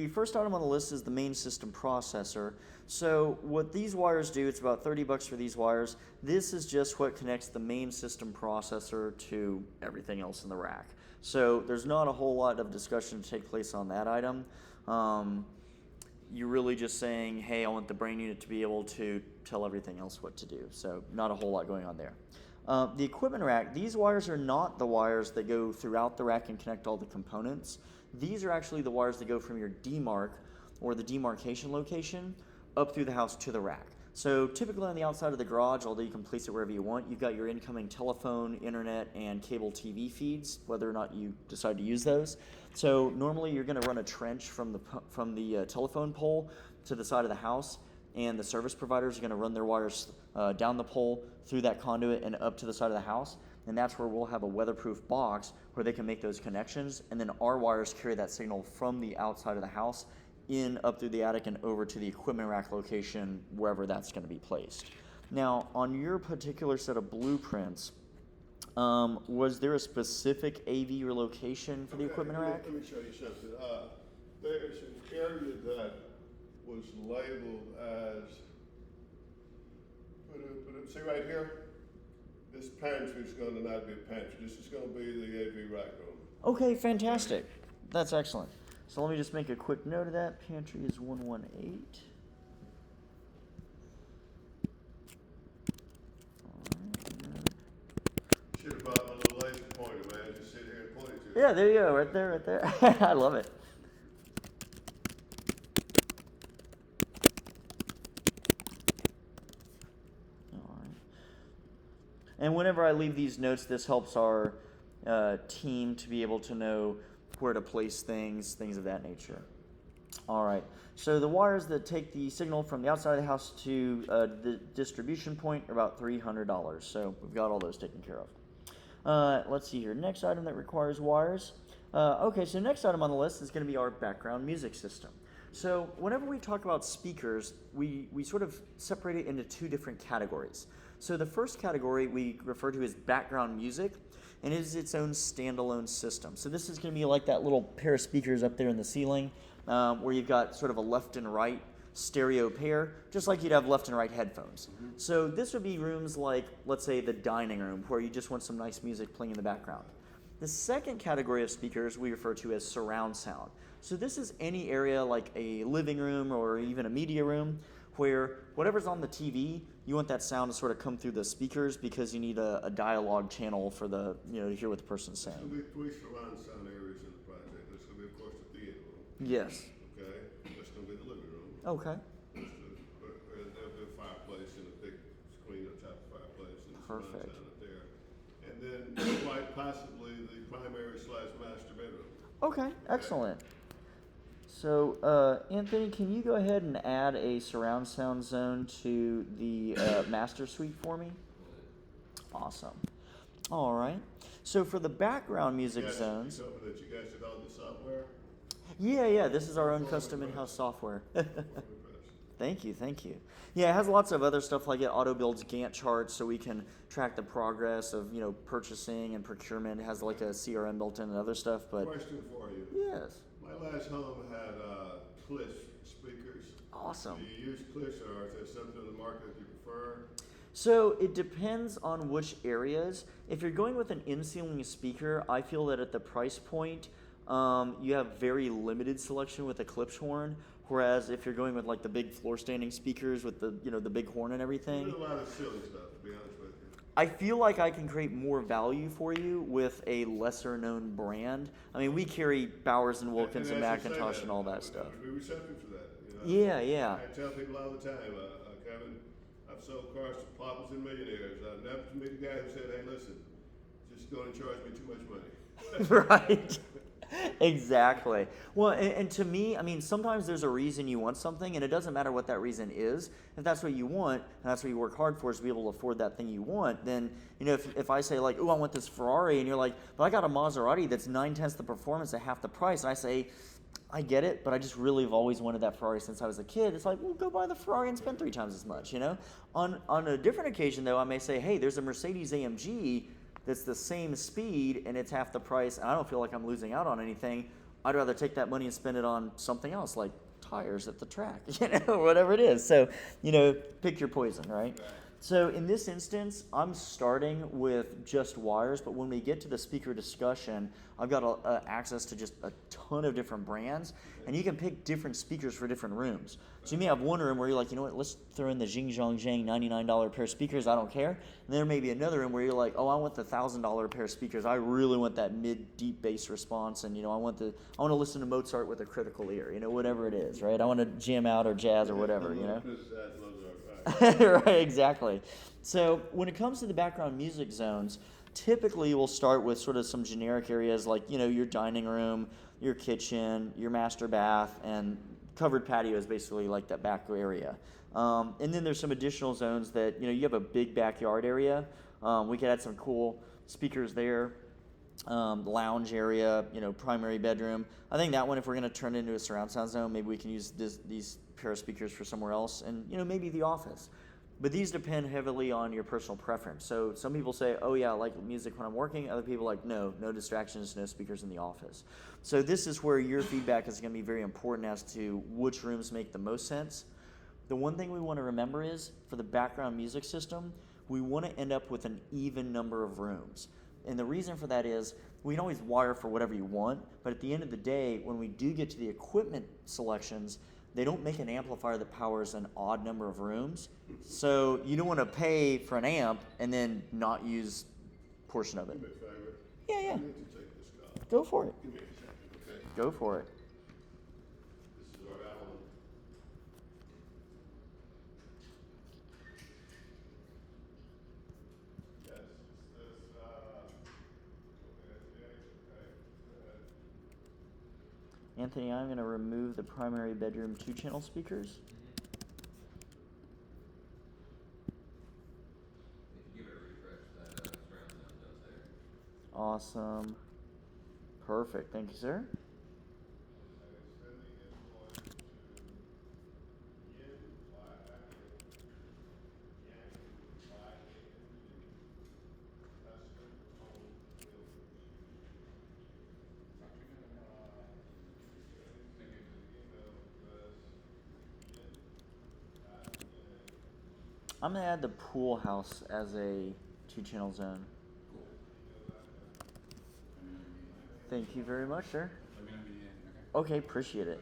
The first item on the list is the main system processor. So what these wires do, it's about 30 bucks for these wires. This is just what connects the main system processor to everything else in the rack. So there's not a whole lot of discussion to take place on that item. You're really just saying, hey, I want the brain unit to be able to tell everything else what to do. So not a whole lot going on there. The equipment rack, these wires are not the wires that go throughout the rack and connect all the components. These are actually the wires that go from your demarc or the demarcation location up through the house to the rack. So typically on the outside of the garage, although you can place it wherever you want, you've got your incoming telephone, internet, and cable TV feeds, whether or not you decide to use those. So normally you're going to run a trench from the telephone pole to the side of the house, and the service providers are going to run their wires down the pole, through that conduit, and up to the side of the house. And that's where we'll have a weatherproof box where they can make those connections, and then our wires carry that signal from the outside of the house in up through the attic and over to the equipment rack location, wherever that's going to be placed. Now, on your particular set of blueprints, was there a specific AV location for the equipment rack? Let me show you something. There's an area that was labeled as, see right here? This pantry is going to not be a pantry. This is going to be the AV rack room. Okay, fantastic. That's excellent. So let me just make a quick note of that. Pantry is 118. Should have brought my little laser pointer, man. Just sit here and point it to you. Yeah, there you go. Right there, right there. I love it. And whenever I leave these notes, this helps our team to be able to know where to place things of that nature. All right, so the wires that take the signal from the outside of the house to the distribution point are about $300. So we've got all those taken care of. Let's see here. Next item that requires wires. Okay, so next item on the list is going to be our background music system. So whenever we talk about speakers, we sort of separate it into two different categories. So the first category we refer to as background music, and it is its own standalone system. So this is going to be like that little pair of speakers up there in the ceiling, where you've got sort of a left and right stereo pair, just like you'd have left and right headphones. Mm-hmm. So this would be rooms like, let's say, the dining room, where you just want some nice music playing in the background. The second category of speakers we refer to as surround sound. So this is any area like a living room or even a media room where whatever's on the TV, you want that sound to sort of come through the speakers because you need a dialogue channel for the, to hear what the person's saying. There's going to be 3 surround sound areas in the project. There's going to be, of course, the theater room. Yes. Okay. That's going to be the living room. Okay. There'll be a fireplace and a big screen on top of the fireplace and surround sound up there. And then quite possibly the primary/master bedroom. Okay, excellent. So, Anthony, can you go ahead and add a surround sound zone to the master suite for me? Awesome. All right. So for the background music zones. You that you guys developed the software? Yeah. This is our own custom in-house software. Thank you. Yeah, it has lots of other stuff like it auto builds Gantt charts so we can track the progress of purchasing and procurement. It has like a CRM built in and other stuff. But question for you. Yes. My last home had Cliff speakers. Awesome. Do you use Cliff, or is there something in the market that you prefer? So it depends on which areas. If you're going with an in-ceiling speaker, I feel that at the price point, you have very limited selection with a Klipschorn. Whereas if you're going with like the big floor standing speakers with the the big horn and everything, you do a lot of silly stuff, to be honest with you. I feel like I can create more value for you with a lesser known brand. I mean, we carry Bowers and Wilkins and Macintosh and all that stuff. We're receptive to that. Yeah. I tell people all the time, Kevin, I've sold cars to paupers and millionaires. I've never met a guy who said, "Hey, listen, just going to charge me too much money." Right. Exactly. Well, and to me, I mean, sometimes there's a reason you want something, and it doesn't matter what that reason is. If that's what you want, and that's what you work hard for, is to be able to afford that thing you want, then, if I say, like, oh, I want this Ferrari, and you're like, but I got a Maserati that's 9/10 the performance at half the price, and I say, I get it, but I just really have always wanted that Ferrari since I was a kid. It's like, well, go buy the Ferrari and spend 3 times as much, On a different occasion, though, I may say, hey, there's a Mercedes AMG that's the same speed and it's half the price, and I don't feel like I'm losing out on anything. I'd rather take that money and spend it on something else, like tires at the track, whatever it is. So, pick your poison, right? So in this instance, I'm starting with just wires, but when we get to the speaker discussion, I've got access to just a ton of different brands, and you can pick different speakers for different rooms. So you may have one room where you're like, you know what, let's throw in the Jing Zhong Zhang $99 pair of speakers, I don't care. And there may be another room where you're like, oh, I want the $1,000 pair of speakers. I really want that mid-deep bass response, and I want to listen to Mozart with a critical ear, whatever it is, right? I want to jam out or jazz or whatever, Right, exactly. So when it comes to the background music zones, typically we'll start with sort of some generic areas like, your dining room, your kitchen, your master bath, and covered patio is basically like that back area. And then there's some additional zones that, you have a big backyard area. We could add some cool speakers there. Lounge area, primary bedroom. I think that one, if we're going to turn it into a surround sound zone, maybe we can use these pair of speakers for somewhere else, and maybe the office. But these depend heavily on your personal preference. So some people say, oh yeah, I like music when I'm working. Other people like, no distractions, no speakers in the office. So this is where your feedback is going to be very important as to which rooms make the most sense. The one thing we want to remember is, for the background music system, we want to end up with an even number of rooms. And the reason for that is, we can always wire for whatever you want, but at the end of the day, when we do get to the equipment selections, they don't make an amplifier that powers an odd number of rooms. So you don't want to pay for an amp and then not use a portion of it. Do me a favor. Yeah. I need to take this call. Go for it. Give me a second, okay? Go for it. This is Rhode Island. Yes, it's this, Anthony, I'm going to remove the primary bedroom 2-channel speakers. If you give it a refresh, that surround sound does there. Awesome. Perfect. Thank you, sir. I'm going to add the pool house as a 2-channel zone. Thank you very much, sir. Okay, appreciate it.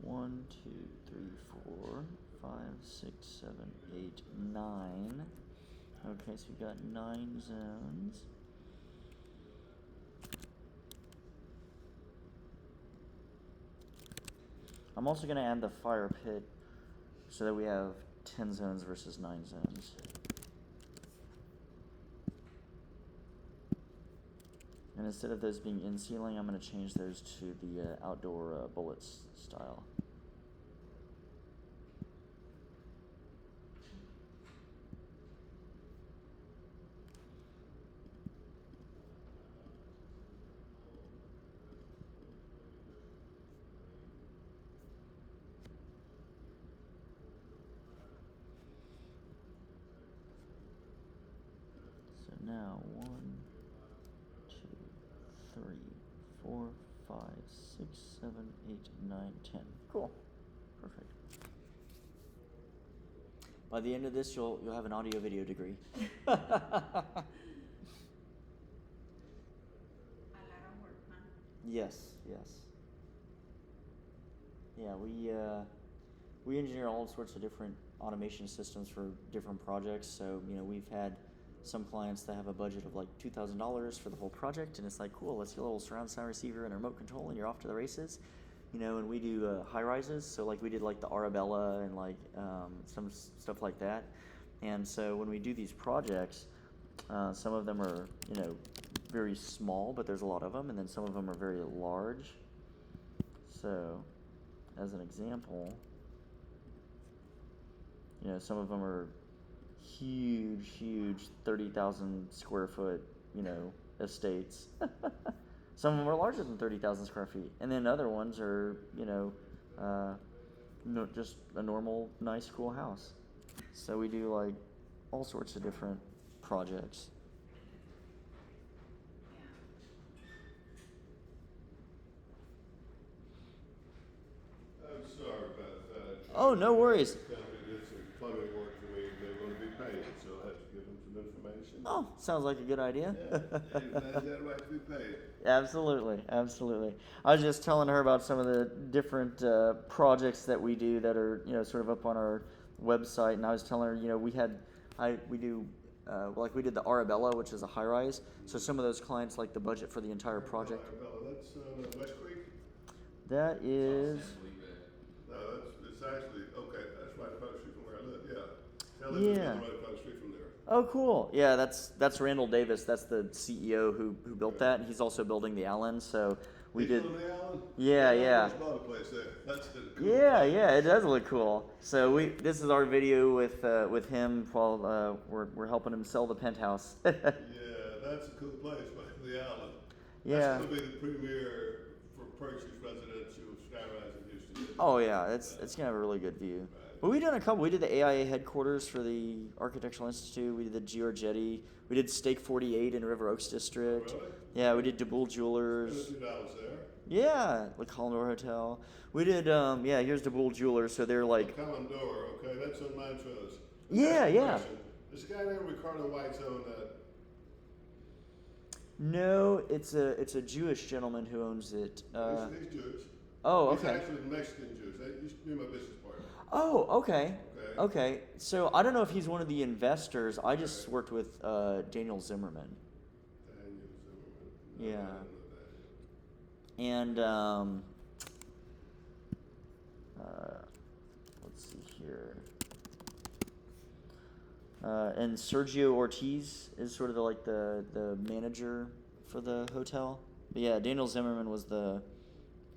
One, 2, 3, 4, 5, 6, 7, 8, 9. Okay, so we've got 9 zones. I'm also going to add the fire pit so that we have 10 zones versus 9 zones. And instead of those being in ceiling, I'm going to change those to the outdoor bullets style. So now 1, 2, 3, 4, 5, 6, 7, 8, 9, 10. Cool. Perfect. By the end of this, you'll have an audio video degree. A lot of work, huh? Yes. Yeah, we engineer all sorts of different automation systems for different projects. So we've had some clients that have a budget of like $2,000 for the whole project, and it's like, cool, let's get a little surround sound receiver and a remote control, and you're off to the races. And we do high rises, so like we did like the Arabella and like some stuff like that. And so when we do these projects, some of them are, very small, but there's a lot of them, and then some of them are very large. So, as an example, some of them are huge 30,000 square foot, estates. Some of them are larger than 30,000 square feet, and then other ones are, just a normal, nice, cool house. So we do like all sorts of different projects. I'm sorry about that. Oh, no worries. The company did some plumbing work for me, they're gonna be paid, so I have to give them some information. Oh, sounds like a good idea. Yeah, they have that right to be paid. Absolutely. I was just telling her about some of the different projects that we do that are, sort of up on our website, and I was telling her, we do we did the Arabella, which is a high rise. So some of those clients like the budget for the entire project. Arabella, that's West Creek? That is. No, it's actually, okay, that's right across the street from where I live, yeah. Tell Yeah. them right across the street from there. Oh, cool. Yeah, that's Randall Davis. That's the CEO who built that, and he's also building the Allen. So we He's did. on the island? Yeah, I yeah. almost bought a place there. That's a cool Yeah, place. yeah, it does look cool. So this is our video with him while we're helping him sell the penthouse. Yeah, that's a cool place, man, the island. Yeah. That's gonna be the premier for purchase residential skyrise in Houston. Oh yeah, it's gonna have a really good view. But we've done a couple. We did the AIA headquarters for the Architectural Institute. We did the Giorgetti. We did Stake 48 in River Oaks District. Really? Yeah, we did DeBoule Jewelers. $2 there. Yeah, the Colondor Hotel. We did. Here's DeBoule Jewelers. So they're like. Comandor, okay, that's on Montrose. Yeah, yeah. This guy named Ricardo White's own that. No, it's a Jewish gentleman who owns it. He's Jewish. Oh, He's okay. actually Mexican Jewish. He used to be my business partner. Oh, okay. Okay. Okay. So I don't know if he's one of the investors. I just worked with Daniel Zimmerman. Daniel Zimmerman. Yeah. I don't know that. And let's see here. And Sergio Ortiz is sort of the manager for the hotel. But yeah, Daniel Zimmerman was the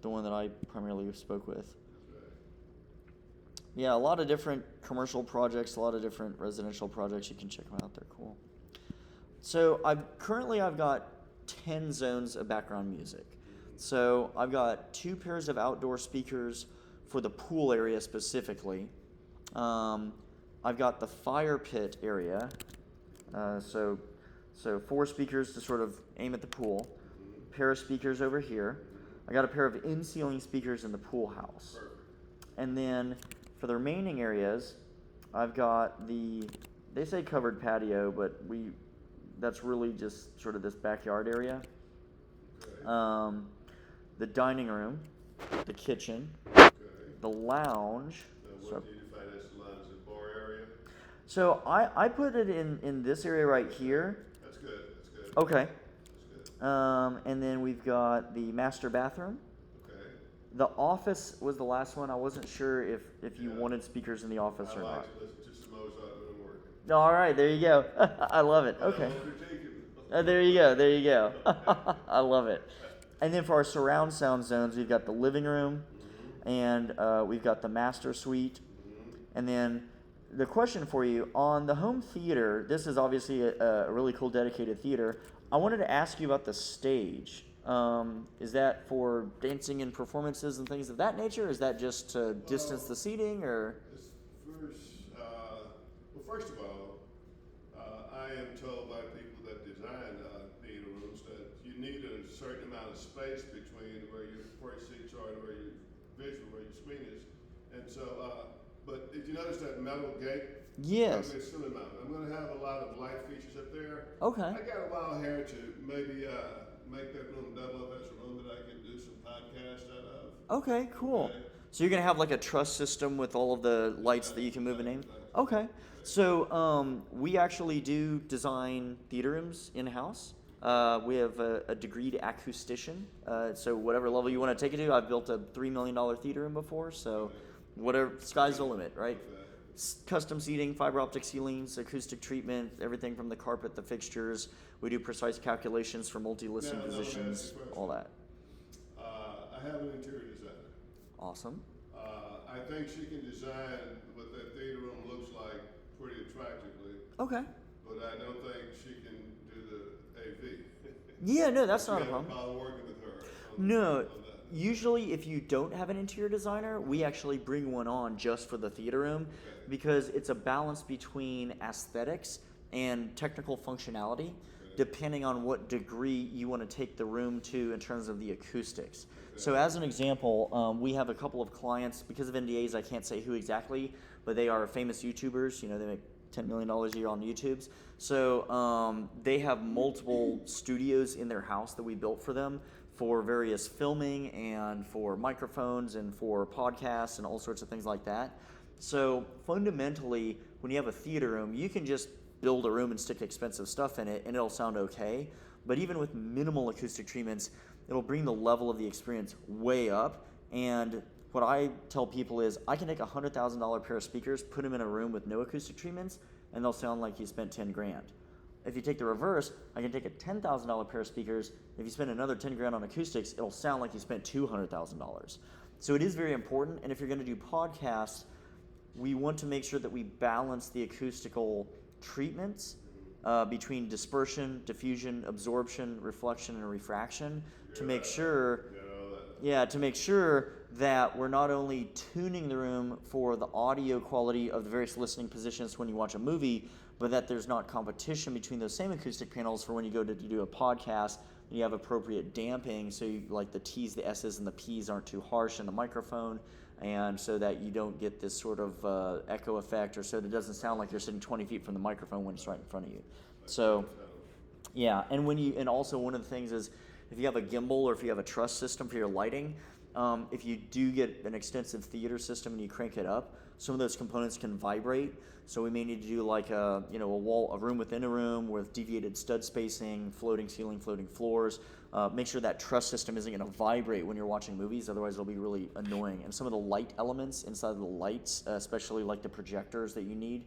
one that I primarily spoke with. Right. Yeah, a lot of different commercial projects, a lot of different residential projects. You can check them out; they're cool. So I've got 10 zones of background music. So I've got 2 pairs of outdoor speakers for the pool area specifically. I've got the fire pit area. So 4 speakers to sort of aim at the pool. A pair of speakers over here. I got a pair of in-ceiling speakers in the pool house. Perfect. And then for the remaining areas, I've got they say covered patio, but that's really just sort of this backyard area. Okay. The dining room, the kitchen, Okay. the lounge. Now, what do you define as the lounge, the bar area? So I put it in this area right here. That's good. That's good. Okay. That's good. And then we've got the master bathroom. Okay. The office was the last one. I wasn't sure if you Yeah. wanted speakers in the office I or like not. to listen to some Mozart when I'm working. All right, there you go. I love it. But I Okay. won't critique it. There you go. I love it. And then for our surround sound zones, we've got the living room, and we've got the master suite. And then the question for you on the home theater, this is obviously a really cool dedicated theater. I wanted to ask you about the stage. Is that for dancing and performances and things of that nature? Is that just to distance the seating, or? First of all, I am told by people that design theater rooms that you need a certain amount of space between where your first seats are and where your where your screen is. And so, but if you notice that metal gate, Yes. it's still in mind. I'm going to have a lot of light features up there. Okay. I got a while here to maybe make that room double up as a room that I can do some podcasts out of. Okay, cool. Okay. So you're gonna have like a truss system with all of the lights that you can move and aim? Okay. So we actually do design theater rooms in-house. We have a degreed acoustician. So whatever level you want to take it to, I've built a $3 million theater room before. So whatever, sky's the limit, right? custom seating, fiber optic ceilings, acoustic treatment, everything from the carpet, the fixtures. We do precise calculations for multi-listing Now, let me ask you a positions, all question. that. I have an interior designer. Awesome. I think she can design what that theater room looks like pretty attractively, Okay. but I don't think she can do the AV. Yeah, no, that's not a You have problem. problem working with her on, No, on that. usually if you don't have an interior designer, we actually bring one on just for the theater room because it's a balance between aesthetics and technical functionality, depending on what degree you want to take the room to in terms of the acoustics. So as an example, we have a couple of clients, because of NDAs, I can't say who exactly, but they are famous YouTubers. You know, they make $10 million a year on YouTubes. So they have multiple studios in their house that we built for them for various filming and for microphones and for podcasts and all sorts of things like that. So fundamentally, when you have a theater room, you can just build a room and stick expensive stuff in it and it'll sound okay. But even with minimal acoustic treatments, it'll bring the level of the experience way up. And what I tell people is I can take a $100,000 pair of speakers, put them in a room with no acoustic treatments, and they'll sound like you spent 10 grand. If you take the reverse, I can take a $10,000 pair of speakers. If you spend another 10 grand on acoustics, it'll sound like you spent $200,000. So it is very important. And if you're going to do podcasts, we want to make sure that we balance the acoustical treatments between dispersion, diffusion, absorption, reflection, and refraction to make sure, to make sure that we're not only tuning the room for the audio quality of the various listening positions when you watch a movie, but that there's not competition between those same acoustic panels for when you go to do a podcast. You have appropriate damping, so you, like the T's, the S's, and the P's aren't too harsh in the microphone, and so that you don't get this sort of echo effect, or so that it doesn't sound like you're sitting 20 feet from the microphone when it's right in front of you. So, yeah, and also one of the things is if you have a gimbal or if you have a truss system for your lighting, if you do get an extensive theater system and you crank it up, some of those components can vibrate. So we may need to do like a room within a room with deviated stud spacing, floating ceiling, floating floors. Make sure that truss system isn't going to vibrate when you're watching movies, otherwise it'll be really annoying. And some of the light elements inside of the lights, especially like the projectors that you need,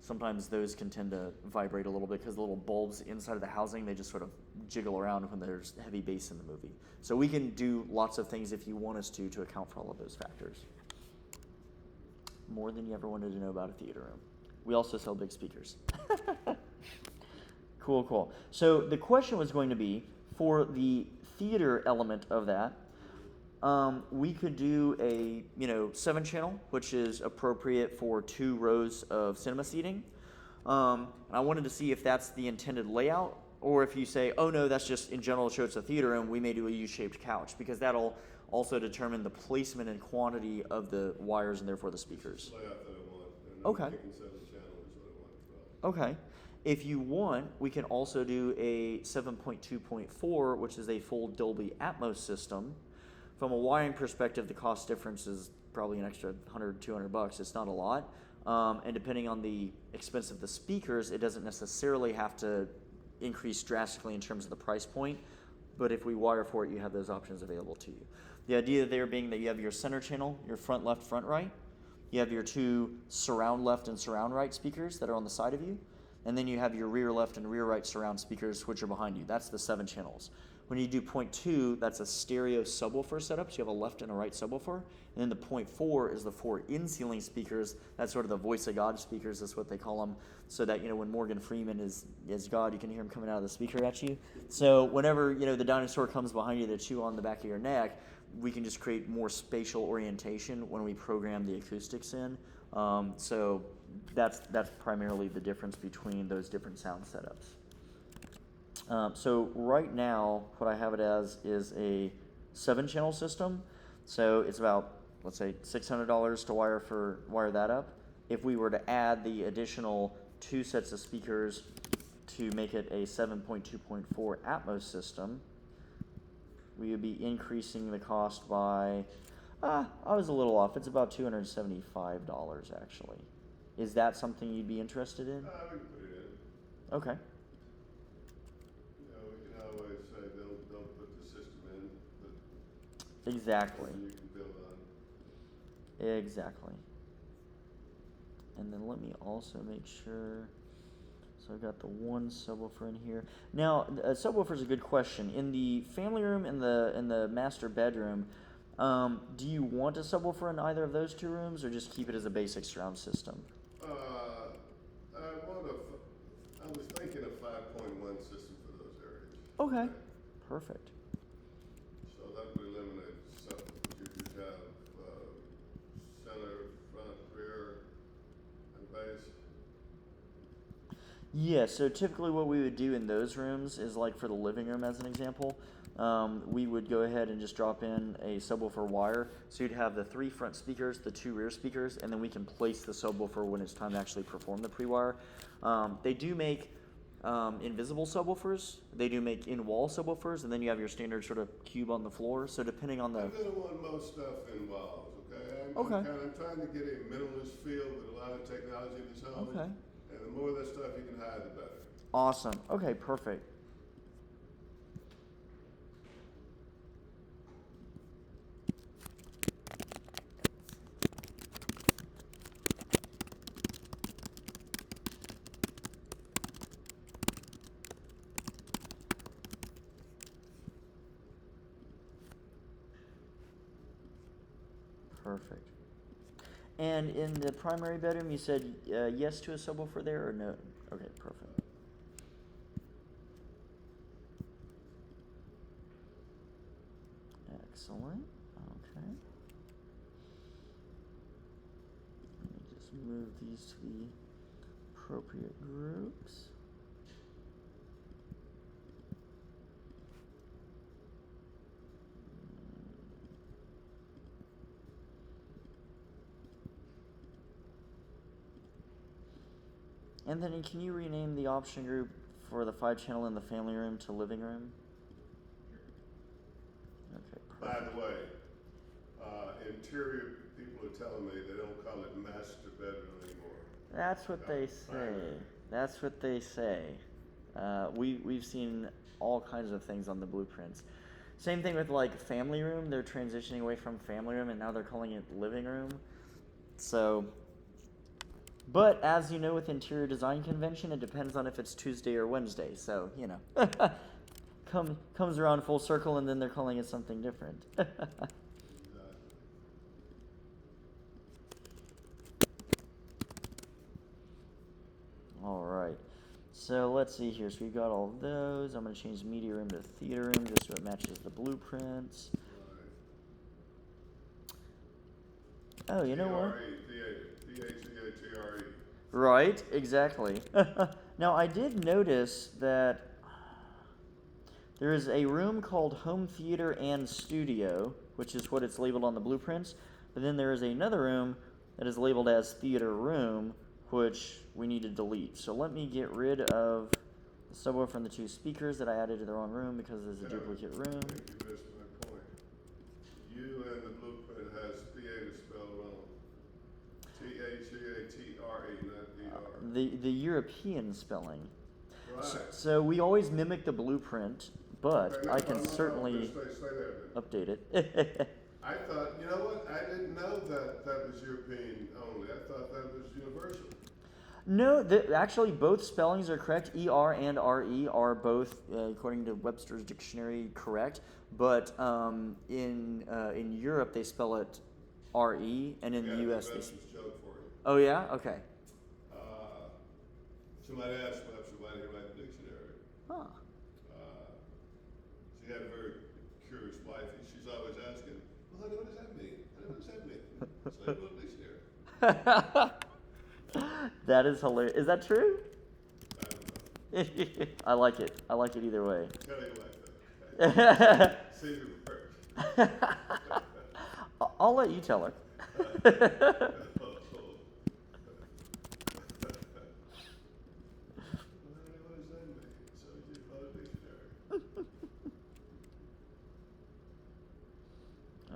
sometimes those can tend to vibrate a little bit because the little bulbs inside of the housing, they just sort of jiggle around when there's heavy bass in the movie. So we can do lots of things if you want us to account for all of those factors. More than you ever wanted to know about a theater room. We also sell big speakers. Cool. So the question was going to be, for the theater element of that, we could do a 7-channel, which is appropriate for 2 rows of cinema seating. And I wanted to see if that's the intended layout, or if you say, oh no, that's just in general show it's a theater room, we may do a U-shaped couch, because that'll also determine the placement and quantity of the wires and therefore the speakers. Layout that I want, and Okay. I'm thinking 7-channel is what I want as well. Okay. If you want, we can also do a 7.2.4, which is a full Dolby Atmos system. From a wiring perspective, the cost difference is probably an extra $100, $200. It's not a lot. And depending on the expense of the speakers, it doesn't necessarily have to increase drastically in terms of the price point. But if we wire for it, you have those options available to you. The idea there being that you have your center channel, your front left, front right. You have your 2 surround left and surround right speakers that are on the side of you. And then you have your rear left and rear right surround speakers, which are behind you. That's the 7 channels. When you do 0.2, that's a stereo subwoofer setup. So you have a left and a right subwoofer. And then the 0.4 is the 4 in-ceiling speakers. That's sort of the voice of God speakers, is what they call them. So that, when Morgan Freeman is God, you can hear him coming out of the speaker at you. So whenever, the dinosaur comes behind you to chew on the back of your neck, we can just create more spatial orientation when we program the acoustics in. So that's primarily the difference between those different sound setups. So right now, what I have it as is a 7-channel system. So it's about, let's say, $600 to wire that up. If we were to add the additional 2 sets of speakers to make it a 7.2.4 Atmos system, we would be increasing the cost by, I was a little off. It's about $275 actually. Is that something you'd be interested in? We can put it in. Okay. We can always say don't put the system in, but Exactly. you can build on. Exactly. And then let me also make sure. So I've got the one subwoofer in here. Now, a subwoofer is a good question. In the family room and the master bedroom, do you want a subwoofer in either of those two rooms, or just keep it as a basic surround system? I was thinking of 5.1 system for those areas. Okay, perfect. So that would eliminate some. You could have center, front, rear, and base. Yeah, so typically what we would do in those rooms is, like for the living room as an example, we would go ahead and just drop in a subwoofer wire. So you'd have the 3 front speakers, the 2 rear speakers, and then we can place the subwoofer when it's time to actually perform the Prewire. They do make invisible subwoofers. They do make in-wall subwoofers, and then you have your standard sort of cube on the floor. So depending on the... I'm gonna want most stuff in walls, okay? Okay. I'm trying to get a minimalist feel with a lot of technology in this home. Okay. And the more of that stuff you can hide, the better. Awesome. Okay, perfect. Perfect. And in the primary bedroom, you said yes to a subwoofer there, or no? Okay, perfect. Excellent. Okay. Let me just move these to the appropriate groups. And then can you rename the option group for the 5-channel in the family room to living room? Okay, By perfect. the way, interior people are telling me they don't call it master bedroom anymore. That's what they say. That's what they say. We've seen all kinds of things on the blueprints. Same thing with like family room. They're transitioning away from family room, and now they're calling it living room. So, but as you know, with interior design convention, it depends on if it's Tuesday or Wednesday. So you know, comes around full circle, and then they're calling it something different. All right. So let's see here. So we've got all of those. I'm going to change media room to theater room just so it matches the blueprints. Oh, you know what? T-H-E-A-T-R-E. Right, exactly. Now, I did notice that there is a room called Home Theater and Studio, which is what it's labeled on the blueprints. But then there is another room that is labeled as Theater Room, which we need to delete. So let me get rid of the subwoofer and the 2 speakers that I added to the wrong room because there's a duplicate room. I think you missed my point. You and the blueprint has theater spelled wrong. T-H-E-A-T-R-E, not D-R. The European spelling. Right. So we always mimic the blueprint, but Okay, no, I can no, certainly stay there then. update it. I thought, you know what? I didn't know that was European only. I thought that was universal. No, actually both spellings are correct. ER and RE are both, according to Webster's dictionary, correct. But in Europe they spell it RE, and in the US they. That's just joke for you. Oh yeah, okay. Somebody asked Webster why did he write the dictionary. Huh. She had a very curious wife, and she's always asking, well, honey, what does that mean? Honey, what does that mean? So I wrote a dictionary. That is hilarious. Is that true? I don't know. I like it. I like it either way. Tell your wife that. Okay? See you first. I'll let you tell her.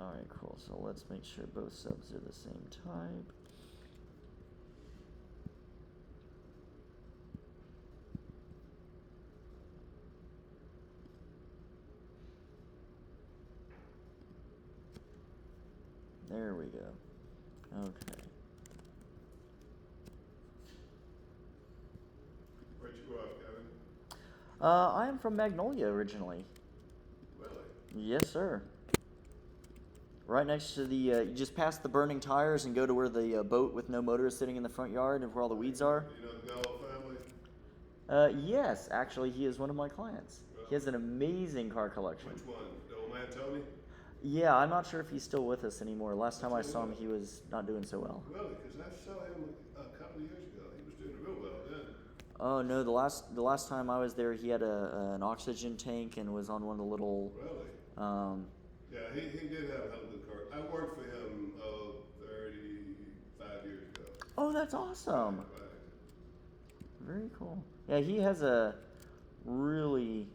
Alright, cool. So let's make sure both subs are the same type. There we go. Okay. I am from Magnolia originally. Really? Yes, sir. Right next to the, you just pass the burning tires and go to where the boat with no motor is sitting in the front yard and where all the weeds are. You know the Gallo family? Yes, actually, he is one of my clients. He has an amazing car collection. Which one? The old man Tony? Yeah, I'm not sure if he's still with us anymore. Last time I saw him, he was not doing so well. Really? Because I saw him a couple of years ago. He was doing real well then. Oh no, the last time I was there, he had an oxygen tank and was on one of the little. Really? Yeah, he did have a hell of a good car. I worked for him 35 years ago. Oh, that's awesome. Right. Very cool. Yeah, he has a really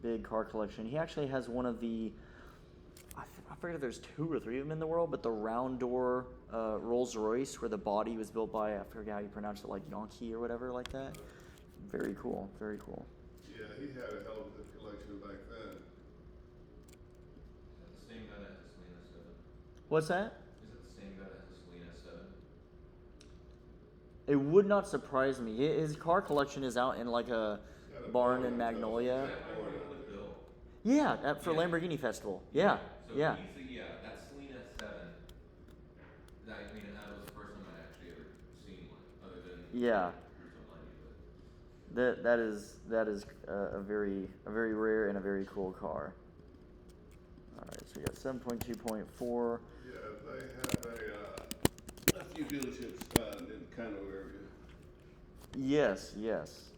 big car collection. He actually has one of the, I forget if there's 2 or 3 of them in the world, but the round door Rolls Royce where the body was built by, I forget how you pronounce it, like Yonke or whatever like that. Very cool, very cool. Yeah, he had a hell of a good collection back then. Is that the same guy that has a Selena 7? What's that? Is it the same guy that has a Selena 7? It would not surprise me. His car collection is out in like a Got a barn in and Magnolia. Is that why we're with Bill? Yeah, for Yeah. Lamborghini Festival. Yeah, So yeah. that Selena 7, that was the first time I actually ever seen one, other than Yeah. Cruise Online, but That is a very rare and a very cool car. All right, so we got 7.2.4. Yeah, they have a few dealerships in the Conroe area. Yes, yes.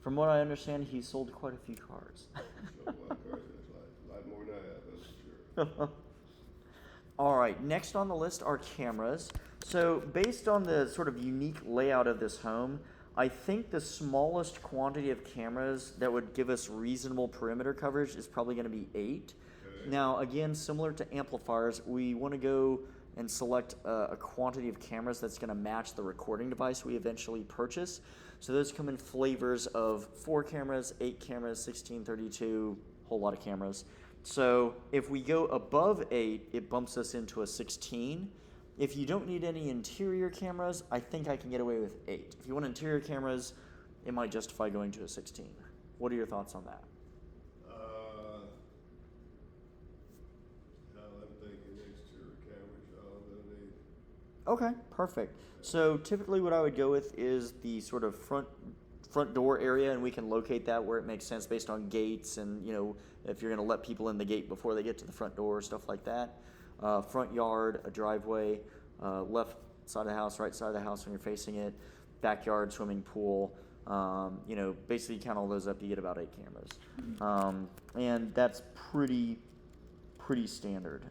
From what I understand, he sold quite a few cars. So a lot of cars in his life. A lot more than I have, that's for sure. All right, next on the list are cameras. So based on the sort of unique layout of this home, I think the smallest quantity of cameras that would give us reasonable perimeter coverage is probably going to be 8. Okay. Now, again, similar to amplifiers, we want to go and select a quantity of cameras that's going to match the recording device we eventually purchase. So those come in flavors of 4 cameras, 8 cameras, 16, 32, whole lot of cameras. So if we go above 8, it bumps us into a 16. If you don't need any interior cameras, I think I can get away with 8. If you want interior cameras, it might justify going to a 16. What are your thoughts on that? I'm thinking exterior cameras, y'all gonna need. Okay, perfect. So typically what I would go with is the sort of front door area, and we can locate that where it makes sense based on gates and, you know, if you're going to let people in the gate before they get to the front door, stuff like that. Front yard, a driveway, left side of the house, right side of the house when you're facing it, backyard, swimming pool. You know, basically you count all those up, you get about 8 cameras. And that's pretty standard.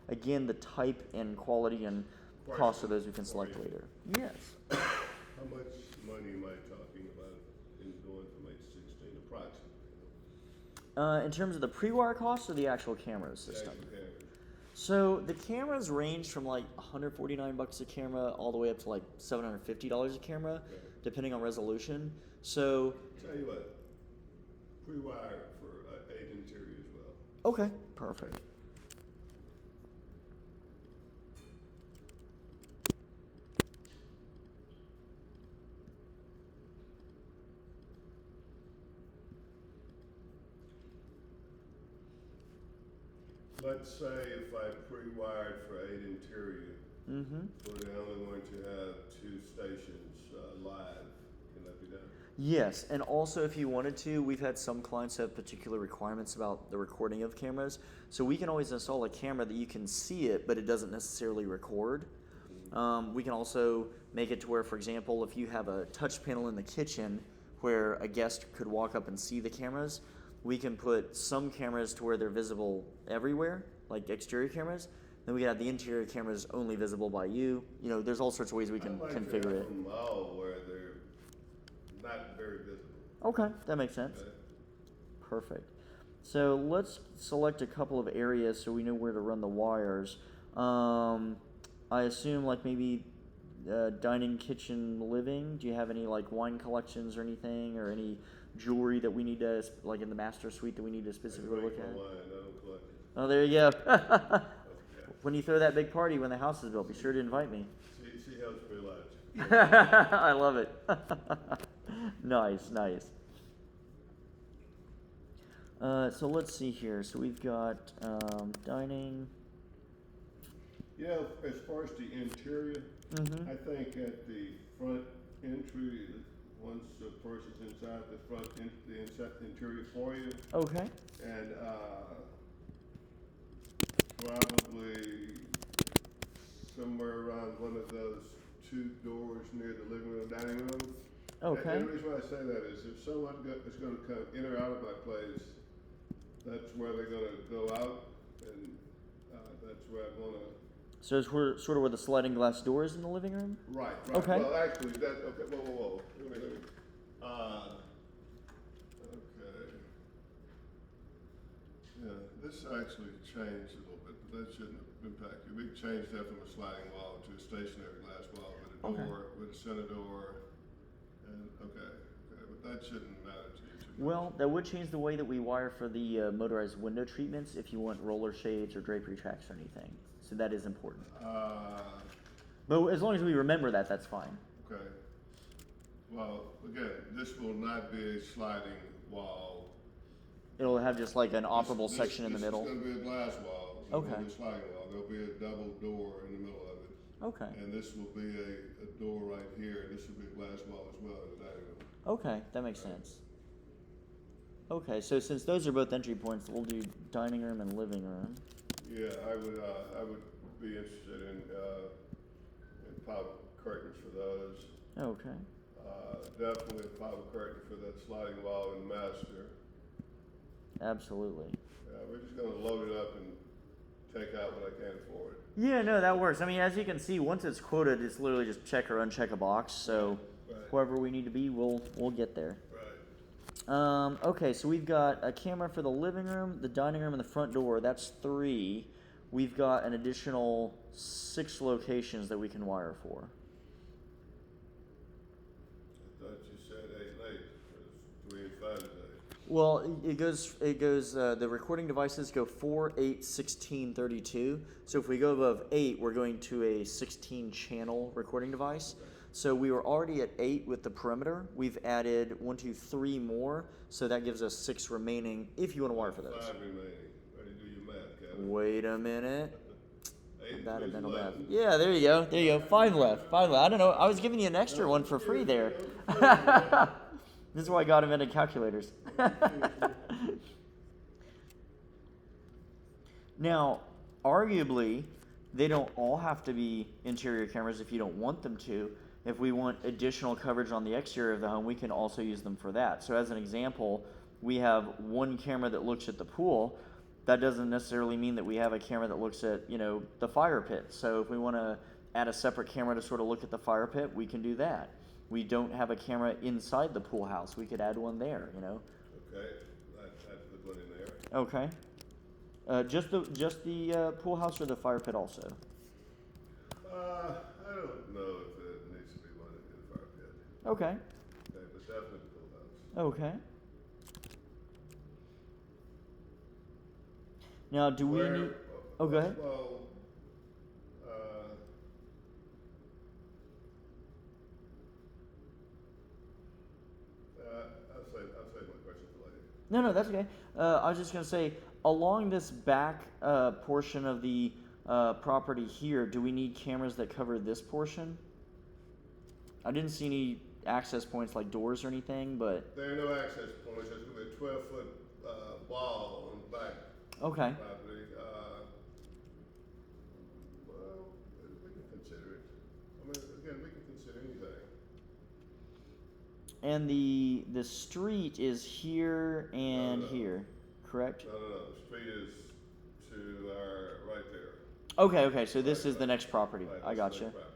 Again, the type and quality and cost of those we can select later. Yes. How much money am I talking about in going from 8 to 16 approximately? In terms of the pre-wire cost or the actual camera system? Actual cameras. So the cameras range from like $149 a camera all the way up to like $750 a camera, Okay. depending on resolution. So, Tell you what, pre-wire for 8 interior as well. okay, perfect. Let's say if I pre-wired for 8 interior, Mm-hmm. we're only going to have 2 stations live. Can that be done? Yes, and also if you wanted to, we've had some clients have particular requirements about the recording of cameras. So we can always install a camera that you can see it, but it doesn't necessarily record. We can also make it to where, for example, if you have a touch panel in the kitchen where a guest could walk up and see the cameras, we can put some cameras to where they're visible everywhere, like exterior cameras. Then we can have the interior cameras only visible by you. You know, there's all sorts of ways we can I'd like configure to have it. them all where they're not very visible. Okay, that makes sense. Okay? Perfect. So let's select a couple of areas so we know where to run the wires. I assume like maybe dining, kitchen, living. Do you have any like wine collections or anything, or any jewelry that we need to, like in the master suite, that we need to specifically look at? I don't collect it. Oh, there you go. Okay. When you throw that big party when the house is built, be sure to invite me. She helps me a lot. I love it. Nice, nice. So let's see here. So we've got dining. Yeah, as far as the interior, Mm-hmm. I think at the front entry, once a person's inside the front, the inside interior foyer, Okay. and probably somewhere around one of those two doors near the living room, dining room. Okay. And the reason why I say that is if someone is going to come in or out of my place, that's where they're going to go out, and that's where I want to. So it's sort of where the sliding glass door is in the living room? Right. Okay. Well, actually, okay. Whoa. Let me. Okay. Yeah, this actually changed a little bit, but that shouldn't have impacted. We changed that from a sliding wall to a stationary glass wall with a Okay. door, with a center door, and okay, but that shouldn't matter to you too much. Well, that would change the way that we wire for the motorized window treatments if you want roller shades or drapery tracks or anything. So that is important. But as long as we remember that, that's fine. Okay. Well, again, this will not be a sliding wall. It'll have just like an operable section in the middle. This is going to be a glass wall. It's Okay. not going to be a sliding wall. There'll be a double door in the middle of it. Okay. And this will be a door right here, and this will be a glass wall as well in the dining room. Okay, that makes sense. Okay, so since those are both entry points, we'll do dining room and living room. Yeah, I would be interested in pop curtains for those. Okay. Definitely a pop curtain for that sliding wall in the master. Absolutely. We're just going to load it up and take out what I can for it. Yeah, no, that works. I mean, as you can see, once it's quoted, it's literally just check or uncheck a box. So Right. whoever we need to be, we'll get there. Right. Okay, so we've got a camera for the living room, the dining room, and the front door. That's 3. We've got an additional 6 locations that we can wire for. I thought you said 8 and 8. It was 3 and 5 today. Well, it goes, the recording devices go 4, 8, 16, 32. So if we go above 8, we're going to a 16 channel recording device. So we were already at 8 with the perimeter. We've added 1, 2, 3 more. So that gives us 6 remaining if you want to wire for those. 5 remaining. Ready to do your math, Kevin? Wait a minute. 8 Bad at plus mental math. 11. Yeah, there you go. There you go. 5 left. 5 left. I don't know. I was giving you an extra one for free there. This is why God invented calculators. Now, arguably, they don't all have to be interior cameras if you don't want them to. If we want additional coverage on the exterior of the home, we can also use them for that. So as an example, we have one camera that looks at the pool. That doesn't necessarily mean that we have a camera that looks at, the fire pit. So if we want to add a separate camera to sort of look at the fire pit, we can do that. We don't have a camera inside the pool house. We could add one there, Okay, I'd put one in there. Okay. Just the pool house or the fire pit also? I don't know if it needs to be one in the fire pit. Okay. Okay, but definitely the pool house. Okay. Now, do we need? Oh, go ahead. Well, I'll save my question for later. No, that's okay. I was just gonna say, along this back portion of the property here, do we need cameras that cover this portion? I didn't see any access points like doors or anything, but There are no access points. There's going to be a 12-foot wall on the back okay. property. Well, we can consider it. I mean, again, we can consider anything. And the street is here and No. here, correct? No. The street is to our right there. Okay. So this is the next property. Right, I that's got the you. next property.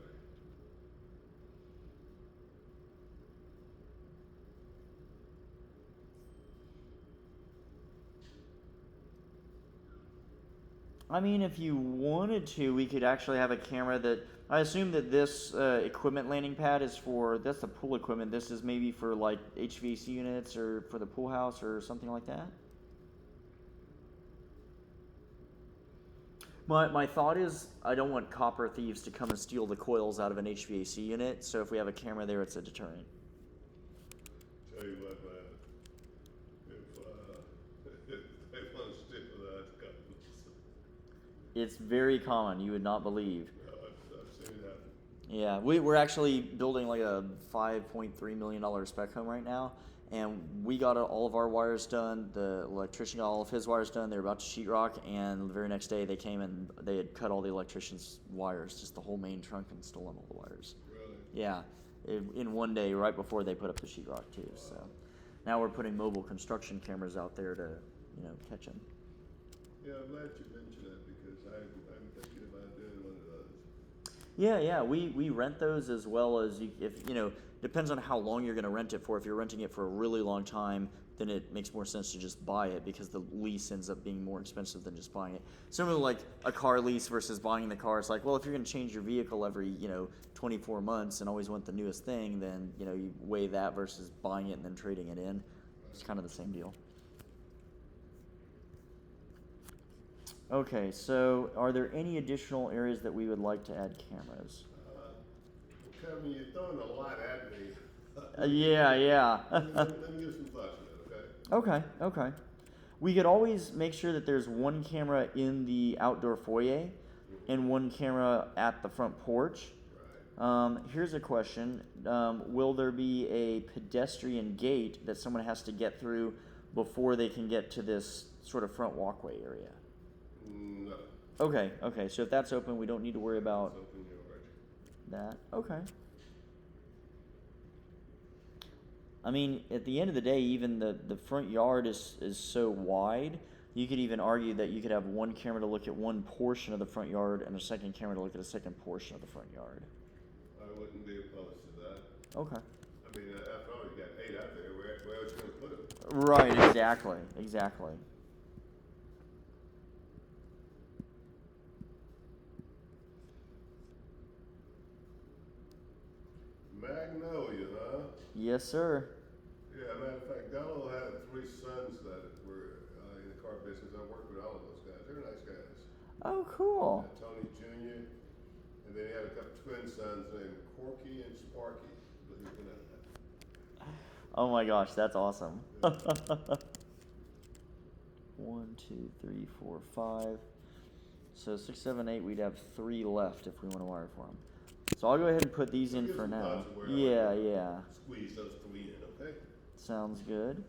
I mean, if you wanted to, we could actually have a camera that. I assume that this equipment landing pad is that's the pool equipment. This is maybe for like HVAC units or for the pool house or something like that. My thought is I don't want copper thieves to come and steal the coils out of an HVAC unit. So if we have a camera there, it's a deterrent. Tell you what, man. If It's very common. You would not believe. I've seen it happen. Yeah, we're actually building like a $5.3 million spec home right now, and we got all of our wires done. The electrician got all of his wires done. They were about to sheetrock, and the very next day they came and they had cut all the electrician's wires, just the whole main trunk, and stolen all the wires. Really? Yeah, in one day, right before they put up the sheetrock too. So now we're putting mobile construction cameras out there to, catch them. Yeah, I'm glad you mentioned that because I'm thinking about doing one of those. Yeah, we rent those as well as depends on how long you're going to rent it for. If you're renting it for a really long time, then it makes more sense to just buy it because the lease ends up being more expensive than just buying it. Similar like a car lease versus buying the car. It's like, well, if you're going to change your vehicle every 24 months and always want the newest thing, then you weigh that versus buying it and then trading it in. It's kind of the same deal. Okay, so are there any additional areas that we would like to add cameras? Kevin, you're throwing a lot at me. Yeah. Let me give some thoughts on that, okay? Okay. We could always make sure that there's one camera in the outdoor foyer and one camera at the front porch. Right. Here's a question. Will there be a pedestrian gate that someone has to get through before they can get to this sort of front walkway area? No. Okay. So if that's open, we don't need to worry about It's open yard. that. Okay. I mean, at the end of the day, even the front yard is so wide, you could even argue that you could have one camera to look at one portion of the front yard and a second camera to look at a second portion of the front yard. I wouldn't be opposed to that. Okay. I mean, after all, you got 8 out there. Where else you going to put them? Right, exactly. Magnolia, huh? Yes, sir. Yeah, matter of fact, Donald had 3 sons that were in the car business. I worked with all of those guys. They're nice guys. Oh, cool. Tony Jr., and then he had a couple twin sons named Corky and Sparky. Believe it or not. Oh my gosh, that's awesome. 1, 2, 3, 4, 5. So 6, 7, 8. We'd have 3 left if we want to wire for them. So I'll go ahead and put these in Give for some now. thoughts of where Yeah. Squeeze those 3 in, okay? Sounds good.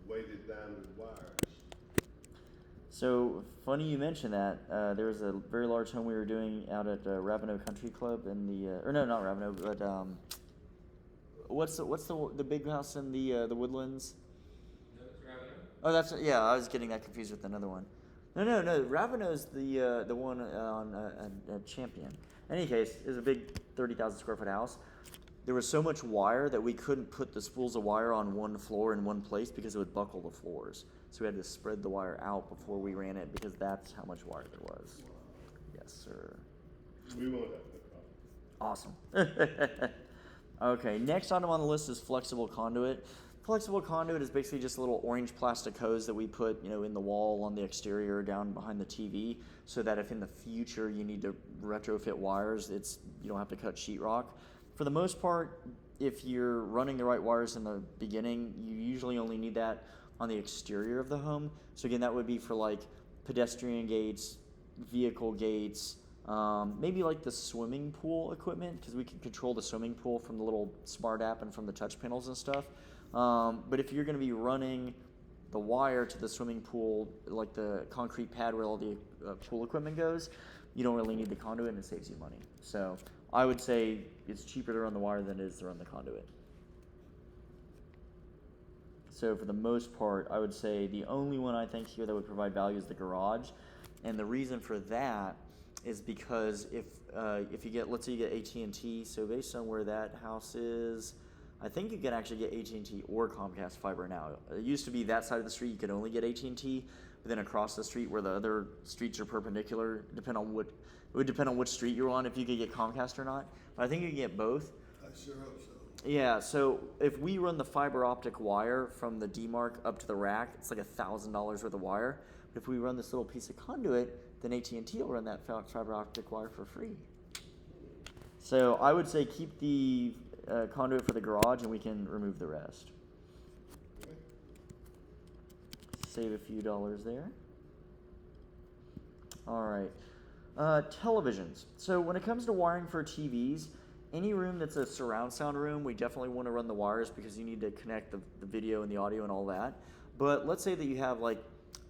Weighted down with wires. So funny you mention that. There was a very large home we were doing out at Ravenel Country Club in the or no, not Ravenel, but what's the big house in the Woodlands? No, it's Ravenel. Oh, that's I was getting that confused with another one. No. Ravenel's the one on Champion. In any case, it was a big 30,000 square foot house. There was so much wire that we couldn't put the spools of wire on one floor in one place because it would buckle the floors. So we had to spread the wire out before we ran it because that's how much wire there was. Yes, sir. We won't have that problem. Awesome. Okay, next item on the list is flexible conduit. Flexible conduit is basically just a little orange plastic hose that we put, in the wall on the exterior down behind the TV, so that if in the future you need to retrofit wires, you don't have to cut sheetrock. For the most part, if you're running the right wires in the beginning, you usually only need that on the exterior of the home. So again, that would be for like pedestrian gates, vehicle gates, maybe like the swimming pool equipment, because we can control the swimming pool from the little smart app and from the touch panels and stuff. But if you're going to be running the wire to the swimming pool, like the concrete pad where all the pool equipment goes, you don't really need the conduit and it saves you money. So I would say it's cheaper to run the wire than it is to run the conduit. So for the most part, I would say the only one I think here that would provide value is the garage. And the reason for that is because if you get, let's say you get AT&T, so based on where that house is, I think you can actually get AT&T or Comcast fiber now. It used to be that side of the street you could only get AT&T, but then across the street where the other streets are perpendicular, it would depend on which street you're on if you could get Comcast or not. But I think you can get both. I sure hope Yeah, so if we run the fiber optic wire from the DMARC up to the rack, it's like $1,000 worth of wire. But if we run this little piece of conduit, then AT&T will run that fiber optic wire for free. So I would say keep the conduit for the garage, and we can remove the rest. Okay. Save a few dollars there. All right. Televisions. So when it comes to wiring for TVs, any room that's a surround sound room, we definitely want to run the wires because you need to connect the video and the audio and all that. But let's say that you have like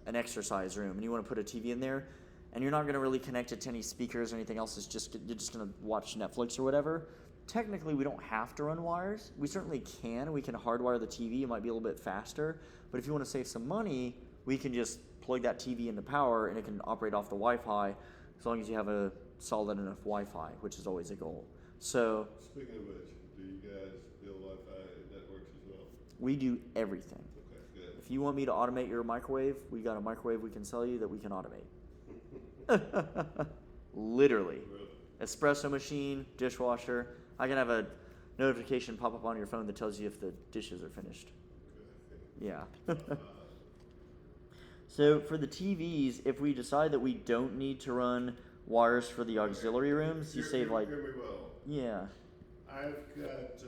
an exercise room and you want to put a TV in there, and you're not going to really connect it to any speakers or anything else. You're just going to watch Netflix or whatever. Technically, we don't have to run wires. We certainly can. We can hardwire the TV. It might be a little bit faster. But if you want to save some money, we can just plug that TV into power and it can operate off the Wi-Fi as long as you have a solid enough Wi-Fi, which is always a goal. So, Speaking of which, do you guys build Wi-Fi networks as well? we do everything. Okay, good. If you want me to automate your microwave, we got a microwave we can sell you that we can automate. Literally. Really? Espresso machine, dishwasher. I can have a notification pop up on your phone that tells you if the dishes are finished. Yeah. So for the TVs, if we decide that we don't need to run wires for the auxiliary rooms, you save like, Hear me well. yeah. I've got,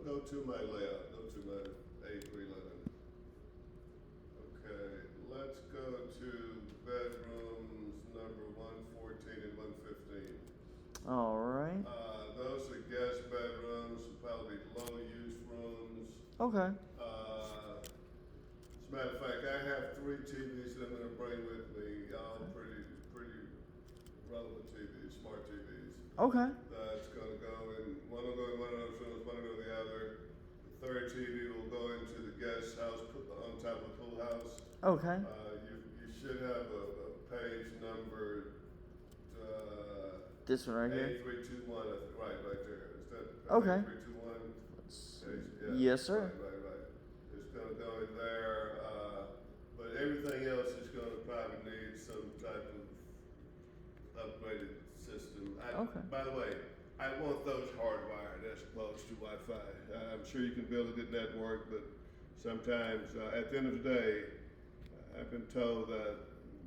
go to my layout, go to my A311. Okay, let's go to bedrooms number 114 and 115. All right. Those are guest bedrooms, probably low-use rooms. Okay. As a matter of fact, I have 3 TVs that I'm going to bring with me, all pretty relevant TVs, smart TVs. Okay. That's going to go in, one will go in one of those rooms, one will go in the other. The third TV will go into the guest house on top of the pool house. Okay. You should have a page number. This one right here. A321, right there. Is that Okay. A321? Yes, sir. Right. It's going to go in there, but everything else is going to probably need some type of upgraded system. Okay. By the way, I want those hardwired as opposed to Wi-Fi. I'm sure you can build a good network, but sometimes, at the end of the day, I've been told that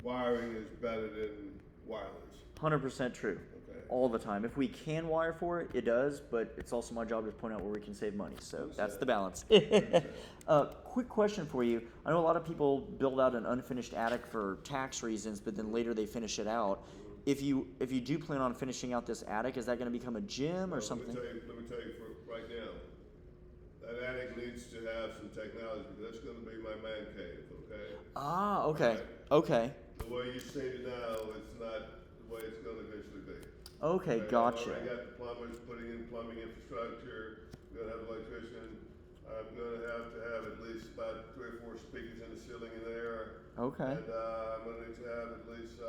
wiring is better than wireless. 100% true. Okay. All the time. If we can wire for it, it does, but it's also my job to point out where we can save money. So that's the balance. Quick question for you. I know a lot of people build out an unfinished attic for tax reasons, but then later they finish it out. If you do plan on finishing out this attic, is that going to become a gym or something? Let me tell you for right now, that attic needs to have some technology because that's going to be my man cave, okay? Ah, okay. Right. Okay. The way you see it now, it's not the way it's going to eventually be. Okay, I've gotcha. already got the plumbers putting in plumbing infrastructure. I'm going to have an electrician. I'm going to have at least about 3 or 4 speakers in the ceiling in there. Okay. And I'm going to need to have at least,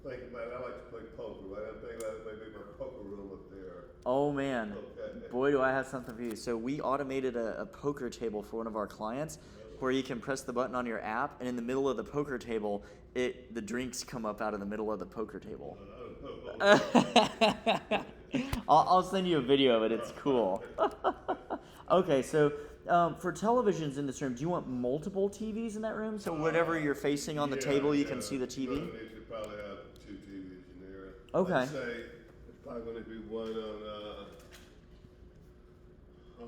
think about it. I like to play poker, right? I'm thinking about maybe my poker room up there. Oh man, Okay. boy do I have something for you. So we automated a poker table for one of our clients where you can press the button on your app and in the middle of the poker table, the drinks come up out of the middle of the poker table. I'll send you a video of it, it's cool. Okay, so for televisions in this room, do you want multiple TVs in that room? So whatever you're facing on the table, you can see the TV? You're going to need to probably have 2 TVs in there. Okay. Let's say it's probably going to be one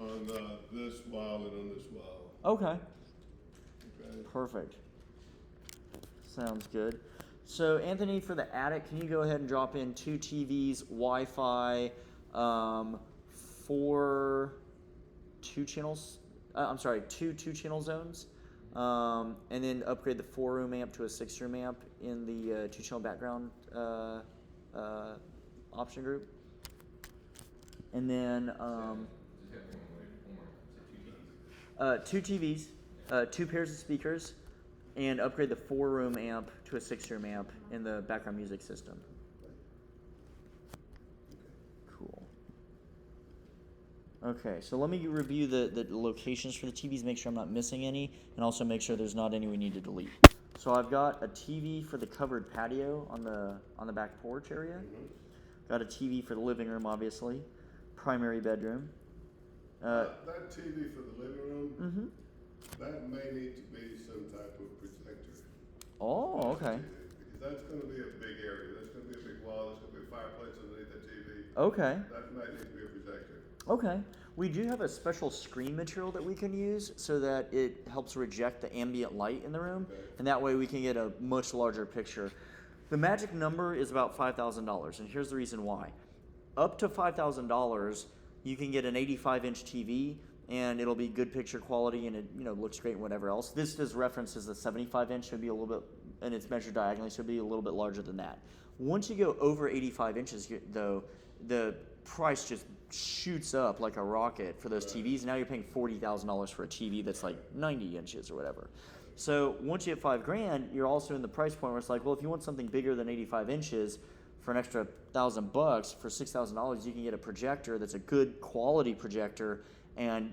on this wall and on this wall. Okay. Okay. Perfect. Sounds good. So Anthony, for the attic, can you go ahead and drop in 2 TVs, Wi-Fi, 4 2-channels? Two 2-channel zones, and then upgrade the 4-room amp to a 6-room amp in the 2-channel background option group. And then 2 TVs, 2 pairs of speakers, and upgrade the 4-room amp to a 6-room amp in the background music system. Cool. Okay, so let me review the locations for the TVs, make sure I'm not missing any, and also make sure there's not any we need to delete. So I've got a TV for the covered patio on the back porch area. Got a TV for the living room, obviously. Primary bedroom. That TV for the living room, Mm-hmm. that may need to be some type of projector. Oh, okay. Because that's going to be a big area. That's going to be a big wall. There's going to be a fireplace underneath the TV. Okay. That might need to be a projector. Okay. We do have a special screen material that we can use so that it helps reject the ambient light in the room, Okay. and that way we can get a much larger picture. The magic number is about $5,000, and here's the reason why. Up to $5,000, you can get an 85-inch TV, and it'll be good picture quality, and it looks great and whatever else. This is referenced as a 75-inch, should be a little bit, and it's measured diagonally, so it'll be a little bit larger than that. Once you go over 85 inches, though, the price just shoots up like a rocket for those TVs. Now you're paying $40,000 for a TV that's like 90 inches or whatever. So once you hit $5,000, you're also in the price point where it's like, well, if you want something bigger than 85 inches for an extra $1,000, for $6,000, you can get a projector that's a good quality projector, and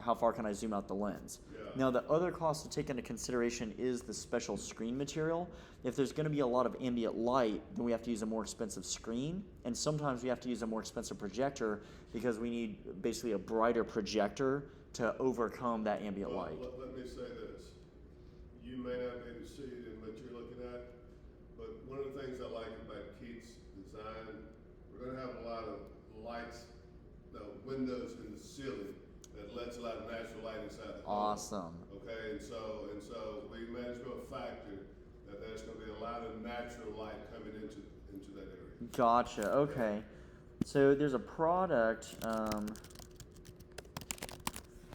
how far can I zoom out the lens? Yeah. Now, the other cost to take into consideration is the special screen material. If there's going to be a lot of ambient light, then we have to use a more expensive screen, and sometimes we have to use a more expensive projector because we need basically a brighter projector to overcome that ambient Well, light. let me say this. You may not be able to see it in what you're looking at, but one of the things I like about Keith's design, we're going to have a lot of lights, windows in the ceiling that lets a lot of natural light inside the home. Awesome. Okay, and so we managed to factor that there's going to be a lot of natural light coming into that area. Gotcha. Okay. So there's a product.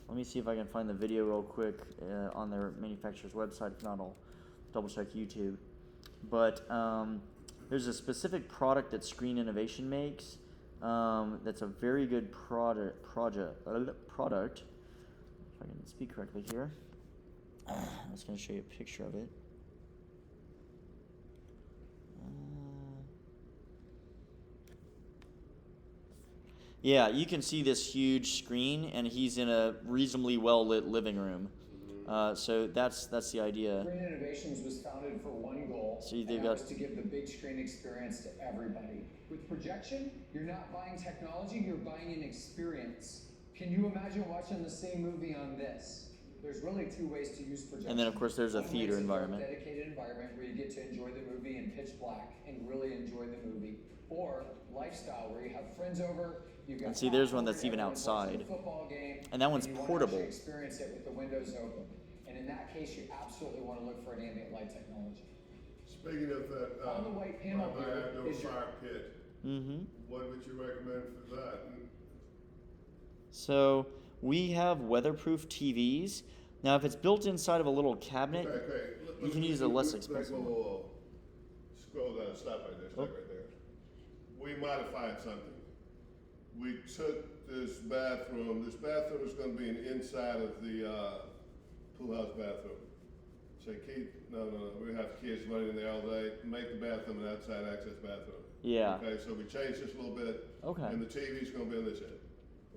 Let me see if I can find the video real quick on their manufacturer's website. If not, I'll double check YouTube. But there's a specific product that Screen Innovation makes. That's a very good product. If I can speak correctly here. I was going to show you a picture of it. Yeah, you can see this huge screen, and he's in a reasonably well lit living room. So that's the idea. Screen Innovations was founded for one goal, So and they've that got- was to give the big screen experience to everybody. With projection, you're not buying technology, you're buying an experience. Can you imagine watching the same movie on this? There's really two ways to use projection. And then, of course, there's a One theater way is environment. A dedicated environment where you get to enjoy the movie in pitch black and really enjoy the movie. Or lifestyle, where you have friends over, you've got And see, there's one popcorn, that's even everyone's watching outside. the football game, And that one's you wanna portable. actually experience it with the windows open. And in that case, you absolutely want to look for an ambient light technology. Speaking of that, On the white panel my here outdoor is your- fire pit, Mm-hmm. what would you recommend for that? So we have weatherproof TVs. Now, if it's built inside of a little cabinet, Okay. you can use a less expensive one. Whoa. Scroll down, stop right there, stop Oh. right there. We modified something. We took this bathroom is going to be inside of the pool house bathroom. Say, Keith, no, we have kids running in there all day. Make the bathroom an outside access bathroom. Yeah. Okay, so we changed this a little bit. Okay. And the TV's going to be on this end.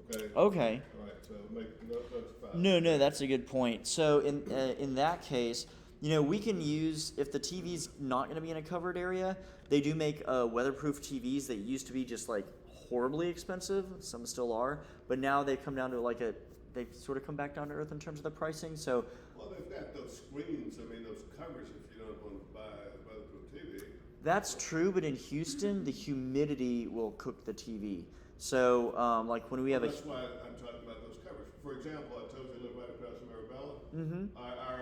Okay. Okay. All right, so make that's fine. No, that's a good point. So in that case, we can use, if the TV's not going to be in a covered area, they do make weatherproof TVs that used to be just like horribly expensive. Some still are, but now they come down to they sort of come back down to earth in terms of the pricing. So Well, they've got those screens. I mean, those covers. If you don't want to buy a weatherproof TV. that's true, but in Houston, the humidity will cook the TV. So like when we have That's why I'm talking about those covers. For example, I told you I live right across from Arabella. Mm-hmm. Our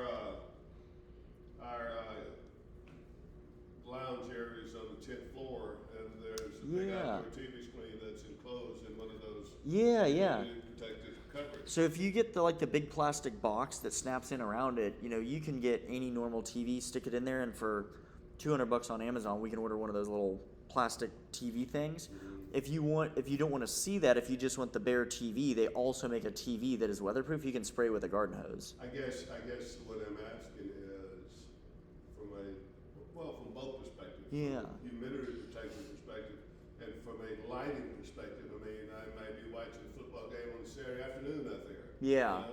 lounge area is on the 10th floor, and there's a big Yeah. outdoor TV screen that's enclosed in one of those Yeah. protective covers. So if you get the big plastic box that snaps in around it, you can get any normal TV, stick it in there, and for $200 on Amazon, we can order one of those little plastic TV things. If you don't want to see that, if you just want the bare TV, they also make a TV that is weatherproof. You can spray with a garden hose. I guess what I'm asking is from both perspectives. Yeah. From a humidity protection perspective and from a lighting perspective. I mean, I may be watching a football game on a Saturday afternoon out there. Yeah.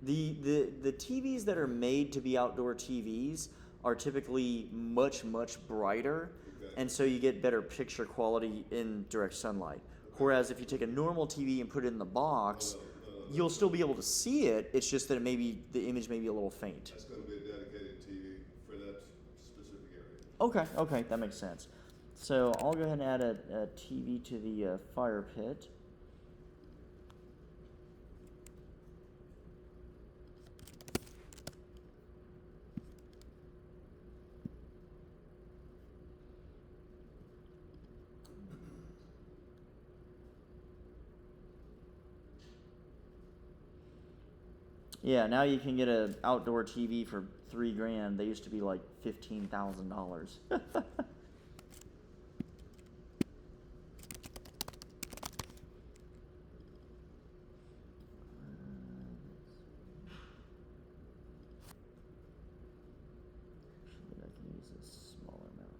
You know? The TVs that are made to be outdoor TVs are typically much brighter. Okay. and so you get better picture quality in direct sunlight. Whereas if you take a normal TV and put it in the box, you'll still be able to see it. It's just that the image may be a little faint. That's gonna be a dedicated TV for that specific area. Okay, that makes sense. So I'll go ahead and add a TV to the fire pit. Yeah, now you can get an outdoor TV for $3,000. They used to be like $15,000. Actually, I can use a smaller amount.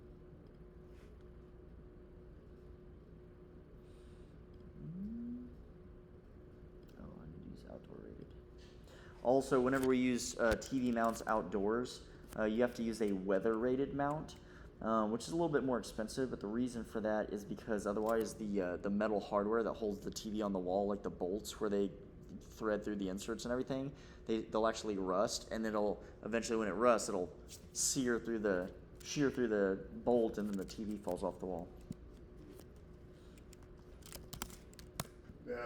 Oh, I need to use outdoor rated. Also, whenever we use TV mounts outdoors, you have to use a weather-rated mount, which is a little bit more expensive. But the reason for that is because otherwise the metal hardware that holds the TV on the wall, like the bolts where they thread through the inserts and everything, they'll actually rust, and it'll eventually, when it rusts, it'll shear through the bolt, and then the TV falls off the wall. Now,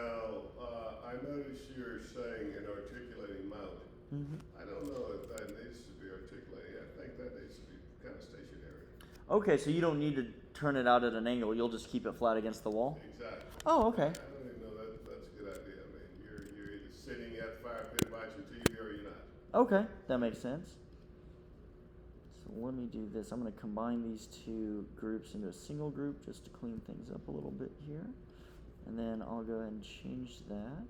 I noticed you're saying an articulating mount. Mm-hmm. I don't know if that needs to be articulating. I think that needs to be kind of stationary. Okay, so you don't need to turn it out at an angle. You'll just keep it flat against the wall? Exactly. Oh, okay. I don't even know that's a good idea. I mean, you're either sitting at the fire pit watching TV or you're not. Okay, that makes sense. So let me do this. I'm going to combine these two groups into a single group just to clean things up a little bit here. And then I'll go ahead and change that.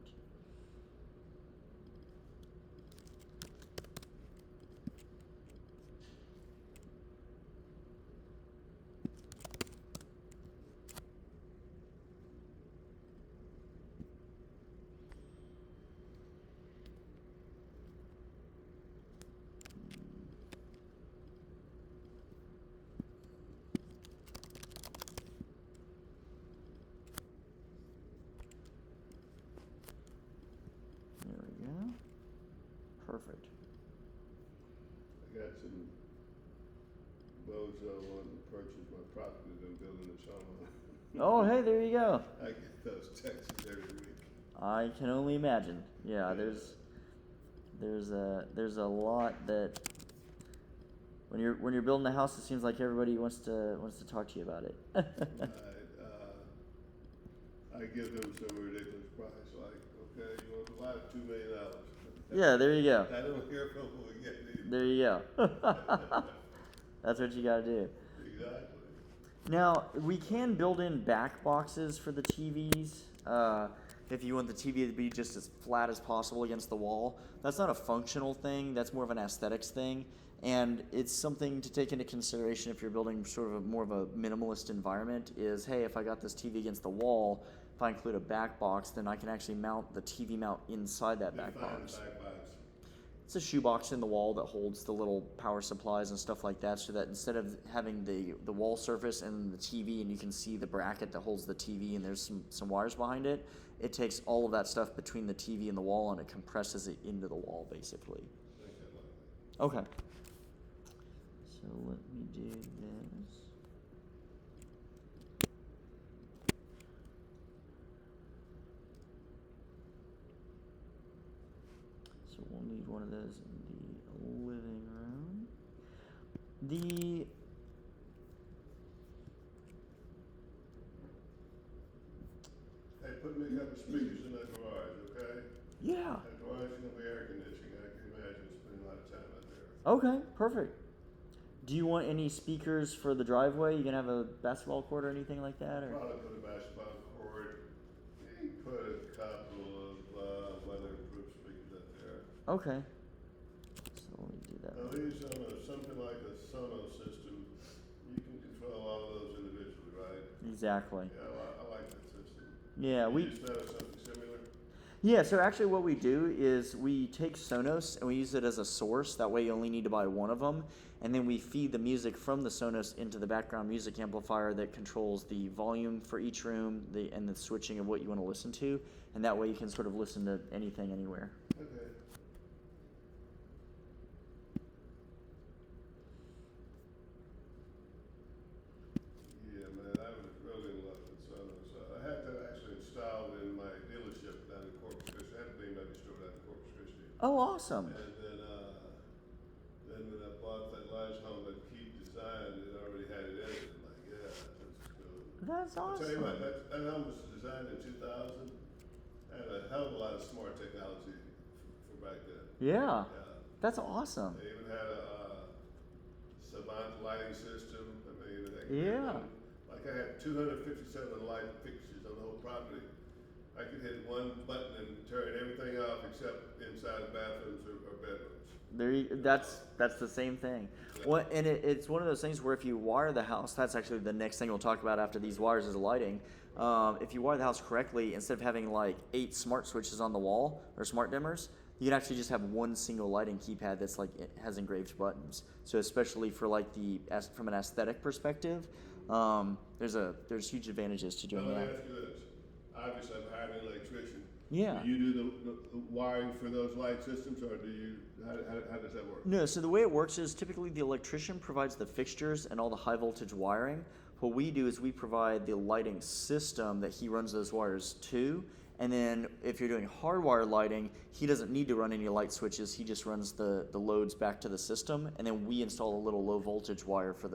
There we go. Perfect. I got some bozo wanting to purchase my property that I'm building a sawmill. Oh, hey, there you go. I get those texts every week. I can only imagine. Yeah, there's a lot that when you're building a house, it seems like everybody wants to talk to you about it. I give them some ridiculous price, like, okay, you want to buy $2 million. Yeah, there you go. I don't hear from them again either. There you go. That's what you gotta do. Exactly. Now, we can build in back boxes for the TVs. If you want the TV to be just as flat as possible against the wall. That's not a functional thing, that's more of an aesthetics thing. And it's something to take into consideration if you're building sort of more of a minimalist environment is, hey, if I got this TV against the wall, if I include a back box, then I can actually mount the TV mount inside that back box. It's a shoebox in the wall that holds the little power supplies and stuff like that, so that instead of having the wall surface and the TV and you can see the bracket that holds the TV and there's some wires behind it, it takes all of that stuff between the TV and the wall and it compresses it into the wall basically. Okay. So let me do this. So we'll need one of those in the living room. Hey, put me a couple speakers in that garage, okay? Yeah. That garage is gonna be air conditioning. I can imagine spending a lot of time out there. Okay, perfect. Do you want any speakers for the driveway? You gonna have a basketball court or anything like that? Or? Probably put a basketball court. You can put a couple of weatherproof speakers up there. Okay. So let me do that. Now these on something like a Sonos system, you can control all of those individually, right? Exactly. Yeah, I like that system. Yeah, You we. used to have something similar? Yeah, so actually what we do is we take Sonos and we use it as a source. That way you only need to buy one of them. And then we feed the music from the Sonos into the background music amplifier that controls the volume for each room and the switching of what you want to listen to. And that way you can sort of listen to anything anywhere. Okay. Yeah, man, I was really in love with Sonos. I had that actually installed in my dealership down in Corpus Christi. I had a beam up store down in Corpus Christi. Oh, awesome. And then when I bought that last home that Keith designed, it already had it in it. I'm like, yeah, that's cool. That's I'll tell you what, awesome. that home was designed in 2000. Had a hell of a lot of smart technology for back then. Yeah, Yeah. that's awesome. They even had a Savant lighting system. I mean, Yeah. like I had 257 light fixtures on the whole property. I could hit one button and turn everything off except inside the bathrooms or bedrooms. That's the same thing. Well, and it's one of those things where if you wire the house, that's actually the next thing we'll talk about after these wires is lighting. If you wire the house correctly, instead of having like 8 smart switches on the wall or smart dimmers, you can actually just have one single lighting keypad that's like it has engraved buttons. So especially for like from an aesthetic perspective, there's huge advantages to doing Let me that. ask you this. Obviously, I'm hiring an electrician. Yeah. Do you do the wiring for those light systems, or do you? How does that work? No, so the way it works is typically the electrician provides the fixtures and all the high voltage wiring. What we do is we provide the lighting system that he runs those wires to. And then if you're doing hardwired lighting, he doesn't need to run any light switches. He just runs the loads back to the system. And then we install a little low voltage wire for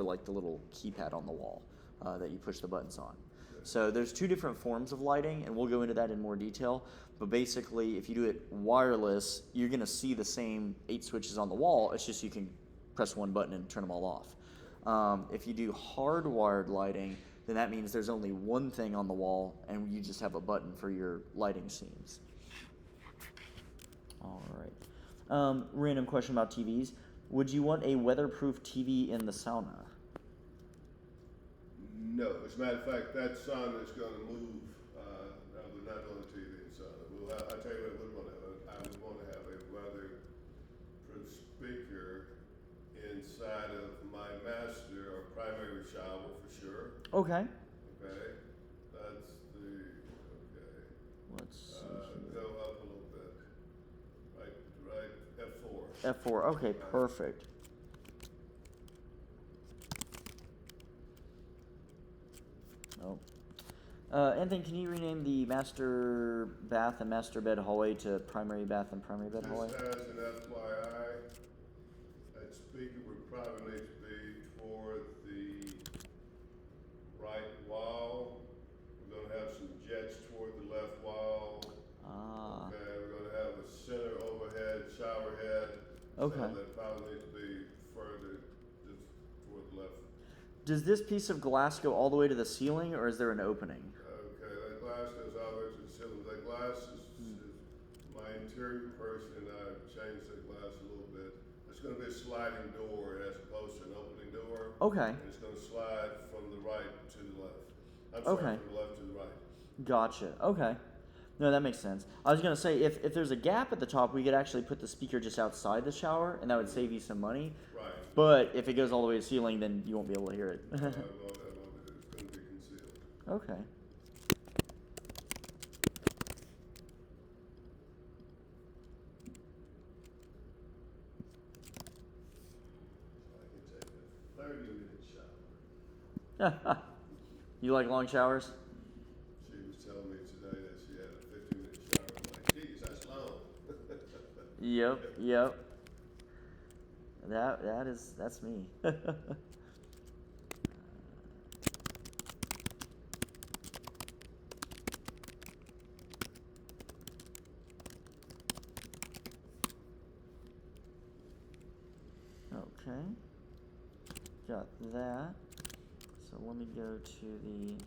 like the little keypad on the wall that you push the buttons on. So there's 2 different forms of lighting, and we'll go into that in more detail. But basically, if you do it wireless, you're going to see the same 8 switches on the wall. It's just you can press one button and turn them all off. If you do hardwired lighting, then that means there's only one thing on the wall, and you just have a button for your lighting scenes. All right. Random question about TVs. Would you want a weatherproof TV in the sauna? No. As a matter of fact, that sauna is going to move. We're not going to TV and sauna. I'll tell you what I would want to have. I would want to have a weatherproof speaker inside of my master or primary shower for sure. Okay. Okay. That's the. Okay. Let's see here. Go up a little bit. Right. F4. F4. Okay, perfect. Oh. Anthony, can you rename the master bath and master bed hallway to primary bath and primary bed hallway? Just as an FYI, that speaker would probably need to be toward the right wall. We're going to have some jets toward the left wall. Ah. Okay, we're going to have a center overhead shower head. Okay. So that probably needs to be further just toward the left. Does this piece of glass go all the way to the ceiling, or is there an opening? Okay, that glass goes all the way to the ceiling. That glass is my interior person, and I've changed that glass a little bit. It's going to be a sliding door as opposed to an opening door. Okay. And it's going to slide from the right to the left. I'm Okay. sorry, from the left to the right. Gotcha. Okay. No, that makes sense. I was going to say, if there's a gap at the top, we could actually put the speaker just outside the shower, and that would save you some money. Right. But if it goes all the way to the ceiling, then you won't be able to hear it. It's going to be concealed. Okay. So I can take a 30-minute shower. You like long showers? She was telling me today that she had a 15-minute shower. I'm like, geez, that's long. Yep. That's me. Okay. Got that. So let me go to the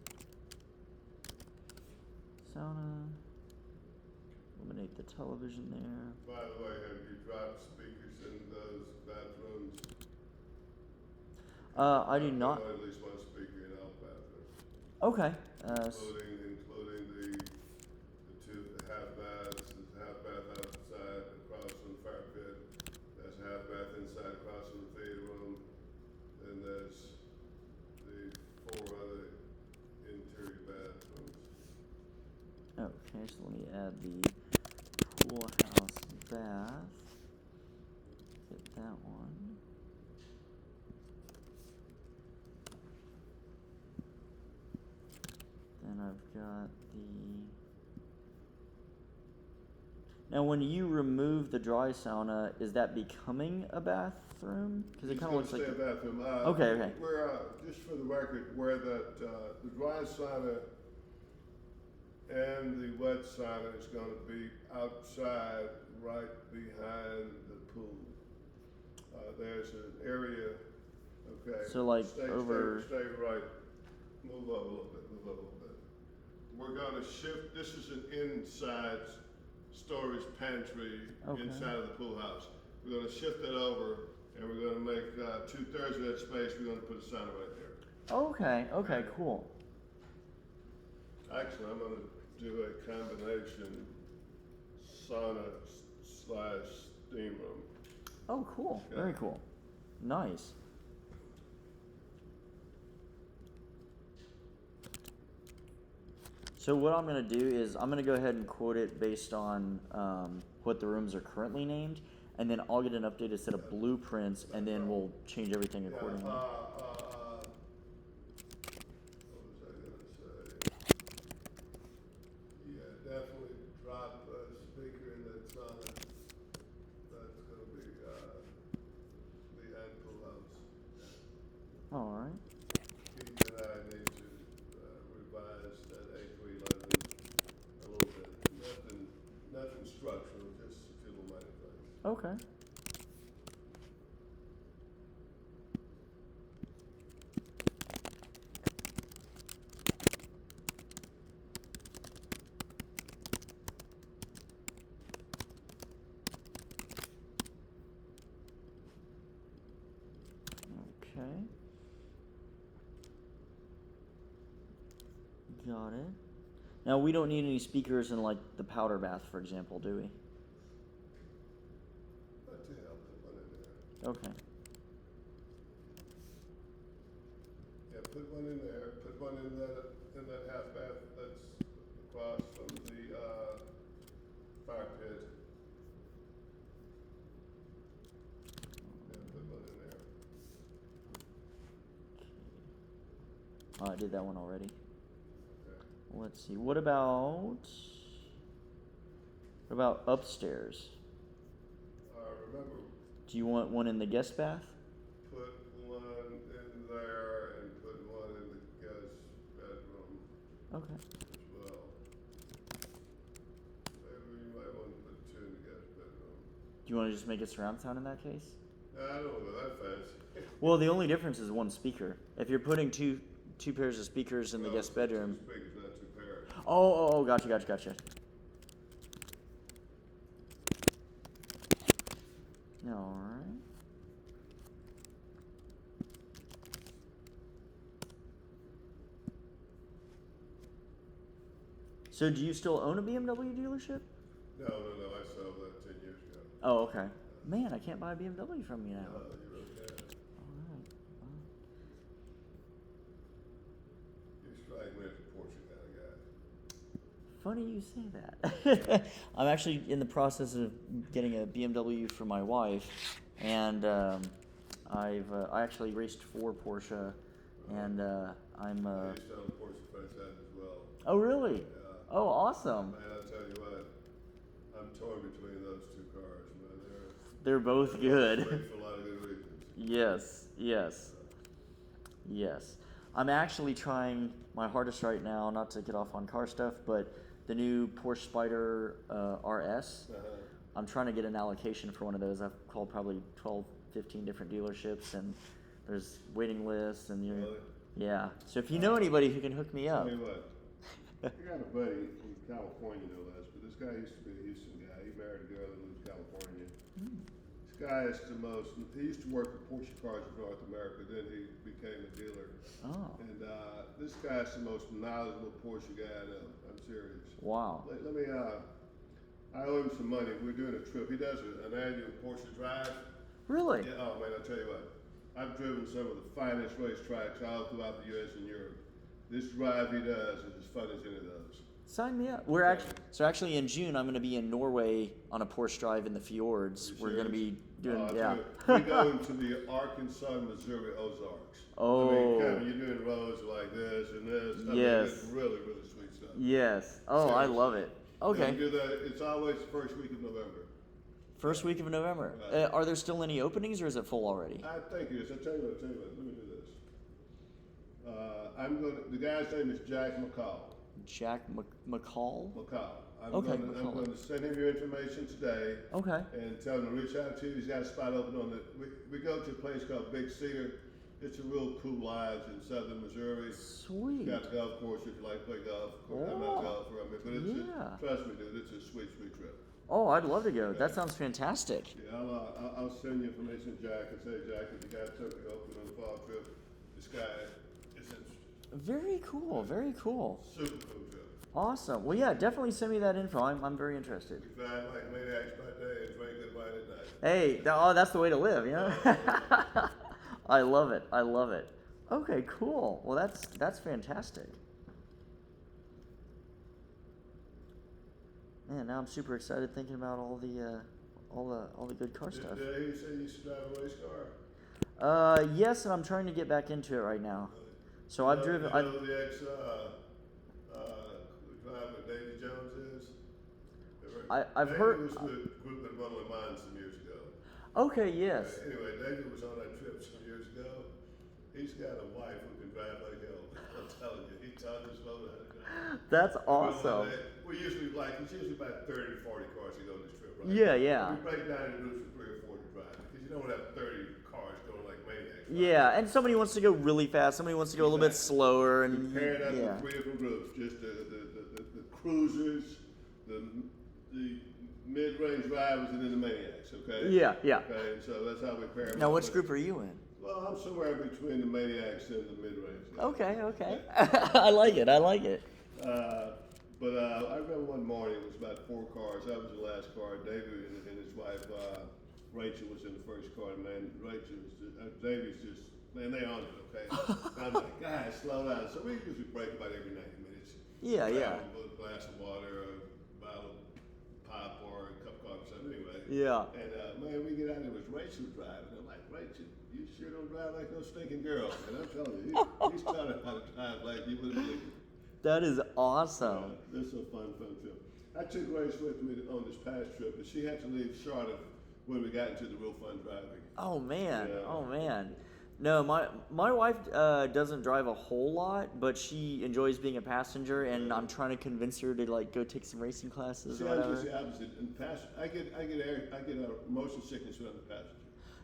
sauna. Eliminate the television there. By the way, have you dropped speakers in those bathrooms? I do not. At least one speaker in all bathrooms. Okay. Including the 2 half bath Okay, so let me add the pool house bath. Get that one. Then I've got the. Now, when you remove the dry sauna, is that becoming a bathroom? Because it It's kind of gonna looks like. stay a bathroom. Okay. We're, just for the record, where that, the dry sauna and the wet sauna is gonna be outside, right behind the pool. There's an area, okay. So, like, over- Stay right, move up a little bit. We're gonna shift, this is an inside storage pantry Okay. inside of the pool house. We're gonna shift it over, and we're gonna make 2/3 of that space, we're gonna put a sauna right there. Okay, cool. Actually, I'm gonna do a combination sauna slash steam room. Oh, cool. Yeah. Very cool. Nice. So what I'm going to do is I'm going to go ahead and quote it based on what the rooms are currently named, and then I'll get an updated set of blueprints, and then we'll change everything accordingly. What was I gonna say? Yeah, definitely drop a speaker in that sauna. That's gonna be, behind pool house. All right. Keith and I need to, revise that A311 a little bit. Nothing structural, just a few little minor things. Okay. Okay. Got it. Now we don't need any speakers in like the powder bath, for example, do we? But yeah, I'll put one in there. Okay. Yeah, put one in there, put one in that half bath that's across from the, fire pit. Yeah, put one in there. Oh, I did that one already. Okay. Let's see. What about upstairs? Remember, Do you want one in the guest bath? put one in there and put one in the guest bedroom Okay. as well. Maybe you might want to put 2 in the guest bedroom. Do you want to just make it surround sound in that case? I don't know that fancy. Well, the only difference is one speaker. If you're putting two pairs of speakers in the Well, guest it's bedroom. 2 speakers, not 2 pairs. Oh, gotcha. All right. So, do you still own a BMW dealership? No, I sold that 10 years ago. Oh, okay. Man, I can't buy a BMW from you now. No, you really can't. Alright. You strike me as a Porsche kind of guy. Funny you say that. I'm actually in the process of getting a BMW for my wife, and I actually raced for Porsche, and I'm. I used to own a Porsche franchise as well. Oh, really? Yeah. Oh, awesome. Man, I'll tell you what, I'm torn between those 2 cars, man. They're both good. Great for a lot of good reasons. Yes. I'm actually trying my hardest right now, not to get off on car stuff, but the new Porsche Spyder RS. I'm trying to get an allocation for one of those. I've called probably 12, 15 different dealerships, and there's waiting lists, and you're, Really? yeah. So if you know anybody who can hook me up, Tell you what, I got a buddy in California, no less, but this guy used to be a Houston guy. He married a girl that lives in California. This guy is he used to work for Porsche Cars of North America, then he became a dealer. oh, And this guy's the most knowledgeable Porsche guy I know. I'm serious. wow. Let me, I owe him some money. We're doing a trip. He does an annual Porsche drive. Really? Yeah, oh man, I'll tell you what. I've driven some of the finest racetracks all throughout the U.S. and Europe. This drive he does is as fun as any of those. Sign me up. We're actually in June. I'm going to be in Norway on a Porsche drive in the fjords. We're going to be doing We go to the Arkansas, Missouri Ozarks. Oh. I mean, Kevin, you're doing roads like this and this. I mean, it's really, really sweet stuff. Yes. Oh, I love it. Okay. And we do that. It's always the first week of November. First week of November. Right. Are there still any openings, or is it full already? I think it is. I tell you what. Let me do this. The guy's name is Jack McCall. Jack McCall? McCall. I'm Okay, going McCall. to send him your information today. Okay. And tell him to reach out to you. He's got a spot open on the. We go to a place called Big Cedar. It's a real cool lodge in southern Missouri. Sweet. Got a golf course if you like to play golf. Of course, I'm not a golfer, but it's trust me, dude, it's a sweet, sweet trip. Oh, I'd love to go. That sounds fantastic. Yeah, I'll send you information to Jack and say, Jack, if you got something open on the fall trip, this guy is interested. Very cool. Very cool. Super cool trip. Awesome. Well, yeah, definitely send me that info. I'm very interested. We drive like maniacs by day and drink good wine at night. Hey, that's the way to live, you know? I love it. I love it. Okay, cool. Well, that's fantastic. Man, now I'm super excited thinking about all the good car stuff. You said you used to drive a race car? Yes, and I'm trying to get back into it right now. So I've driven. You know the ex driver Davy Jones is? I've Davey heard. was with a group in one of mine some years ago. Okay. Yes. Anyway, David was on that trip some years ago. He's got a wife who can drive like hell. I'm telling you, he taught us slow how to drive. That's awesome. We usually it's usually about 30 to 40 cars to go on this trip, right? Yeah. Yeah. We break down the routes for 3 or 4 to drive because you don't want to have 30 cars going like maniacs. Right? Yeah, and somebody wants to go really fast. Somebody wants to go a little bit slower, and Paired up yeah. with 3 different groups, just the cruisers, the mid-range drivers, and then the maniacs. Okay. Yeah. Yeah. Okay, and so that's how we pair them. Now, up. which group are you in? Well, I'm somewhere between the maniacs and the mid-range. Okay. Okay. I like it. I like it. But I remember one morning, it was about 4 cars. That was the last car. David and his wife, Rachel, was in the first car. Man, David's just, man, they on it, okay? I'm like, guys, slow down. So we usually break about every 90 minutes. Yeah, yeah. A glass of water, a bottle of pop, or a cup of coffee, something anyway. Yeah. And man, we get out there, it was Rachel driving. I'm like, Rachel, you sure don't drive like no stinking girl. And I'm telling you, he's taught her how to drive like you wouldn't believe it. That is awesome. This is a fun trip. I took Grace with me on this past trip, but she had to leave Charlotte when we got into the real fun driving. Oh man. Yeah. Oh man. No, my wife doesn't drive a whole lot, but she enjoys being a passenger, and I'm trying to convince her to like go take some racing classes See, or I'm whatever. just the opposite. I get a motion sickness when I'm the passenger.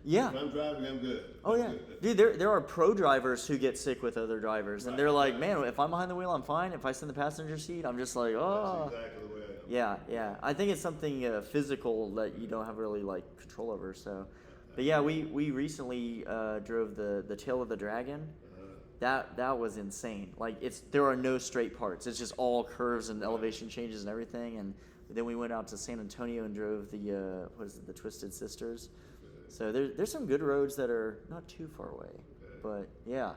Yeah. If I'm driving, I'm good. Oh I'm yeah, good. dude. There are pro drivers who get sick with other drivers, and they're like, man, if I'm behind the wheel, I'm fine. If I sit in the passenger seat, I'm just like, oh. That's exactly the way I am. Yeah, yeah. I think it's something physical that you don't have really like control over. So, but yeah, we recently drove the Tail of the Dragon. That was insane. Like there are no straight parts. It's just all curves and elevation changes and everything. And then we went out to San Antonio and drove the the Twisted Sisters. So there's some good roads that are not too far away. But yeah.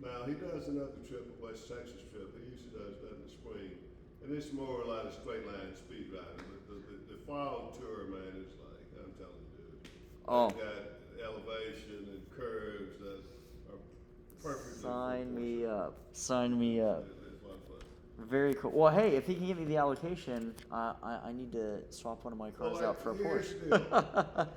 Now he does another trip, a West Texas trip. He usually does that in the spring, and it's more a lot of straight line speed driving. But the fall tour, man, is like I'm telling you, dude. Oh. They've got elevation and curves that are perfect. Sign me up. Sign me up. It's a lot of fun. Very cool. Well, hey, if he can give me the allocation, I need to swap one of my cars out for a here's Porsche. the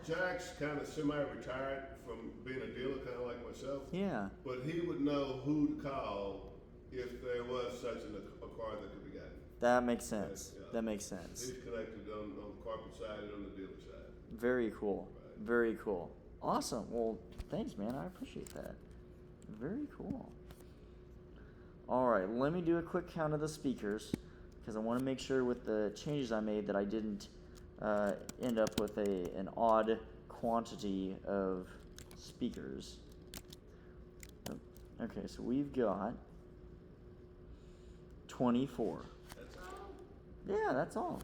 deal. Jack's kind of semi-retired from being a dealer, kind of like myself. Yeah. But he would know who to call if there was such a car that could be gotten. That makes sense. Yeah. That makes sense. He's connected on the corporate side and on the dealer side. Very cool. Right. Very cool. Awesome. Well, thanks, man. I appreciate that. Very cool. All right, let me do a quick count of the speakers because I want to make sure with the changes I made that I didn't end up with an odd quantity of speakers. Okay, so we've got 24. That's all? Yeah, that's all.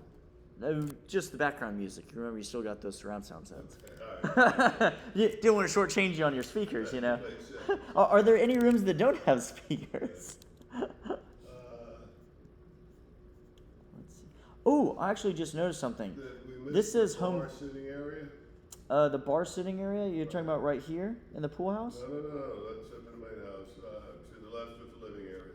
No, just the background music. Remember, you still got those surround sound sets. Okay, all right. You didn't want to shortchange you on your speakers, you know. Makes sense. Are there any rooms that don't have speakers? Oh, I actually just noticed something. We This missed says the home. bar sitting area. The bar sitting area. You're talking about right here in the pool house? No, that's up in the main house, to the left of the living area.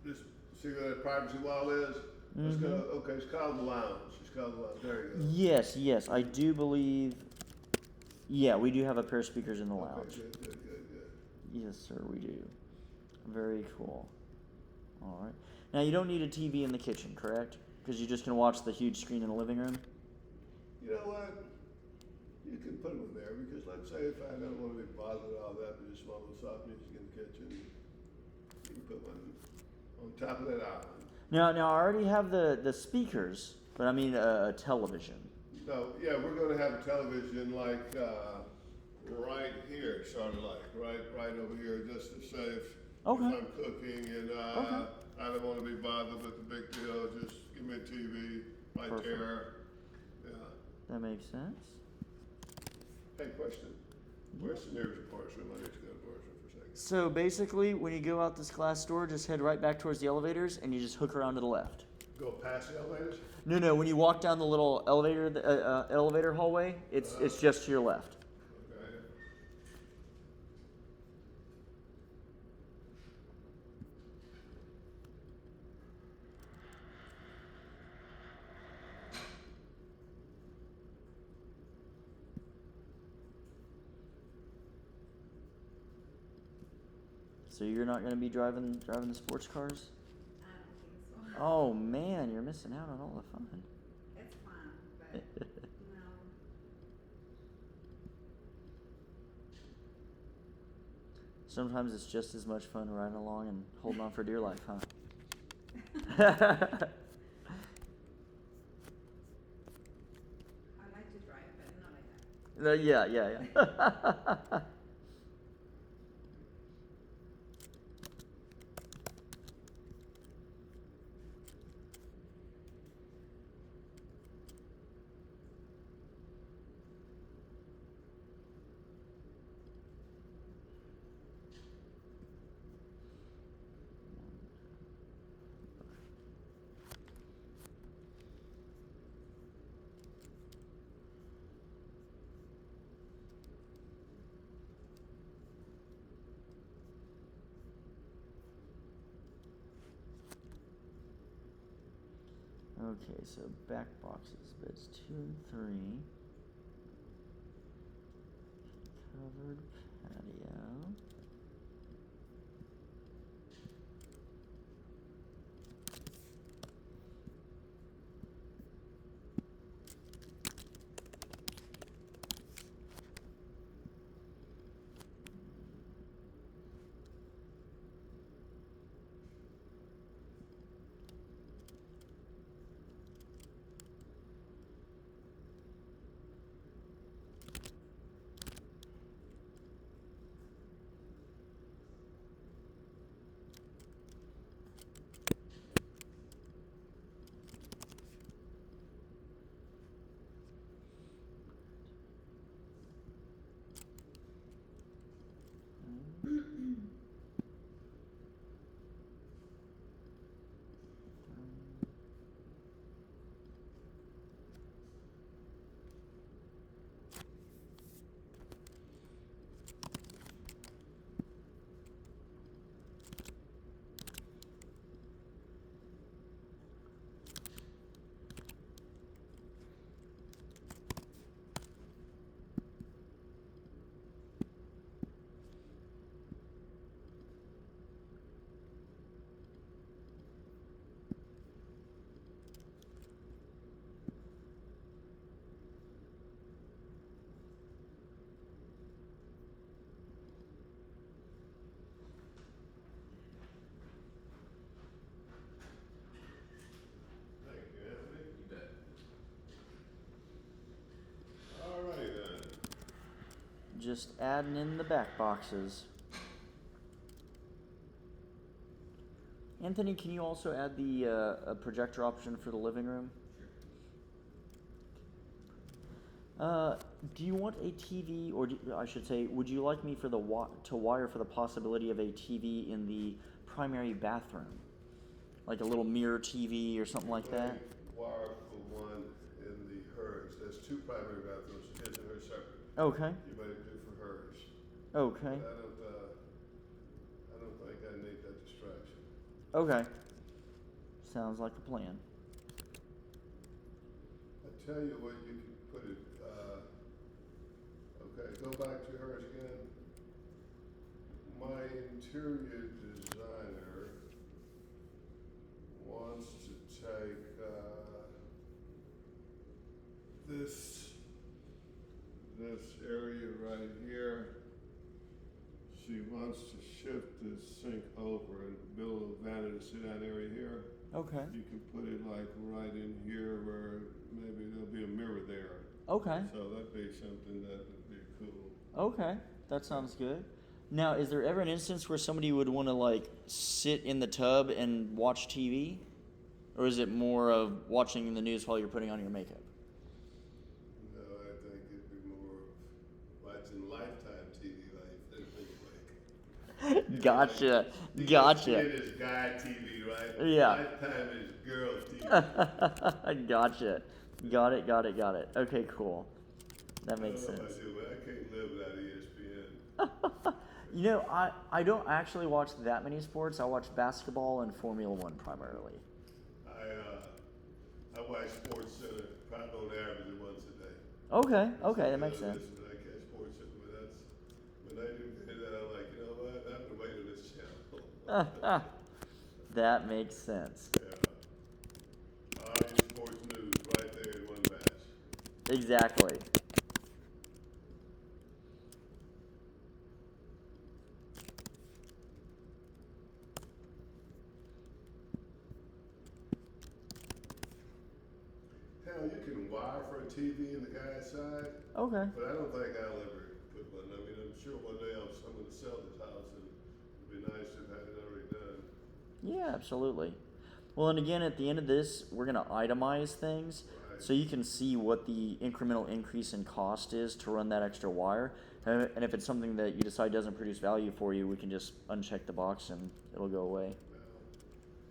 This, see where that privacy wall is? Let's go, okay, it's called the lounge, it's called the lounge, there you go. Yes, I do believe. Yeah, we do have a pair of speakers in the lounge. Okay, good. Yes, sir, we do. Very cool. All right. Now you don't need a TV in the kitchen, correct? Because you're just gonna watch the huge screen in the living room. You know what? You can put them in there, because let's say if I don't want to be bothered with all that, but just want a little soft music in the kitchen, you can put one on top of that island. Now I already have the speakers, but I mean a television. No, yeah, we're gonna have a television like, right here, sort of like, right over here, just to say if Okay. I'm cooking and, Okay. I don't wanna be bothered with the big deal, just give me a TV right Perfect. there. Yeah. That makes sense. Hey, question. Where's the nearest parts room? I need to go to the parts room for a second. So basically, when you go out this glass door, just head right back towards the elevators, and you just hook around to the left. Go past the elevators? No. When you walk down the little elevator hallway, it's just to your left. Okay. So you're not gonna be driving the sports cars? I don't think so. Oh man, you're missing out on all the fun. It's fun, but no. Sometimes it's just as much fun riding along and holding on for dear life, huh? I like to drive, but not like that. Yeah. Okay, so back boxes, beds 2 and 3. Covered patio. Thank you, Anthony. You bet. Alrighty then. Just adding in the back boxes. Anthony, can you also add the a projector option for the living room? Do you want a TV, or I should say, would you like me for the to wire for the possibility of a TV in the primary bathroom, like a little mirror TV or something like that? Wire two primary bathrooms, his and her separate. Okay. You might do for hers. Okay. But I don't think I need that distraction. Okay. Sounds like a plan. I tell you what, you can put it, okay, go back to hers again. My interior designer wants to take, this area right here. She wants to shift this sink over and build a vanity sit-down area here. Okay. You can put it like right in here where maybe there'll be a mirror there. Okay. So that'd be something that would be cool. Okay. That sounds good. Now, is there ever an instance where somebody would want to like sit in the tub and watch TV? Or is it more of watching the news while you're putting on your makeup? No, I think it'd be more of watching Lifetime TV like anyway. Gotcha. ESPN Gotcha. is guy TV, right? Yeah. Lifetime is girl TV. Gotcha. Got it. Okay, cool. That makes I don't know sense. about you, but I can't live without ESPN. You know, I don't actually watch that many sports. I watch basketball and Formula One primarily. I watch Sports Center probably on average once a day. Okay, that makes sense. Listen, I catch Sports Center, but that's when they do that. I'm like, you know what? I've been waiting on this channel. That makes sense. Yeah. All your sports news right there in one batch. Exactly. Hell, you can wire for a TV in the guy's side, Okay. but I don't think I'll ever put one. I mean, I'm sure one day I'm going to sell this house, and it'd be nice to have it already done. Yeah, absolutely. Well, and again, at the end of this, we're going to itemize things Right. so you can see what the incremental increase in cost is to run that extra wire. And if it's something that you decide doesn't produce value for you, we can just uncheck the box and it'll go away.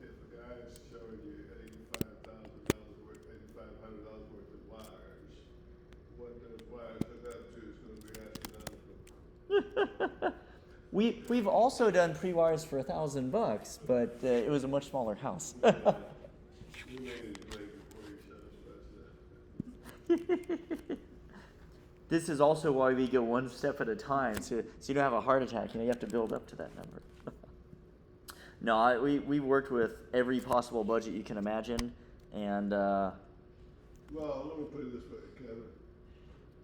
Now, if a guy's showing you $85,000 worth, $8,500 worth of wires, what those wires hook up to is going to be astronomical. We've also done pre-wires for $1,000, but it was a much smaller house. You may need to break before you show us that. This is also why we go one step at a time, so you don't have a heart attack. You know, you have to build up to that number. No, we worked with every possible budget you can imagine, and Well, let me put it this way, Kevin.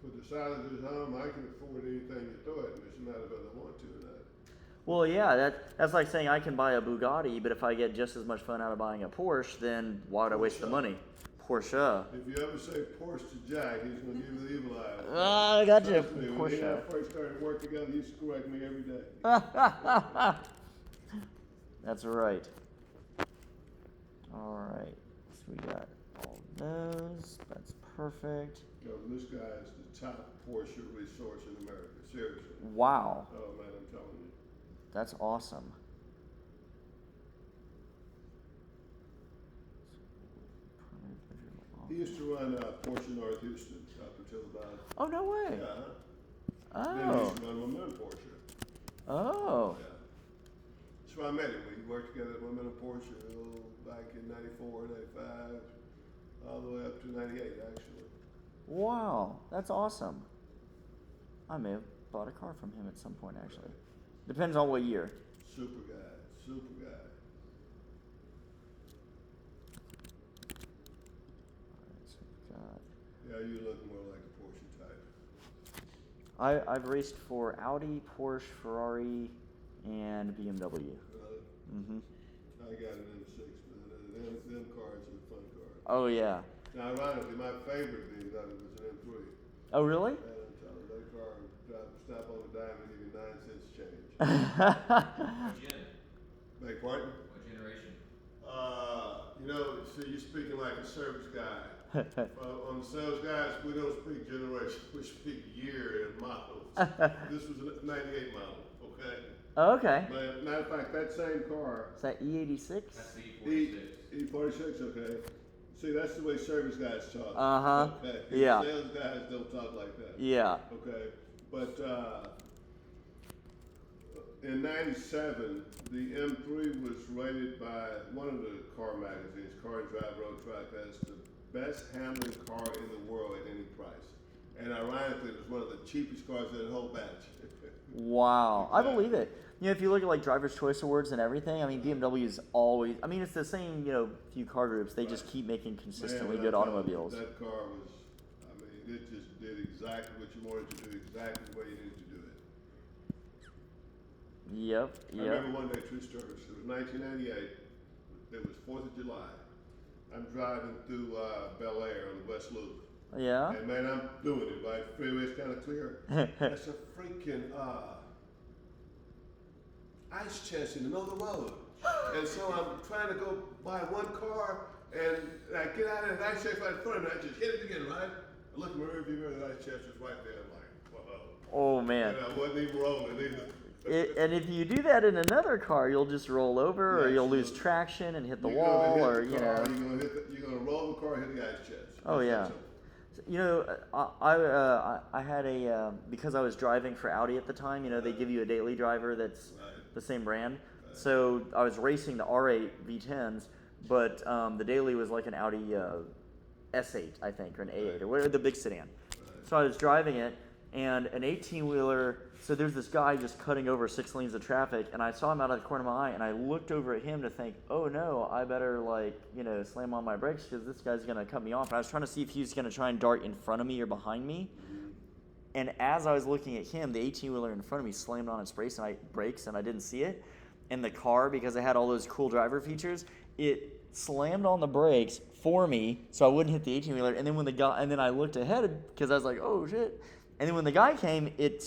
For the size of this home, I can afford anything you throw at me. It's a matter of whether I want to or not. well, yeah, that's like saying I can buy a Bugatti, but if I get just as much fun out of buying a Porsche, then why would I waste the money? Porsche. If you ever say Porsche to Jack, he's going to give you the evil eye. I got you. Trust me, when he and I first started working together, he used to correct me every day. That's right. All right, so we got all those. That's perfect. Yo, this guy is the top Porsche resource in America. Seriously. Wow, Oh man, I'm telling you. that's awesome. He used to run Porsche North Houston up until about. Oh, no way. Yeah. Then he Oh, used to run Momentum Porsche. oh, Yeah. That's where I met him. We worked together at Momentum Porsche back in '94, '95, all the way up to '98 actually. wow, that's awesome. I may have bought a car from him at some point, actually. Depends on what year. Super guy, super guy. Alright, so we've got. Yeah, you look more like a Porsche type. I've raced for Audi, Porsche, Ferrari, and BMW. Really? Mm-hmm. I got an M6, man. Them cars are fun cars. Oh, yeah. Now, ironically, my favorite of these was an M3. Oh, really? Man, I'm telling you, that car stop on a dime and give you 9 cents change. What gen? Beg pardon? What generation? You know, see, you're speaking like a service guy. On the sales guys, we don't speak generation, we speak year and models. This was a 98 model, okay? Oh, okay. But matter of fact, that same car, Is that E86? That's the E46. E46, okay? See, that's the way service guys talk. Uh-huh. Okay. Yeah. Sales guys don't talk like that. Yeah. Okay. But in '97, the M3 was rated by one of the car magazines, Car and Drive Road Track, as the best handling car in the world at any price. And ironically, it was one of the cheapest cars in the whole batch. Wow. I believe it. You know, if you look at like Driver's Choice Awards and everything, I mean, BMW is always, I mean, it's the same, you know, few car groups. They just keep making consistently Man, good I'm telling you, automobiles. that car was, I mean, it just did exactly what you wanted to do, exactly the way you needed to do it. Yep. I remember one day, true story, it was 1998, it was 4th of July. I'm driving through Bel Air on the West Loop. Yeah. And man, I'm doing it, right? Freeway's kind of clear. That's a freaking ice chest in the middle of the road. And so I'm trying to go by one car, and I get out of the ice chest right in front of me, I just hit it again, right? I look in my rearview mirror, the ice chest was right there. I'm like, whoa. Oh man. And I wasn't even rolling either. And if you do that in another car, you'll just roll over, or Yeah, you'll lose absolutely. traction and hit the You're wall, gonna or hit you the car, know. You're gonna roll the car, hit the ice chest. Oh That's yeah. simple. You know, I had a because I was driving for Audi at the time. You know, they give you a daily driver that's Right. the same brand. So I was racing the R8 V10s, but the daily was like an Audi S8, I think, or an A8, or whatever, the big sedan. So I was driving it, and an 18-wheeler. So there's this guy just cutting over 6 lanes of traffic, and I saw him out of the corner of my eye, and I looked over at him to think, oh no, I better like, you know, slam on my brakes because this guy's gonna cut me off. And I was trying to see if he was gonna try and dart in front of me or behind me. And as I was looking at him, the 18-wheeler in front of me slammed on its brakes, and I didn't see it. And the car, because it had all those cool driver features, it slammed on the brakes for me, so I wouldn't hit the 18-wheeler. And then and then I looked ahead because I was like, oh shit. And then when the guy came, it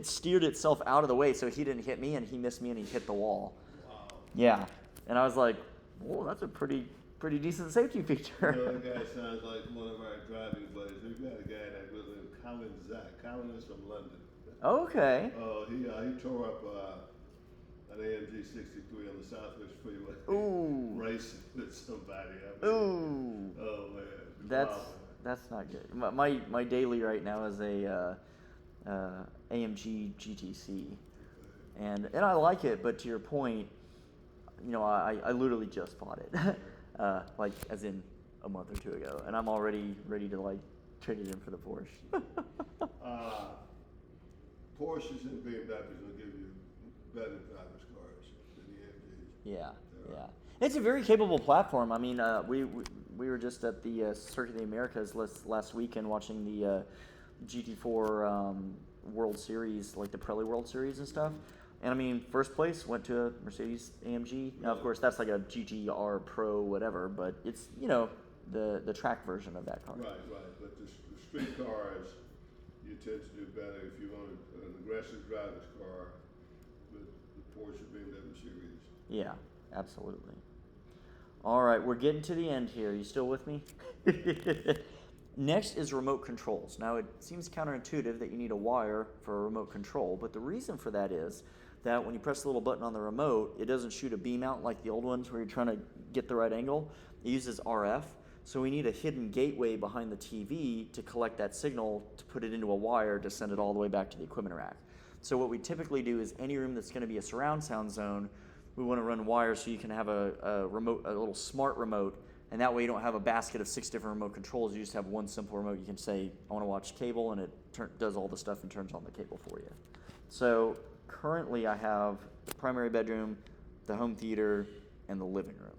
steered itself out of the way, so he didn't hit me, and he missed me, and he hit the wall. Wow. Yeah, and I was like, whoa, that's a pretty decent safety feature. You know, that guy sounds like one of our driving buddies. We've got a guy that was named Colin Zach. Colin is from London. Okay. Oh, he tore up an AMG 63 on the Southwest Freeway. Ooh. Racing with somebody. I mean, Ooh. oh man. That's Wow. that's not good. My daily right now is a AMG GTC, and I like it. But to your point, you know, I literally just bought it, like as in a month or two ago, and I'm already ready to like trade it in for the Porsche. Porsches and BMWs will give you better driver's cars than the AMGs. Yeah, yeah. It's a very capable platform. I mean, we were just at the Circuit of the Americas last weekend watching the GT4 World Series, like the Pirelli World Series and stuff. And I mean, first place went to a Mercedes AMG. Now, of course, that's like a GTR Pro whatever, but it's, you know, the track version of that car. Right. But the street cars, you tend to do better if you want an aggressive driver's car with the Porsche BMW series. Yeah, absolutely. All right, we're getting to the end here. You still with me? Next is remote controls. Now, it seems counterintuitive that you need a wire for a remote control, but the reason for that is that when you press the little button on the remote, it doesn't shoot a beam out like the old ones where you're trying to get the right angle. It uses RF, so we need a hidden gateway behind the TV to collect that signal to put it into a wire to send it all the way back to the equipment rack. So what we typically do is any room that's going to be a surround sound zone, we want to run wires so you can have a remote, a little smart remote, and that way you don't have a basket of 6 different remote controls. You just have one simple remote. You can say, I want to watch cable, and it does all the stuff and turns on the cable for you. So currently I have the primary bedroom, the home theater, and the living room.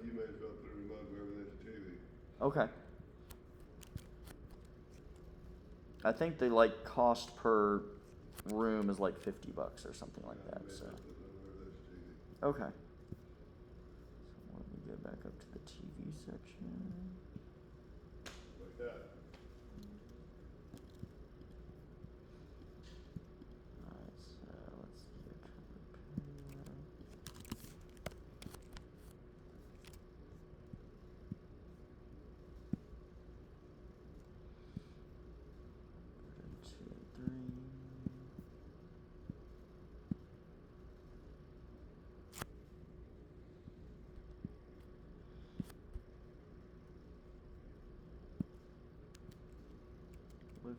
You may as well put a remote wherever there's a TV. Okay. I think the like cost per room is like $50 or something like that. You may as So well put one wherever there's a TV. okay. So let me go back up to the TV section. Like that. Alright, so let's see here. Two and three.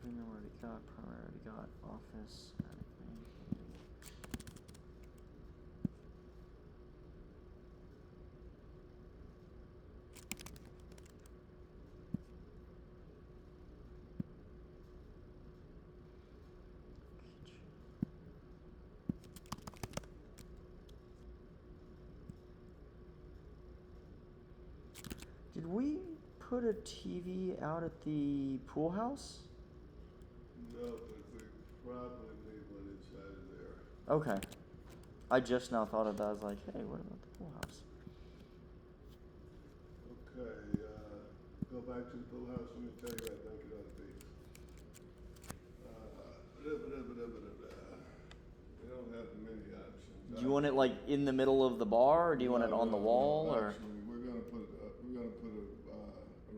living room already got, Prewire already got, office, attic, main. Did we put a TV out at the pool house? No, but we probably need one inside of there. Okay. I just now thought of that. I was like, hey, what about the pool house? Okay, go back to the pool house, let me tell you what I think it ought to be. We don't have many options. Do you want it like in the middle of the bar, or do you want it on the wall, or? Actually, we're gonna put a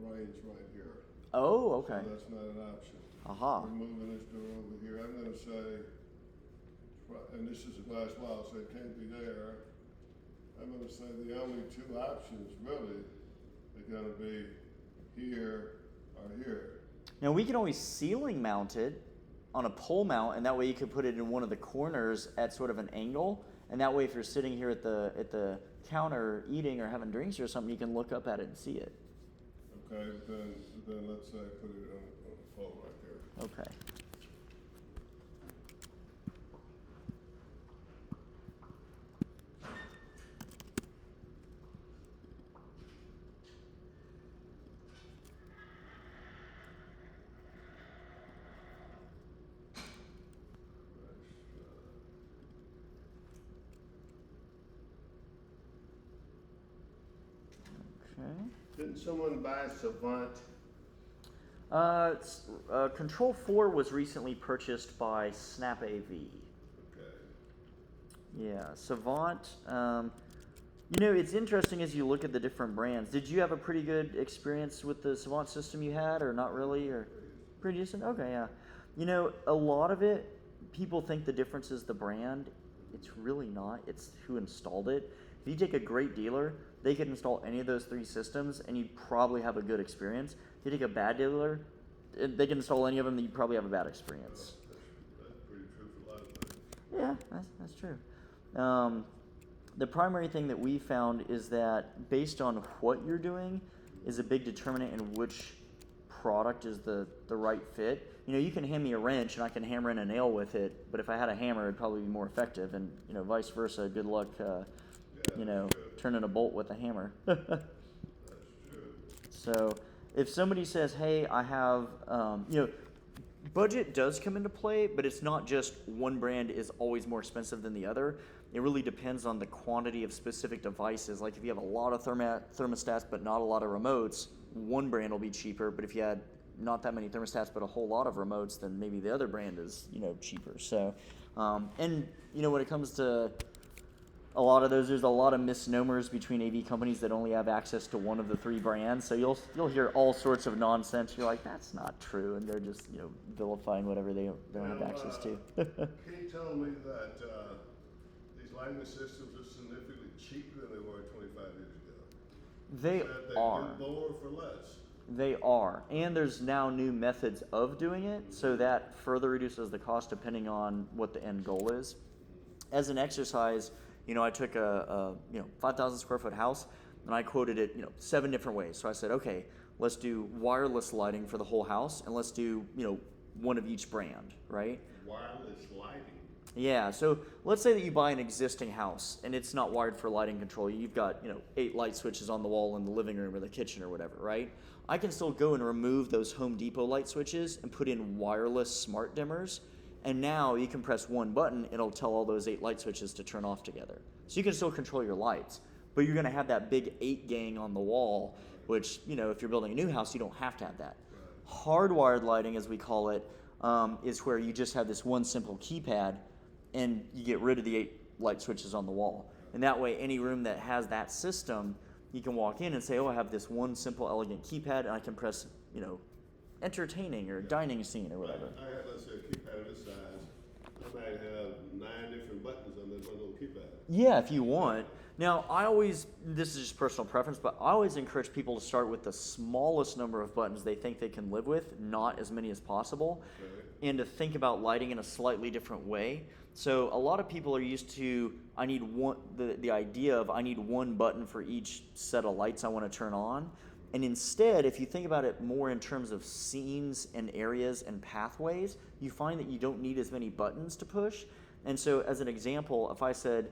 range right here. Oh, okay. So that's not an option. Aha. We're moving this door over here. I'm gonna say, and this is a glass wall, so it can't be there. I'm gonna say the only two options really are gonna be here or here. Now we can always ceiling mount it on a pole mount, and that way you could put it in one of the corners at sort of an angle, and that way if you're sitting here at the counter eating or having drinks or something, you can look up at it and see it. Okay, then let's say put it on the pole right there. Okay. Okay. Didn't someone buy Savant? Control 4 was recently purchased by Snap AV. Okay. Yeah, Savant. It's interesting as you look at the different brands. Did you have a pretty good experience with the Savant system you had, or not really, or pretty decent? Okay, yeah. A lot of it, people think the difference is the brand. It's really not. It's who installed it. If you take a great dealer, they could install any of those three systems, and you'd probably have a good experience. If you take a bad dealer, they can install any of them, and you'd probably have a bad experience. That's pretty true for a lot of things. Yeah, that's true. The primary thing that we found is that based on what you're doing is a big determinant in which product is the right fit. You can hand me a wrench and I can hammer in a nail with it, but if I had a hammer, it'd probably be more effective, and vice versa. Good luck, turning a bolt with a hammer. That's true. So if somebody says, hey, I have, budget does come into play, but it's not just one brand is always more expensive than the other. It really depends on the quantity of specific devices. Like if you have a lot of thermostats but not a lot of remotes, one brand will be cheaper, but if you had not that many thermostats but a whole lot of remotes, then maybe the other brand is, cheaper. So, when it comes to a lot of those, there's a lot of misnomers between AV companies that only have access to one of the three brands. So you'll hear all sorts of nonsense. You're like, that's not true, and they're just vilifying whatever they don't have access to. Kate told me that these lighting systems are significantly cheaper than they were 25 years ago. They They are. do more for less. They are, and there's now new methods of doing it, so that further reduces the cost depending on what the end goal is. As an exercise, I took a 5,000 square foot house, and I quoted it 7 different ways. So I said, okay, let's do wireless lighting for the whole house, and let's do one of each brand, right? Wireless lighting. Yeah, so let's say that you buy an existing house and it's not wired for lighting control. You've got 8 light switches on the wall in the living room or the kitchen or whatever, right? I can still go and remove those Home Depot light switches and put in wireless smart dimmers, and now you can press one button, it'll tell all those 8 light switches to turn off together. So you can still control your lights, but you're gonna have that big 8 gang on the wall, which, if you're building a new house, you don't have to have that. Hardwired lighting, as we call it, is where you just have this one simple keypad and you get rid of the 8 light switches on the wall. And that way, any room that has that system, you can walk in and say, oh, I have this one simple, elegant keypad, and I can press, entertaining or dining scene or whatever. I had, let's say, a keypad of this size. I might have 9 different buttons on that one little keypad. Yeah, if you want. Now, this is just personal preference, but I always encourage people to start with the smallest number of buttons they think they can live with, not as many as possible, and to think about lighting in a slightly different way. So a lot of people are used to, the idea of I need one button for each set of lights I want to turn on. And instead, if you think about it more in terms of scenes and areas and pathways, you find that you don't need as many buttons to push. And so as an example, if I said,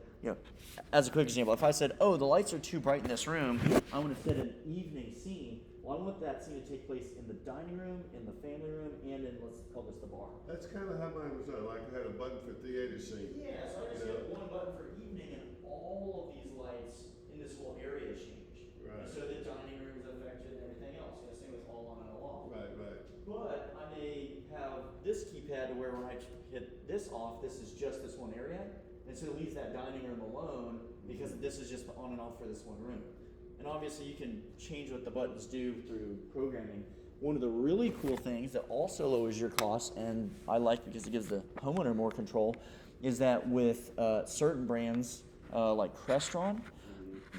as a quick example, if I said, oh, the lights are too bright in this room, I want to set an evening scene. Well, I want that scene to take place in the dining room, in the family room, and in, let's call this the bar. That's kind of how mine was done. Like I had a button for theater scene. Yeah, so I just have one button for evening, and all of these lights in this whole area change. Right. And so the dining room is affected and everything else. Same with all on and all off. Right, right. But I may have this keypad where when I hit this off, this is just this one area. And so it leaves that dining room alone because this is just the on and off for this one room. And obviously you can change what the buttons do through programming. One of the really cool things that also lowers your costs, and I like because it gives the homeowner more control, is that with certain brands like Crestron,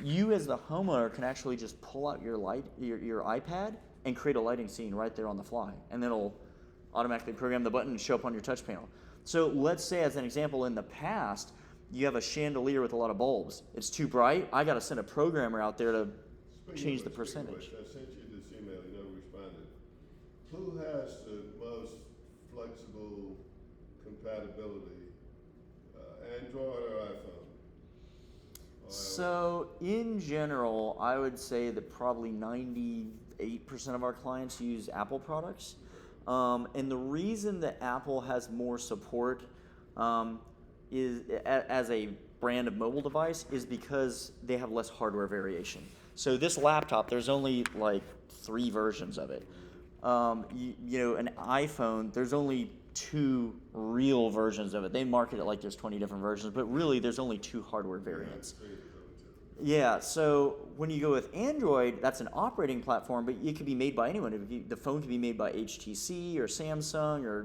you as the homeowner can actually just pull out your iPad and create a lighting scene right there on the fly. And then it'll automatically program the button and show up on your touch panel. So let's say, as an example, in the past, you have a chandelier with a lot of bulbs. It's too bright. I got to send a programmer out there to change the percentage. I sent you this email. You never responded. Who has the most flexible compatibility, Android or iPhone? So in general, I would say that probably 98% of our clients use Apple products. And the reason that Apple has more support is as a brand of mobile device is because they have less hardware variation. So this laptop, there's only like 3 versions of it. An iPhone, there's only 2 real versions of it. They market it like there's 20 different versions, but really there's only 2 hardware variants. Yeah, so when you go with Android, that's an operating platform, but it could be made by anyone. The phone could be made by HTC or Samsung or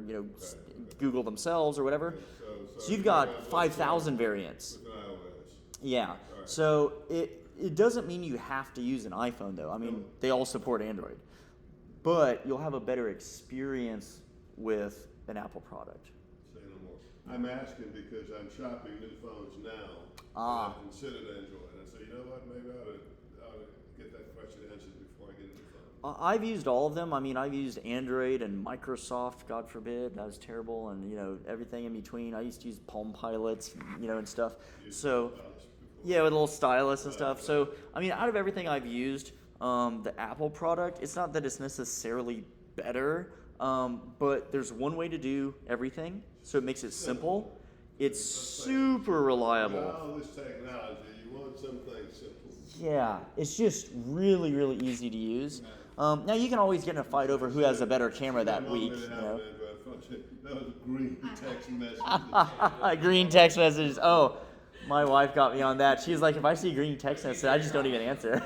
Google themselves or whatever. So you've got 5,000 variants. With iOS. Yeah. Right. So it doesn't mean you have to use an iPhone though. I mean, they all support Android, but you'll have a better experience with an Apple product. Say no more. I'm asking because I'm shopping new phones now. Ah. And I considered Android. I said, you know what? Maybe I ought to get that question answered before I get a new phone. I've used all of them. I mean, I've used Android and Microsoft, God forbid, that was terrible, and everything in between. I used to use Palm Pilots, and stuff. So, yeah, with a little stylus and stuff. So, I mean, out of everything I've used, the Apple product, it's not that it's necessarily better, but there's one way to do everything, so it makes it simple. It's super reliable. With all this technology, you want something simple. Yeah, it's just really, really easy to use. Now you can always get in a fight over who has a better camera that week. That was green text message. Green text messages. Oh, my wife got me on that. She's like, if I see green text message, I just don't even answer.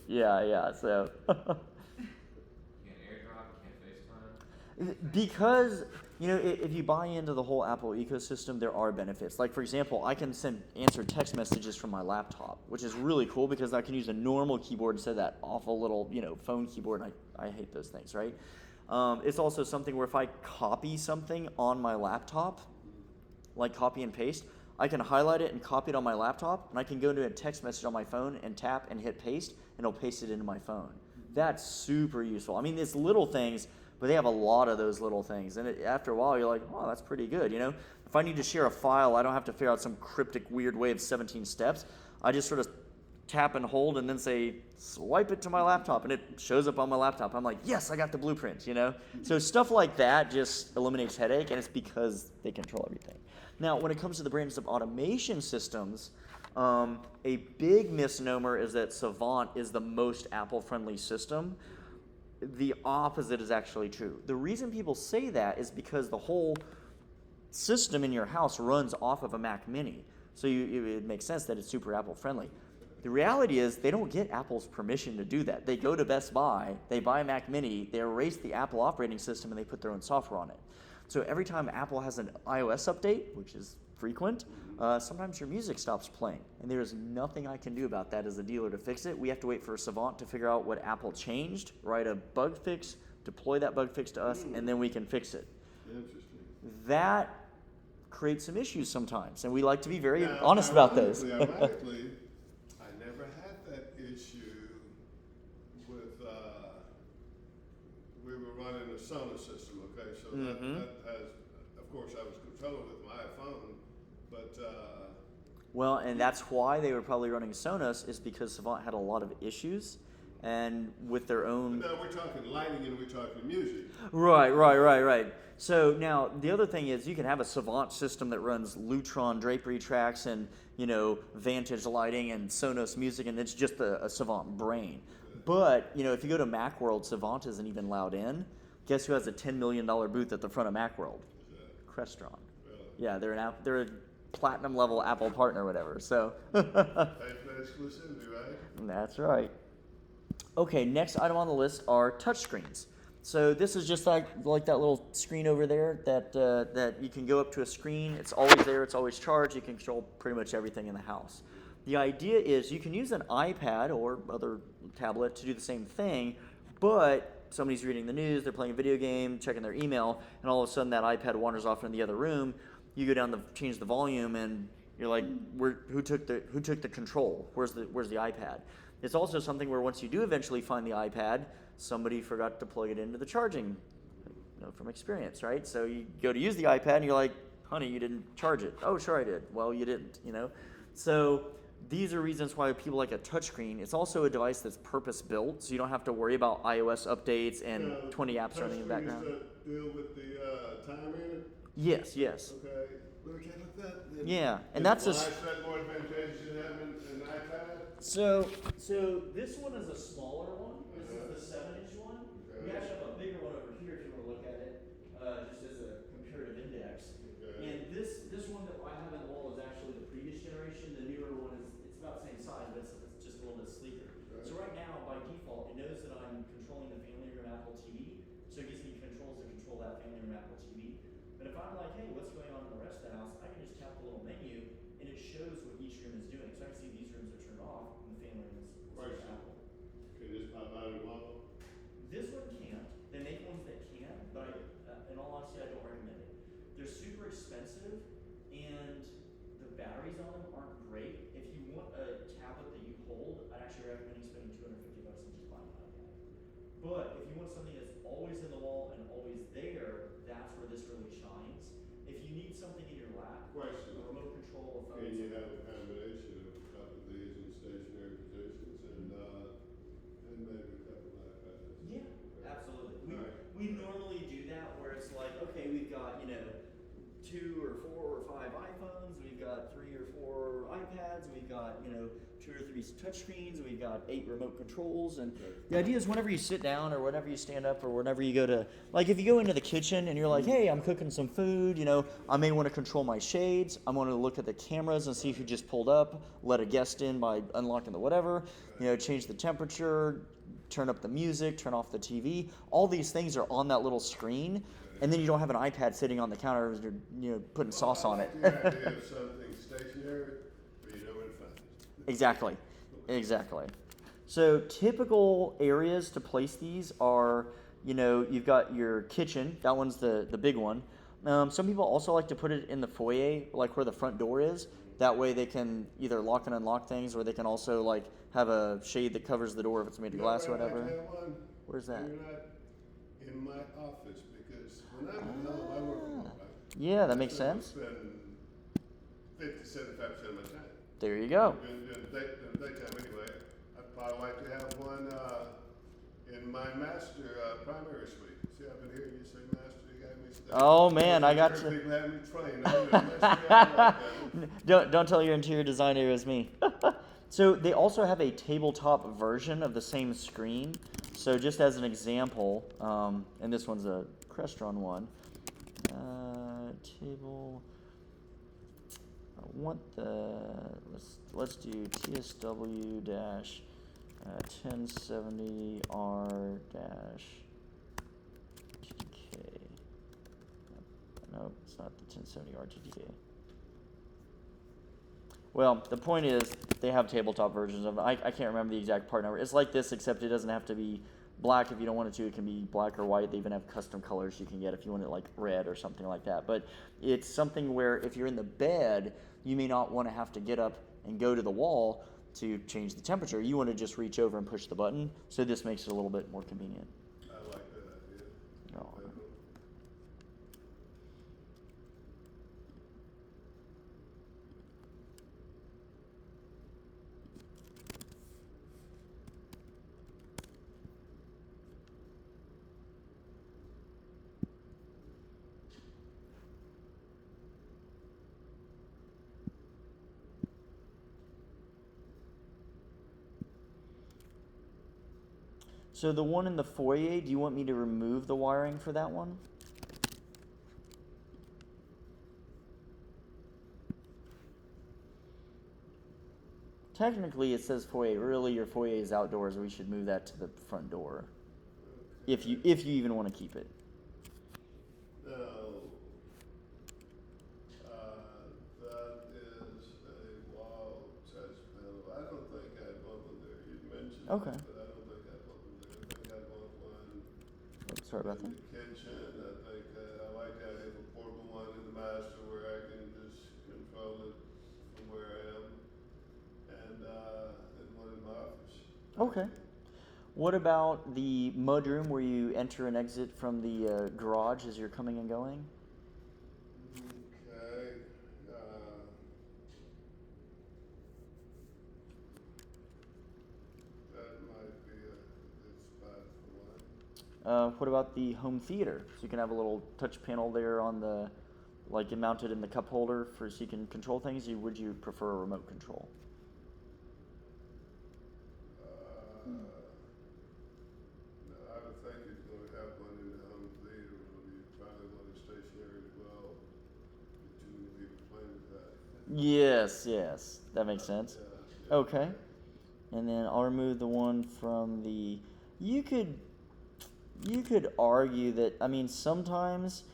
Yeah. So. Can't AirDrop, can't FaceTime. Because if you buy into the whole Apple ecosystem, there are benefits. Like, for example, I can answer text messages from my laptop, which is really cool because I can use a normal keyboard instead of that awful little, phone keyboard. I hate those things, right? It's also something where if I copy something on my laptop, like copy and paste, I can highlight it and copy it on my laptop, and I can go into a text message on my phone and tap and hit paste, and it'll paste it into my phone. That's super useful. I mean, it's little things, but they have a lot of those little things. And after a while, you're like, oh, that's pretty good, If I need to share a file, I don't have to figure out some cryptic, weird way of 17 steps. I just sort of tap and hold and then say, swipe it to my laptop, and it shows up on my laptop. I'm like, yes, I got the blueprint, So stuff like that just eliminates headache, and it's because they control everything. Now, when it comes to the brands of automation systems, a big misnomer is that Savant is the most Apple-friendly system. The opposite is actually true. The reason people say that is because the whole system in your house runs off of a Mac Mini. So it makes sense that it's super Apple friendly. The reality is they don't get Apple's permission to do that. They go to Best Buy, they buy a Mac Mini, they erase the Apple operating system, and they put their own software on it. So every time Apple has an iOS update, which is frequent, sometimes your music stops playing, and there is nothing I can do about that as a dealer to fix it. We have to wait for Savant to figure out what Apple changed, write a bug fix, deploy that bug fix to us, and then we can fix it. Interesting. That creates some issues sometimes, and we like to be very Now, honest about those. Ironically, I never had that issue with, we were running a Sonos system, okay? So that has, of course, I was controlling with my iPhone, but, Well, and that's why they were probably running Sonos, is because Savant had a lot of issues, and with their own. now we're talking lighting and we're talking music. Right. So now the other thing is you can have a Savant system that runs Lutron drapery tracks and Vantage lighting and Sonos music, and it's just a Savant brain. But if you go to Macworld, Savant isn't even allowed in. Guess who has a $10 million booth at the front of Macworld? Crestron. Really? Yeah, they're a platinum level Apple partner or whatever. So Pay for that exclusivity, right? that's right. Okay, next item on the list are touchscreens. So this is just like that little screen over there that you can go up to a screen. It's always there. It's always charged. You can control pretty much everything in the house. The idea is you can use an iPad or other tablet to do the same thing, but somebody's reading the news, they're playing a video game, checking their email, and all of a sudden that iPad wanders off into the other room. You go down to change the volume, and you're like, who took the control? Where's the iPad? It's also something where once you do eventually find the iPad, somebody forgot to plug it into the charging, from experience, right? So you go to use the iPad and you're like, honey, you didn't charge it. Oh, sure I did. Well, you didn't, So these are reasons why people like a touchscreen. It's also a device that's purpose-built, so you don't have to worry about iOS updates and 20 apps running in the background. Touchscreens that deal with the time in it? Yes. Okay. Look at that. Yeah, and that's a. Why is that more advantageous than having an iPad? So this one is a smaller one. This is the 7-inch one. We Okay. actually have a bigger one over here if you want to look at it, just as a comparative index. Okay. And this one that I have on the wall is actually the previous generation. The newer one it's about the same size, but it's just a little bit sleeker. Right. So right now, by default, it knows that I'm controlling the family room Apple TV, so it gives me controls to control that family room Apple TV. But if I'm like, hey, what's going on in the rest of the house, I can just tap the little menu, and it shows what each room is doing. So I can see these rooms are turned off, and the family room is Right. Apple. Can this pop out and wobble? This one can't. They make ones that can, but in all honesty, I don't recommend it. They're super expensive, and the batteries on them aren't great. If you want a tablet that you hold, I'd actually recommend you spending $250 and just buying an iPad. But if you want something that's always in the wall and always there, that's where this really shines. If you need something in your lap, Question. a remote control, a phone, Can you have a combination of a couple of these in stationary positions and maybe a couple of iPads? yeah, absolutely. Alright. We normally do that where it's like, okay, we've got, 2 or 4 or 5 iPhones, we've got 3 or 4 iPads, we've got, 2 or 3 touchscreens, we've got 8 remote controls, and the idea is whenever you sit down or whenever you stand up or whenever you go to, like if you go into the kitchen and you're like, hey, I'm cooking some food, I may want to control my shades, I want to look at the cameras and see who just pulled up, let a guest in by unlocking the whatever, change the temperature, turn up the music, turn off the TV. All these things are on that little screen, and then you don't have an iPad sitting on the counter as you're putting sauce on it. You have to have something stationary, but you know where to find it. Exactly. So typical areas to place these are, you've got your kitchen. That one's the big one. Some people also like to put it in the foyer, like where the front door is. That way they can either lock and unlock things, or they can also like have a shade that covers the door if it's made of glass or whatever. I have one. Where's that? You're not in my office, because when I'm at home, I work from home, right? Yeah, that makes So I sense. spend 50-75% of my time. There you go. In the daytime anyway. I'd probably like to have one in my master primary suite. See, I've been hearing you say master. You got me stuck. Oh man, I got you. People have me trained. I'm gonna mess you up like that. Don't tell your interior designer it was me. So they also have a tabletop version of the same screen. So just as an example, and this one's a Crestron one. Table. I want the let's do TSW 1070R GTK. Nope, it's not the 1070R GTK. Well, the point is, they have tabletop versions of it. I can't remember the exact part number. It's like this, except it doesn't have to be black if you don't want it to. It can be black or white. They even have custom colors you can get if you want it like red or something like that. But it's something where if you're in the bed, you may not want to have to get up and go to the wall to change the temperature. You want to just reach over and push the button. So this makes it a little bit more convenient. I like that idea. Oh. So the one in the foyer, do you want me to remove the wiring for that one? Technically, it says foyer. Really, your foyer is outdoors. We should move that to the front door, if you even want to keep it. No, that is a wall touch panel. I don't think I'd want one there. You mentioned Okay. it, but I don't think I'd want one there. I think I'd want one Sorry about in that. the kitchen. I think I like the idea of a portable one in the master where I can just control it from where I am, and one in my office. Okay. What about the mudroom where you enter and exit from the garage as you're coming and going? Okay. That might be a good spot for one. What about the home theater? So you can have a little touch panel there on the, like mounted in the cup holder for so you can control things. Would you prefer a remote control? No, I would think you're going to have one in the home theater room. You probably want it stationary as well. Get too many people playing with that. Yes, that makes sense. Yeah. Okay. And then I'll remove the one from the. You could argue that, I mean, sometimes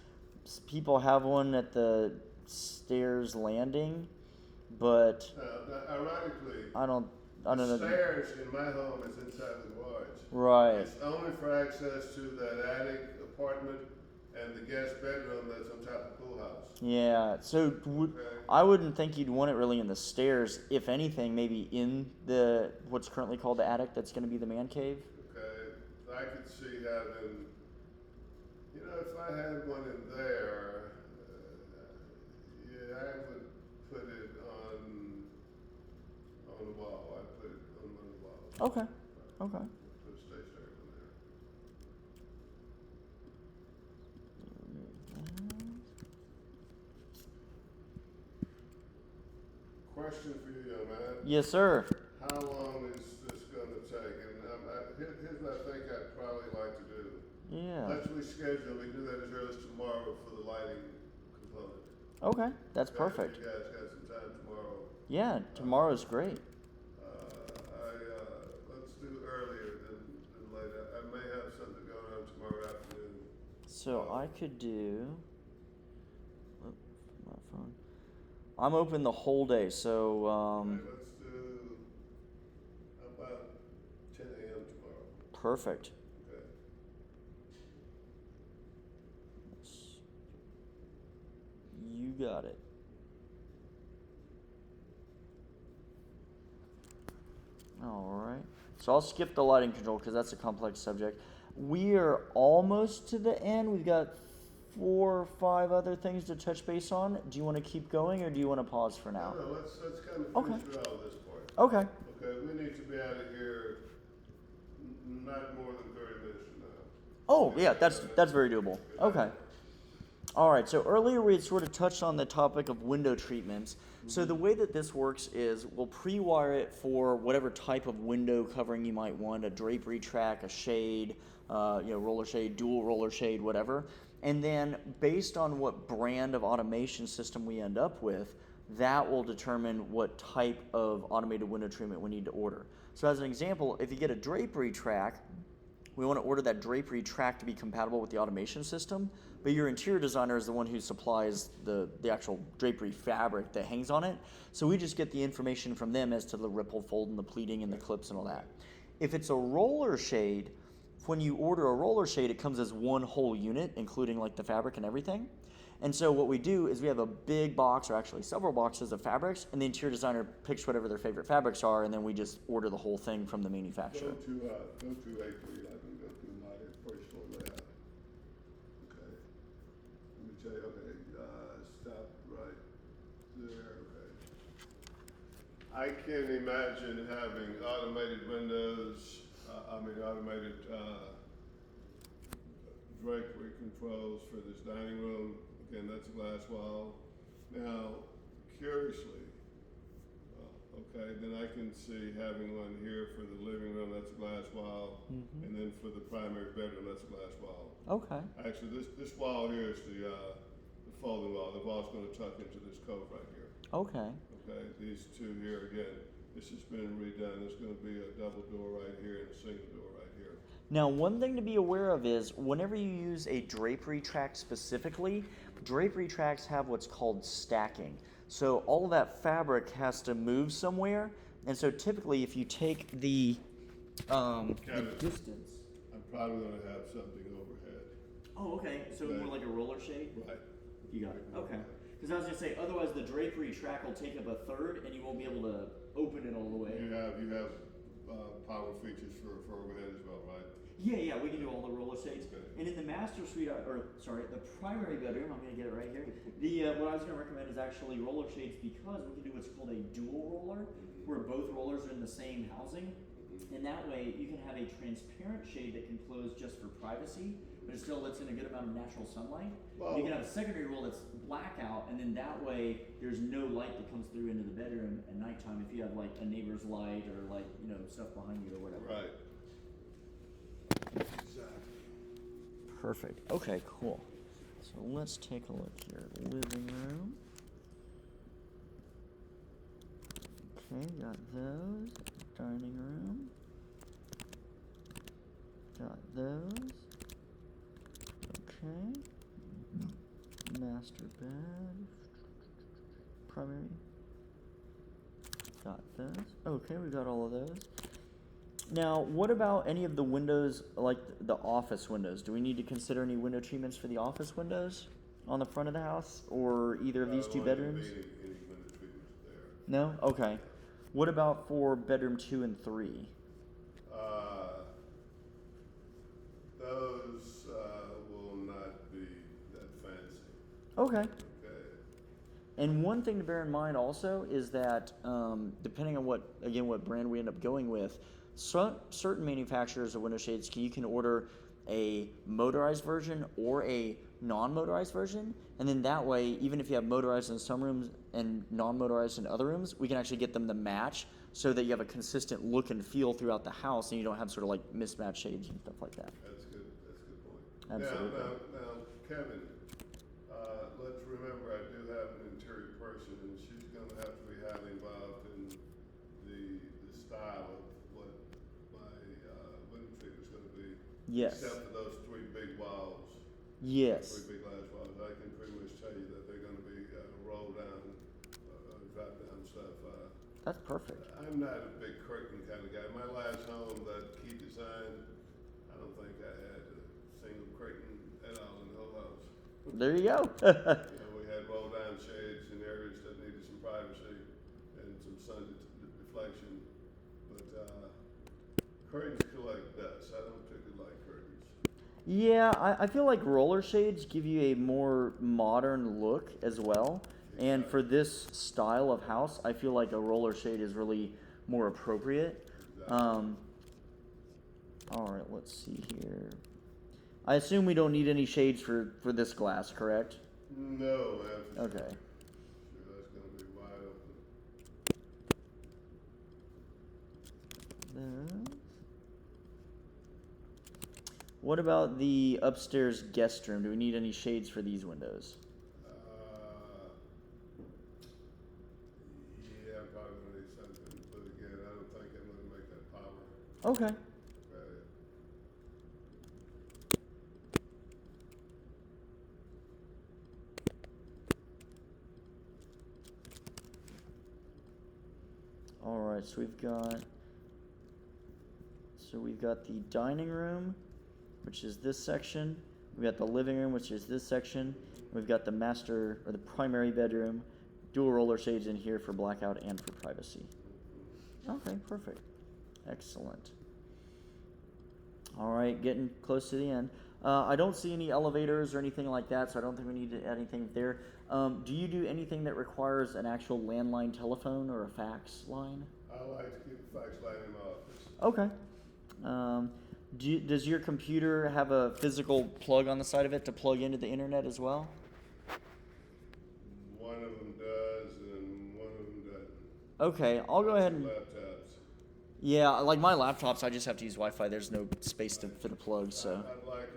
people have one at the stairs landing, but Ironically, I don't the know. stairs in my home is inside the garage. Right. It's only for access to that attic apartment and the guest bedroom that's on top of the pool house. Yeah. So Okay. I wouldn't think you'd want it really in the stairs. If anything, maybe in the what's currently called the attic. That's going to be the man cave. Okay, I could see having, if I had one in there, yeah, I would put it on the wall. I'd put it on one of the walls. Okay. Okay. Put a stationary one there. Question for you, young man. Yes, sir. How long is this gonna take? And here's what I think I'd probably like to do. Yeah. Let's reschedule. We can do that as early as tomorrow for the lighting component. Okay. That's Okay, perfect. if you guys got some time tomorrow. Yeah. Tomorrow's great. Let's do earlier than later. I may have something going on tomorrow afternoon. So I could do. Oh, my phone. I'm open the whole day, so Okay, let's do about 10 a.m. tomorrow. perfect. Okay. You got it. All right. So I'll skip the lighting control because that's a complex subject. We are almost to the end. We've got 4 or 5 other things to touch base on. Do you want to keep going or do you want to pause for now? No, let's kind of Okay. finish all this part. Okay. Okay, we need to be out of here not more than 30 minutes from now. Oh, yeah, that's very doable. Okay. All right, so earlier we had sort of touched on the topic of window treatments. So the way that this works is we'll pre-wire it for whatever type of window covering you might want, a drapery track, a shade, roller shade, dual roller shade, whatever. And then based on what brand of automation system we end up with, that will determine what type of automated window treatment we need to order. So as an example, if you get a drapery track, we want to order that drapery track to be compatible with the automation system, but your interior designer is the one who supplies the actual drapery fabric that hangs on it. So we just get the information from them as to the ripple fold and the pleating and the clips and all that. If it's a roller shade, when you order a roller shade, it comes as one whole unit, including like the fabric and everything. And so what we do is we have a big box, or actually several boxes of fabrics, and the interior designer picks whatever their favorite fabrics are, and then we just order the whole thing from the manufacturer. Go to April. I can go through my first floor layout. Okay. Let me tell you. Okay. Stop right there. Okay. I can imagine having automated windows. Automated drapery controls for this dining room. Again, that's a glass wall. Now, curiously, okay, then I can see having one here for the living room, that's a glass wall, and then for the primary bedroom, that's a glass wall. Okay. Actually, this wall here is the folding wall. The wall's going to tuck into this cove right here. Okay. Okay, these two here again. This has been redone. There's going to be a double door right here and a single door right here. Now, one thing to be aware of is whenever you use a drapery track specifically, drapery tracks have what's called stacking. So all of that fabric has to move somewhere, and so typically if you take the distance. I'm probably going to have something overhead. Oh, okay. So Right. more like a roller shade? Right. You got it. Okay. Because I was going to say, otherwise the drapery track will take up a third, and you won't be able to open it all the way. You have power features for overhead as well, right? Yeah, we can do all the roller shades. Okay. And in the master suite, the primary bedroom, I'm gonna get it right here. What I was gonna recommend is actually roller shades because we can do what's called a dual roller, where both rollers are in the same housing. And that way you can have a transparent shade that can close just for privacy, but it still lets in a good amount of natural sunlight. Well, You can have a secondary roll that's blackout, and then that way there's no light that comes through into the bedroom at nighttime if you have like a neighbor's light or like, stuff behind you or whatever. right. Exactly. Perfect. Okay, cool. So let's take a look here. Living room. Okay, got those. Dining room. Got those. Okay. Master bed. Primary. Got those. Okay, we got all of those. Now, what about any of the windows, like the office windows? Do we need to consider any window treatments for the office windows on the front of the house, or either of these two bedrooms? Any window treatments there. No? Okay. What about for bedroom 2 and 3? Those will not be that fancy. Okay. Okay. And one thing to bear in mind also is that depending on what brand we end up going with, certain manufacturers of window shades, you can order a motorized version or a non-motorized version, and then that way, even if you have motorized in some rooms and non-motorized in other rooms, we can actually get them to match so that you have a consistent look and feel throughout the house, and you don't have sort of like mismatched shades and stuff like that. That's good. That's a good point. Absolutely. Now, Kevin, let's remember I do have an interior person, and she's going to have to be highly involved in the style of what my window treatment's going to be. Yes. Except for those three big walls. Yes. Three big glass walls. I can pretty much tell you that they're going to be roll down, drop down stuff. That's perfect. I'm not a big curtain kind of guy. My last home that Keith designed, I don't think I had a single curtain at all in the whole house. There you go. We had roll down shades in areas that needed some privacy and some sun deflection. But curtains collect dust. I don't particularly like curtains. Yeah, I feel like roller shades give you a more modern look as well. And for this style of house, I feel like a roller shade is really more appropriate. All right, let's see here. I assume we don't need any shades for this glass, correct? No, that's Okay. sure that's going to be wide open. What about the upstairs guest room? Do we need any shades for these windows? Yeah, I'm probably going to need something, but again, I don't think I'm going to make that power. Okay. Okay. Alright, so we've got the dining room, which is this section. We've got the living room, which is this section. We've got the master, or the primary bedroom, dual roller shades in here for blackout and for privacy. Okay, perfect. Excellent. Alright, getting close to the end. I don't see any elevators or anything like that, so I don't think we need to add anything there. Do you do anything that requires an actual landline telephone or a fax line? I like to keep a fax line in my office. Okay. Does your computer have a physical plug on the side of it to plug into the internet as well? One of them does, and one of them doesn't. Okay, I'll go ahead and... Laptops. Yeah, like my laptops, I just have to use Wi-Fi. There's no space to fit a plug, so... I'd like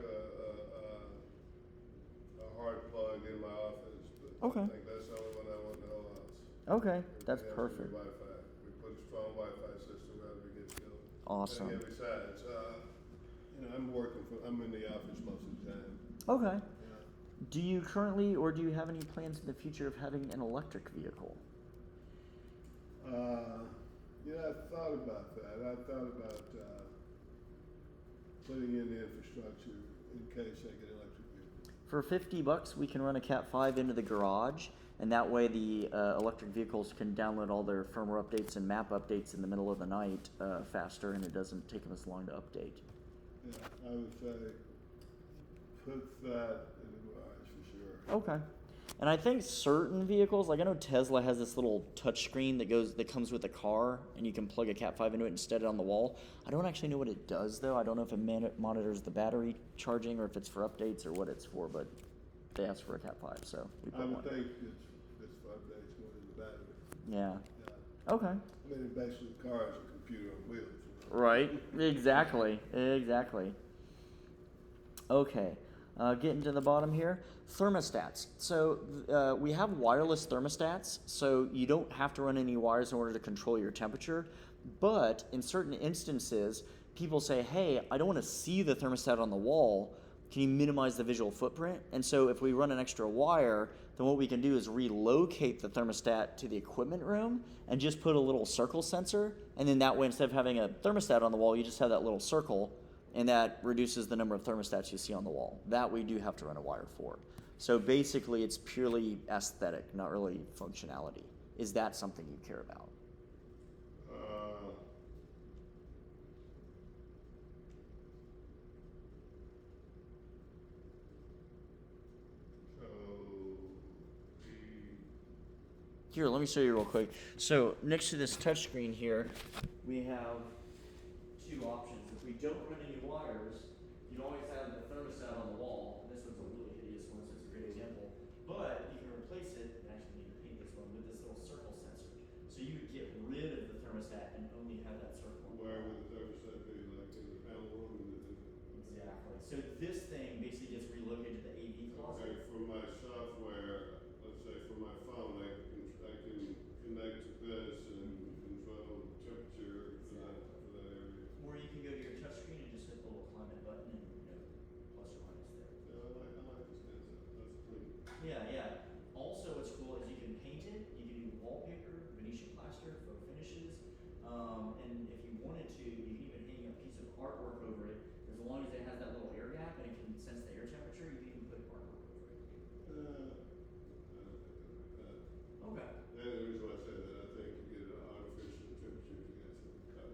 a hard plug in my office, but Okay. I think that's the only one I want in the whole house. Okay, that's Everything else perfect. is Wi-Fi. We put a strong Wi-Fi system rather than get killed. Awesome. And again, besides, I'm in the office most of the time. Okay. Yeah. Do you currently, or do you have any plans in the future of having an electric vehicle? Yeah, I thought about that. I thought about putting in the infrastructure in case I get an electric vehicle. For $50, we can run a Cat 5 into the garage, and that way the electric vehicles can download all their firmware updates and map updates in the middle of the night faster, and it doesn't take them as long to update. Yeah, I would say put that in the garage for sure. Okay. And I think certain vehicles, like I know Tesla has this little touch screen that comes with the car, and you can plug a Cat 5 into it and set it on the wall. I don't actually know what it does though. I don't know if it monitors the battery charging or if it's for updates or what it's for, but they asked for a Cat 5, so we put I would one. think it's for updates more than the battery. Yeah. Yeah. Okay. I mean, basically, the car is a computer on wheels. Right. Exactly. Exactly. Okay. Getting to the bottom here. Thermostats. So we have wireless thermostats, so you don't have to run any wires in order to control your temperature. But in certain instances, people say, hey, I don't want to see the thermostat on the wall. Can you minimize the visual footprint? And so if we run an extra wire, then what we can do is relocate the thermostat to the equipment room and just put a little circle sensor. And then that way, instead of having a thermostat on the wall, you just have that little circle, and that reduces the number of thermostats you see on the wall. That we do have to run a wire for. So basically, it's purely aesthetic, not really functionality. Is that something you care about? Here, let me show you real quick. So next to this touchscreen here, we have two options. If we don't run any wires, you always have the thermostat on the wall. This one's a really hideous one, so it's a great example. But you can replace it, and actually need to paint this one, with this little circle sensor. So you would get rid of the thermostat and only have that circle. Where would the thermostat be, like in the panel room? Exactly. So this thing basically gets relocated to the AV closet. Okay, for my software, let's say for my phone, I can connect to this and control temperature for that area. Or you can go to your touchscreen and just hit the little climate button and plus or minus there. Yeah, I like this concept. That's clean. Yeah. Also, what's cool is you can paint it, you can do wallpaper, Venetian plaster, faux finishes, and if you wanted to, you can even hang a piece of artwork over it. As long as it has that little air gap and it can sense the air temperature, you can even put artwork over it. Okay. And the reason why I say that, I think you get an artificial temperature if you got something cut.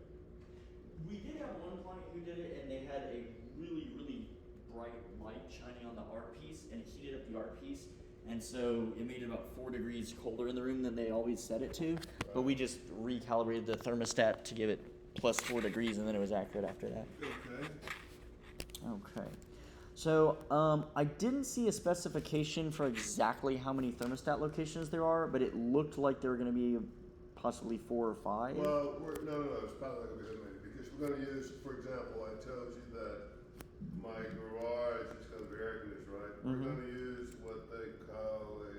We did have one client who did it, and they had a really, really bright light shining on the art piece, and it heated up the art piece, and so it made it about 4 degrees colder in the room than they always set it to. But we just recalibrated the thermostat to give it plus 4 degrees, and then it was accurate after that. Okay. So I didn't see a specification for exactly how many thermostat locations there are, but it looked like there were going to be possibly 4 or 5. Well, no, it's probably not going to be that many because we're going to use, for example, I told you that my garage is going to be air conditioned, right? Mm-hmm. We're going to use what they call a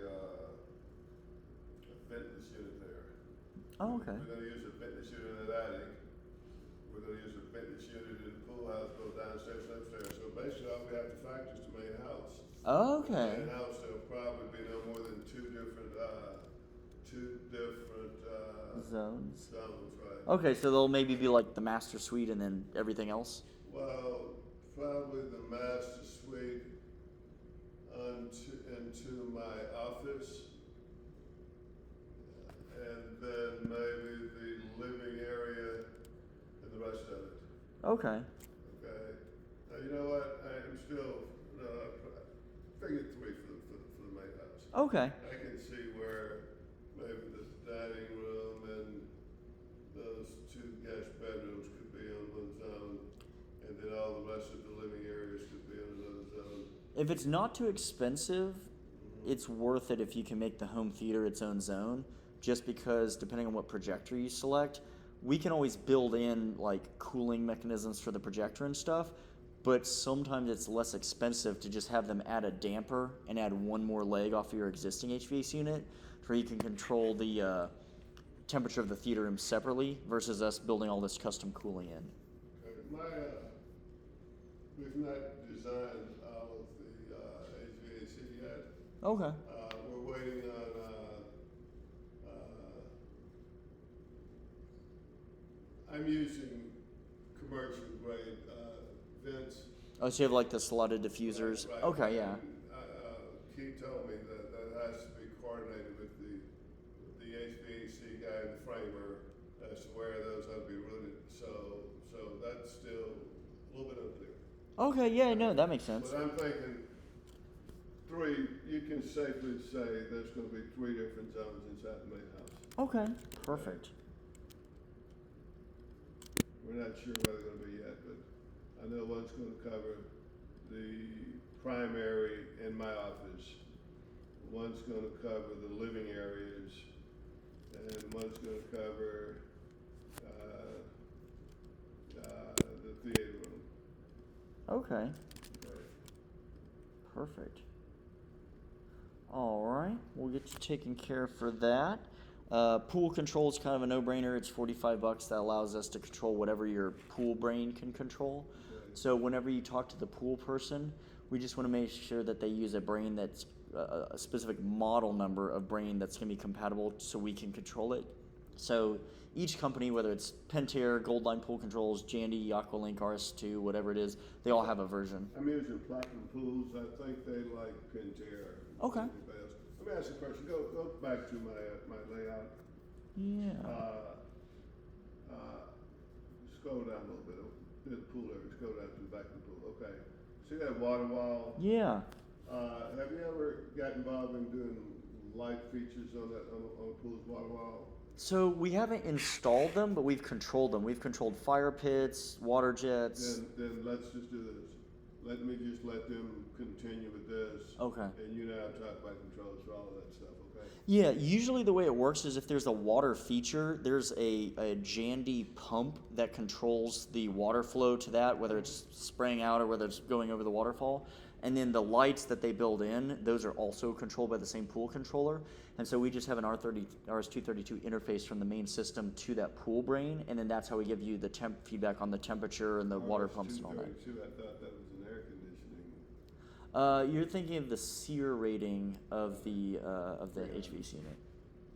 ventless unit there. Oh, okay. We're going to use a ventless unit in that attic. We're going to use a ventless unit in the pool house, go downstairs and upstairs. So basically, all we have to factor is the main house. Okay. The main house, there'll probably be no more than two two different Zones. zones, right? Okay, so they'll maybe be like the master suite and then everything else. Well, probably the master suite into my office, and then maybe the living area and the rest of it. Okay. Okay. Now, you know what? I am still figure three for the main house. Okay. I can see where maybe the dining room and those two guest bedrooms could be on one zone, and then all the rest of the living areas could be on another zone. If it's not too expensive, it's worth it if you can make the home theater its own zone, just because depending on what projector you select, we can always build in like cooling mechanisms for the projector and stuff, but sometimes it's less expensive to just have them add a damper and add one more leg off of your existing HVAC unit, where you can control the temperature of the theater room separately versus us building all this custom cooling in. Okay. We've not designed all of the HVAC yet. Okay. We're waiting on, I'm using commercial grade vents. Oh, so you have like the slotted diffusers? Right. Okay, yeah. He told me that has to be coordinated with the HVAC guy and the framer as to where those ought to be routed. So that's still a little bit unclear. Okay, yeah, no, that makes sense. But I'm thinking three, you can safely say there's going to be three different zones inside the main house. Okay, perfect. We're not sure where they're going to be yet, but I know one's going to cover the primary in my office. One's going to cover the living areas, and one's going to cover the theater room. Okay, Right. perfect. All right, we'll get you taken care of for that. Pool control is kind of a no-brainer. It's $45. That allows us to control whatever your pool brain can control. So whenever you talk to the pool person, we just want to make sure that they use a brain that's a specific model number of brain that's going to be compatible so we can control it. So each company, whether it's Pentair, Goldline Pool Controls, Jandy, Aqualink, RS2, whatever it is, they all have a version. I'm using Platinum Pools. I think they like Pentair. Okay. Let me ask you a question. Go back to my layout. Yeah. Scroll down a little bit. There's the pool area. Scroll down to the back of the pool. Okay. See that water wall? Yeah. Have you ever got involved in doing light features on the pool's water wall? So we haven't installed them, but we've controlled them. We've controlled fire pits, water jets. Then let's just do this. Let them continue with this. Okay. And you now talk about controls for all of that stuff, okay? Yeah, usually the way it works is if there's a water feature, there's a Jandy pump that controls the water flow to that, whether it's spraying out or whether it's going over the waterfall. And then the lights that they build in, those are also controlled by the same pool controller. And so we just have an RS-232 interface from the main system to that pool brain, and then that's how we give you the temp feedback on the temperature and the water pumps and all that. RS-232, I thought that was an air conditioning. You're thinking of the SEER rating of the HVAC unit.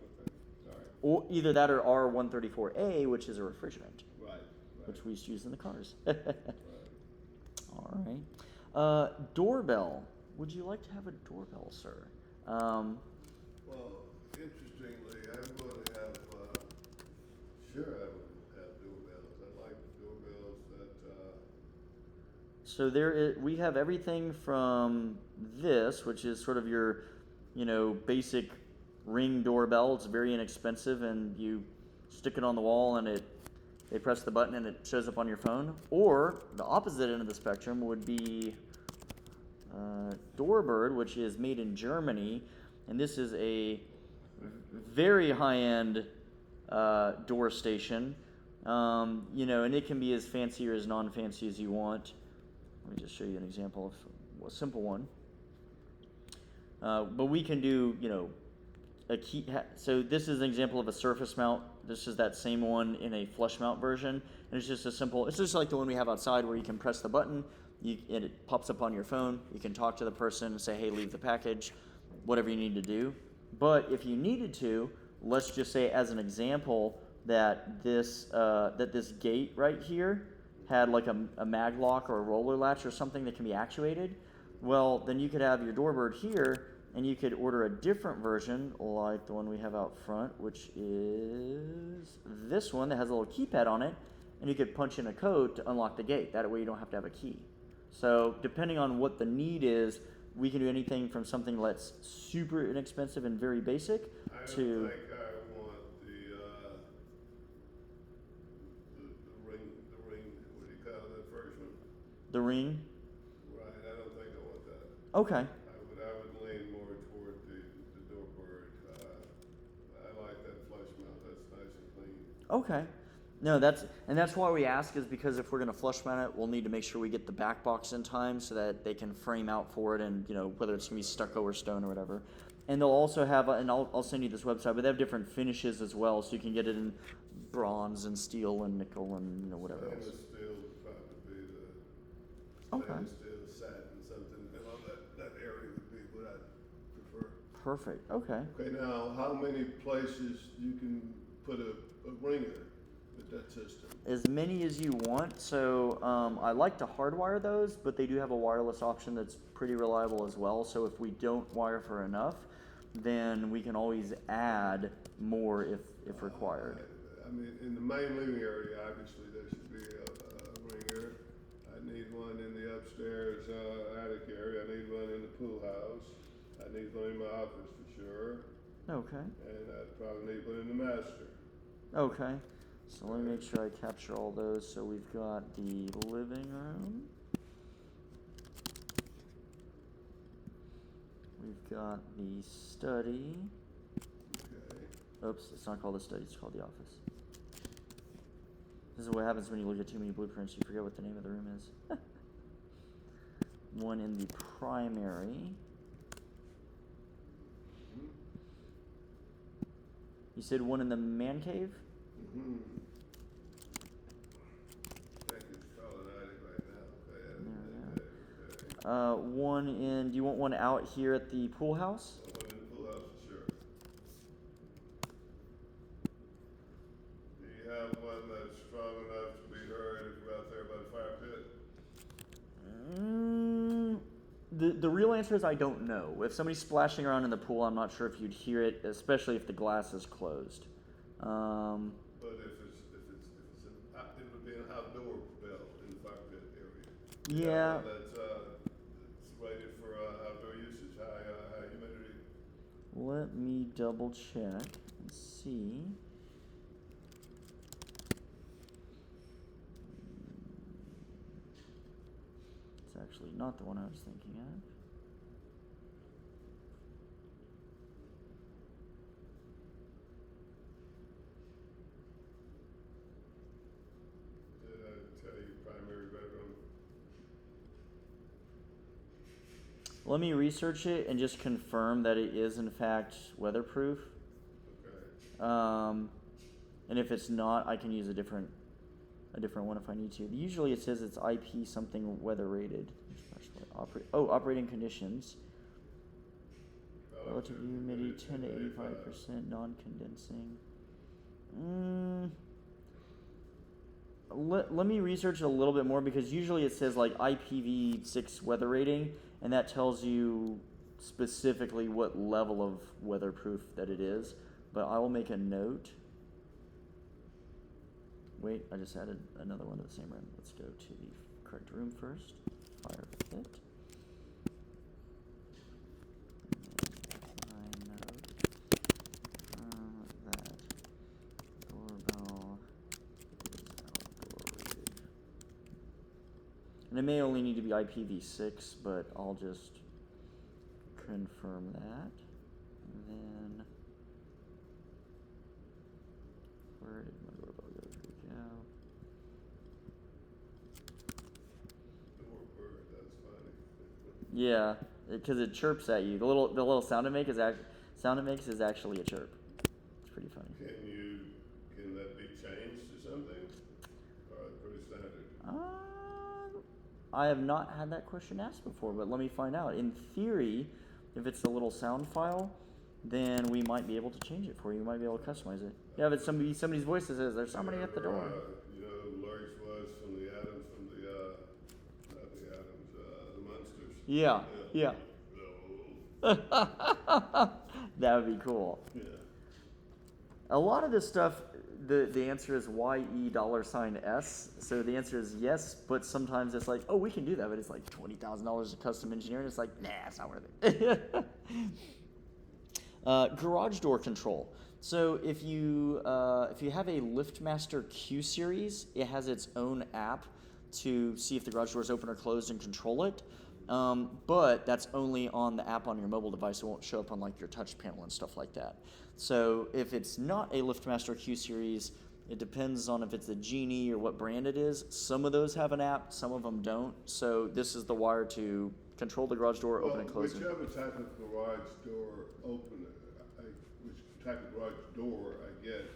Okay, sorry. Or either that or R134A, which is a refrigerant, Right. which we used to use in the cars. Right. All right. Doorbell. Would you like to have a doorbell, sir? Well, interestingly, I'm going to have, sure I would have doorbells. I like doorbells that, So we have everything from this, which is sort of your, basic Ring doorbell. It's very inexpensive, and you stick it on the wall, and they press the button, and it shows up on your phone. Or the opposite end of the spectrum would be Doorbird, which is made in Germany, and this is a very high-end door station. And it can be as fancy or as non-fancy as you want. Let me just show you an example of a simple one. But we can do, a key. So this is an example of a surface mount. This is that same one in a flush mount version, and it's just it's just like the one we have outside where you can press the button, and it pops up on your phone. You can talk to the person and say, hey, leave the package, whatever you need to do. But if you needed to, let's just say as an example that this gate right here had like a mag lock or a roller latch or something that can be actuated. Well, then you could have your doorbird here, and you could order a different version like the one we have out front, which is this one that has a little keypad on it, and you could punch in a code to unlock the gate. That way you don't have to have a key. So depending on what the need is, we can do anything from something that's super inexpensive and very basic I don't to... think I want the ring, what do you call that first one? the ring. Right, I don't think I want that. Okay. I would lean more toward the doorbird. I like that flush mount, that's nice and clean. Okay. No, that's why we ask, is because if we're gonna flush mount it, we'll need to make sure we get the back box in time so that they can frame out for it, and whether it's gonna be stucco or stone or whatever. And they'll also have, and I'll send you this website, but they have different finishes as well, so you can get it in bronze and steel and nickel and whatever else. Stainless steel would probably be the Okay. stainless steel, satin, something, that area would be what I'd prefer. Perfect. Okay. Okay, now, how many places you can put a ringer with that system? As many as you want. So I like to hardwire those, but they do have a wireless option that's pretty reliable as well. So if we don't wire for enough, then we can always add more if required. I mean, in the main living area, obviously, there should be a ringer. I need one in the upstairs attic area. I need one in the pool house. I need one in my office for sure. Okay. And I'd probably need one in the master. Okay. So let me make sure I capture all those. So we've got the living room. We've got the study. Okay. Oops, it's not called the study, it's called the office. This is what happens when you look at too many blueprints, you forget what the name of the room is. One in the primary. You said one in the man cave? Mm-hmm. I think it's called an attic right now. Okay. One in, do you want one out here at the pool house? One in the pool house for sure. Do you have one that's strong enough to be heard if we're out there by the fire pit? The real answer is I don't know. If somebody's splashing around in the pool, I'm not sure if you'd hear it, especially if the glass is closed. But if it would be an outdoor bell in the fire pit area. Yeah. One that's rated for outdoor usage, high humidity. Let me double check and see. It's actually not the one I was thinking of. Did I tell you primary bedroom? Let me research it and just confirm that it is in fact weatherproof. Okay. And if it's not, I can use a different one if I need to. Usually it says it's IP something weather rated. Operating conditions. Relative humidity 10 to 85%, non-condensing. Let me research it a little bit more, because usually it says like IPv6 weather rating, and that tells you specifically what level of weatherproof that it is. But I will make a note. Wait, I just added another one to the same room. Let's go to the correct room first. Fire pit. That doorbell is outdoor rated. And it may only need to be IPv6, but I'll just confirm that. And then, where did my doorbell go? Here we go. Doorbird, that's funny. Yeah, because it chirps at you. The little sound it makes is actually a chirp. It's pretty funny. Can that be changed to something? Or pretty standard? I have not had that question asked before, but let me find out. In theory, if it's a little sound file, then we might be able to change it for you. We might be able to customize it. Yeah, but somebody's voice that says there's somebody at the door. You know who Lurch was from the Adams, not the Adams, the Munsters. Yeah, yeah. No. That would be cool. Yeah. A lot of this stuff, the answer is $YE$S. So the answer is yes, but sometimes it's like, oh, we can do that, but it's like $20,000 of custom engineering. It's like, nah, it's not worth it. Garage door control. So if you have a LiftMaster Q series, it has its own app to see if the garage door is open or closed and control it. But that's only on the app on your mobile device. It won't show up on like your touch panel and stuff like that. So if it's not a LiftMaster Q series, it depends on if it's a Genie or what brand it is. Some of those have an app, some of them don't. So this is the wire to control the garage door, open and close it. Whichever type of garage door opener, which type of garage door I get,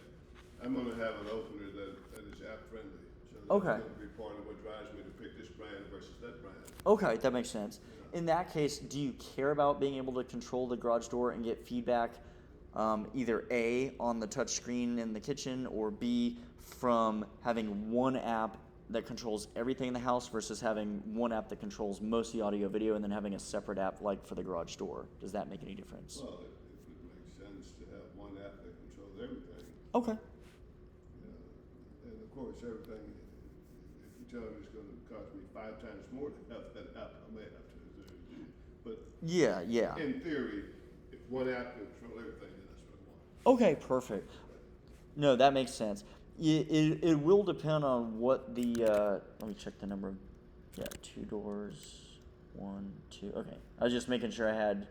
I'm going to have an opener that is app friendly. So that's Okay. going to be part of what drives me to pick this brand versus that brand. Okay, that makes sense. In that case, do you care about being able to control the garage door and get feedback either A, on the touch screen in the kitchen, or B, from having one app that controls everything in the house versus having one app that controls most of the audio video and then having a separate app like for the garage door? Does that make any difference? Well, it makes sense to have one app that controls everything. Okay. And of course, everything, if you tell me it's going to cost me 5 times more to have that app, I may have to. But Yeah. in theory, if one app can control everything, then that's what I want. Okay, perfect. No, that makes sense. It will depend on what the, let me check the number. Yeah, 2 doors, 1, 2, okay. I was just making sure I had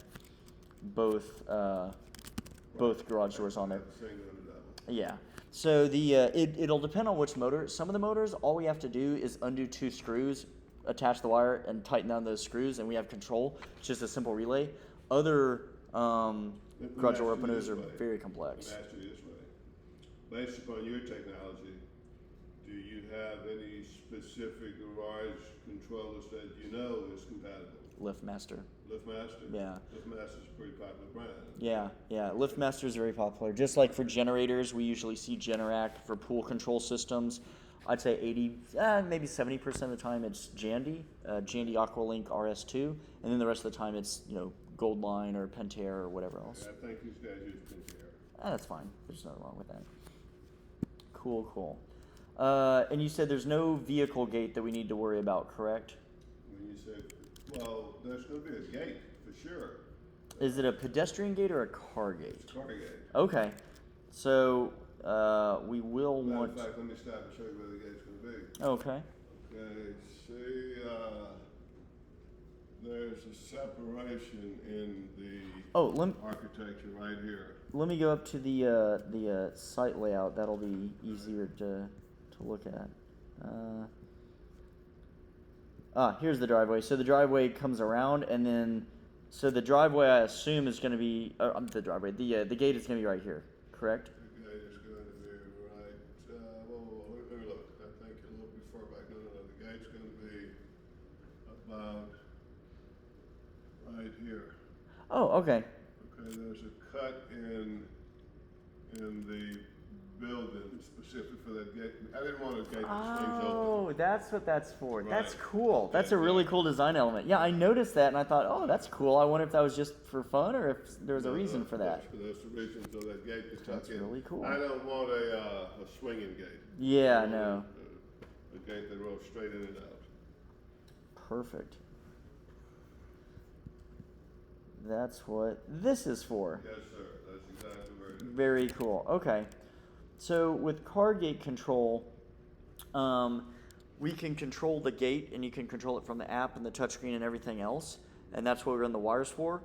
both garage doors on there. Single and double. Yeah. So it'll depend on which motor. Some of the motors, all we have to do is undo 2 screws, attach the wire, and tighten down those screws, and we have control. It's just a simple relay. Other garage door openers are very complex. Let me ask you this way. Based upon your technology, do you have any specific garage controllers that you know is compatible? LiftMaster. LiftMaster? Yeah. LiftMaster's a pretty popular brand. Yeah. LiftMaster is very popular. Just like for generators, we usually see Generac. For pool control systems, I'd say 80, maybe 70% of the time it's Jandy, Jandy AquaLink RS2, and then the rest of the time it's Goldline or Pentair or whatever else. I think these guys use Pentair. That's fine. There's nothing wrong with that. Cool. And you said there's no vehicle gate that we need to worry about, correct? When you said, well, there's going to be a gate for sure. Is it a pedestrian gate or a car gate? It's a car gate. Okay. So we will Matter want. of fact, let me stop and show you where the gate's going to be. Okay. Okay, see, there's a separation in the architecture right here. Let me go up to the site layout. That'll be easier to look at. Here's the driveway. So the driveway comes around, and then so the driveway I assume is going to be the driveway. The gate is going to be right here, correct? The gate is going to be right. Let me look. I think a little bit far back. No. The gate's going to be about right here. Oh, okay. Okay, there's a cut in the building specific for that gate. I didn't want a gate that swings open. Oh, that's what that's for. Right. That's cool. That's a Yeah. really cool design element. Yeah, I noticed that, and I thought, oh, that's cool. I wonder if that was just for fun or if there was a reason for that. That's the reason, so that gate is tucked in. That's really cool. I don't want a swinging gate. Yeah, I want no. A gate that rolls straight in and out. Perfect. That's what this is for. Yes, sir. That's exactly where it is. Very cool. Okay. So with car gate control, we can control the gate, and you can control it from the app and the touchscreen and everything else, and that's what we run the wires for.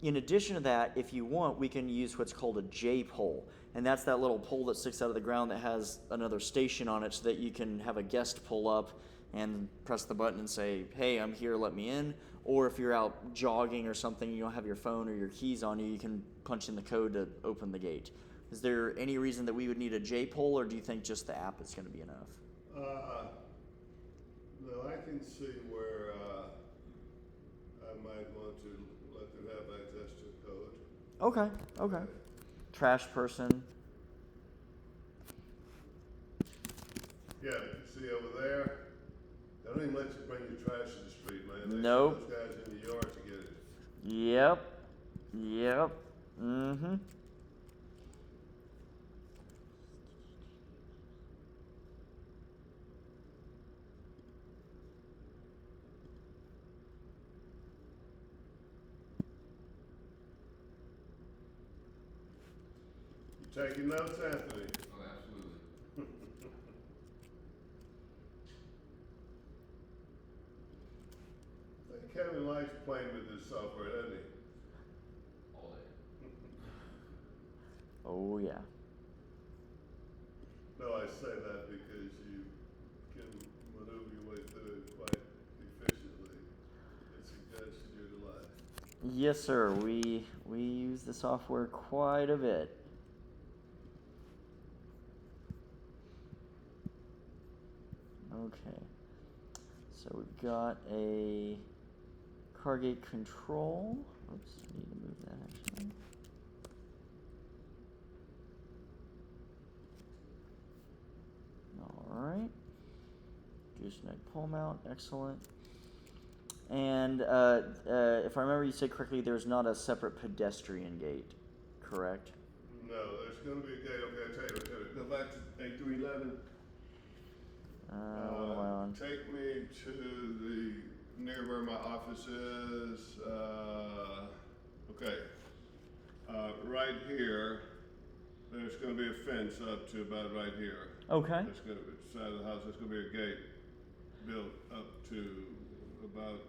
In addition to that, if you want, we can use what's called a J pole, and that's that little pole that sticks out of the ground that has another station on it so that you can have a guest pull up and press the button and say, hey, I'm here, let me in. Or if you're out jogging or something, you don't have your phone or your keys on you, you can punch in the code to open the gate. Is there any reason that we would need a J pole, or do you think just the app is going to be enough? No, I can see where I might want to let them have access to code. Okay. Trash person. Yeah, see over there, they don't even let you bring your trash to the street, man. They Nope. send those guys in the yard to get it. Yep. Mm-hmm. You taking notes, Anthony? Oh, absolutely. Kevin likes playing with this software, doesn't he? All day. Oh yeah. No, I say that because you can maneuver your way through it quite efficiently. It suggests you're delight. Yes, sir. We use the software quite a bit. Okay. So we've got a car gate control. Oops, I need to move that actually. Alright. Gooseneck pull mount, excellent. And if I remember you said correctly, there's not a separate pedestrian gate, correct? No, there's going to be a gate. Okay, I'll tell you. Go back to 8311. Hold on. Take me to the near where my office is. Okay. Right here, there's going to be a fence up to about right here. Okay. That's going to be the side of the house. There's going to be a gate built up to about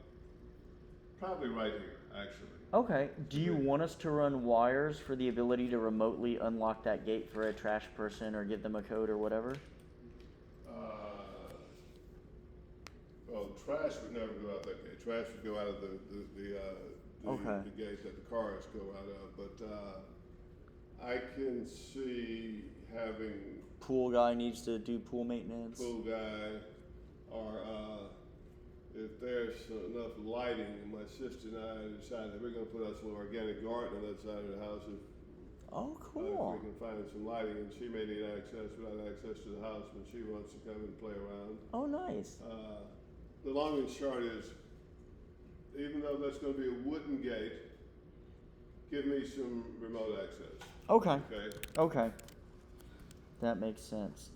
probably right here, actually. Okay. Do you want us to run wires for the ability to remotely unlock that gate for a trash person or give them a code or whatever? Well, trash would never go out that gate. Trash would go out of the Okay. gate that the cars go out of. But I can see having Pool guy needs to do pool maintenance. pool guy, or if there's enough lighting, and my sister and I decided that we're going to put us a little organic garden on that side of the house. Oh, If cool. we can find some lighting, and she may need access without access to the house when she wants to come and play around. Oh, nice. The long and short is, even though that's going to be a wooden gate, give me some remote access. Okay. Okay. Okay. That makes sense.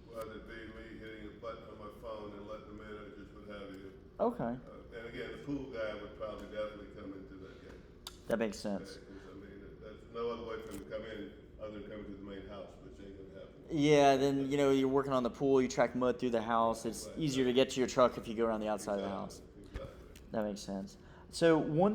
Whether it be me hitting a button on my phone and letting them in, or just what have you. Okay. And again, the pool guy would probably definitely come into that gate. That makes Okay? sense. 'Cause, I mean, there's no other way for him to come in other than coming to the main house, which ain't going to happen. Yeah, then, you're working on the pool, you track mud through the house. It's easier to get to your truck if you go around the outside of the house. Exactly. That makes sense. So one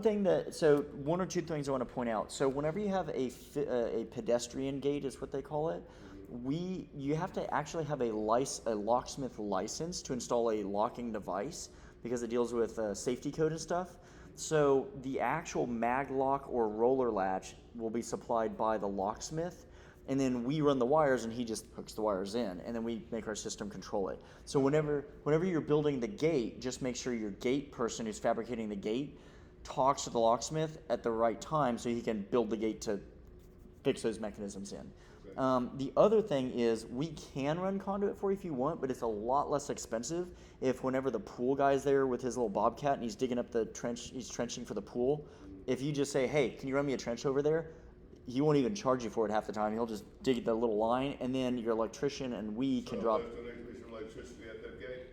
or two things I want to point out. So whenever you have a pedestrian gate, is what they call it, you have to actually have a locksmith license to install a locking device because it deals with safety code and stuff. So the actual mag lock or roller latch will be supplied by the locksmith, and then we run the wires and he just hooks the wires in, and then we make our system control it. So whenever you're building the gate, just make sure your gate person who's fabricating the gate talks to the locksmith at the right time so he can build the gate to fix those mechanisms in. The other thing is we can run conduit for you if you want, but it's a lot less expensive if whenever the pool guy's there with his little bobcat and he's digging up the trench, he's trenching for the pool, if you just say, hey, can you run me a trench over there? He won't even charge you for it half the time. He'll just dig the little line, and then your electrician and we can drop. So there's going to be some electricity at that gate?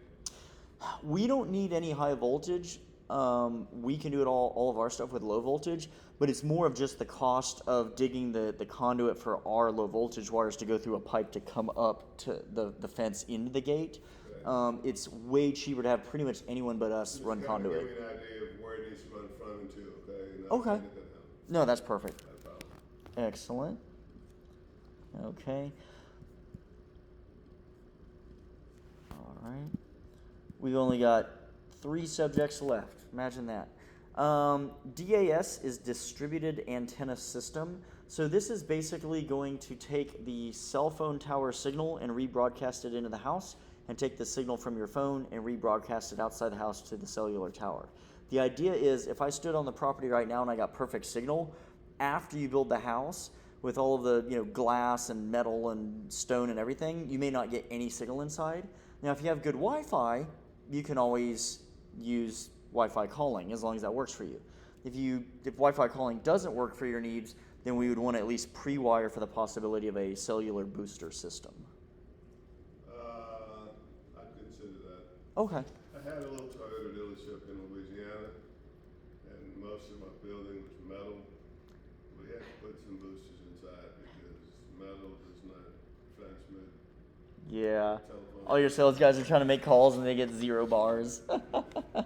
We don't need any high voltage. We can do it all of our stuff with low voltage, but it's more of just the cost of digging the conduit for our low voltage wires to go through a pipe to come up to the fence into the gate. It's way cheaper to have pretty much anyone but us Just run kinda conduit. Give me an idea of where it needs to run from and to, okay? And Okay. anything else. No, that's perfect. No problem. Excellent. Okay. All right. We've only got 3 subjects left. Imagine that. DAS is distributed antenna system. So this is basically going to take the cell phone tower signal and rebroadcast it into the house, and take the signal from your phone and rebroadcast it outside the house to the cellular tower. The idea is if I stood on the property right now and I got perfect signal, after you build the house with all of the glass and metal and stone and everything, you may not get any signal inside. Now, if you have good Wi-Fi, you can always use Wi-Fi calling as long as that works for you. If Wi-Fi calling doesn't work for your needs, then we would want to at least pre-wire for the possibility of a cellular booster system. I'd consider that. Okay. I had a little Toyota dealership in Louisiana, and most of my building was metal. We had to put some boosters inside because metal does not transmit Yeah. telephone. All your sales guys are trying to make calls and they get 0 bars.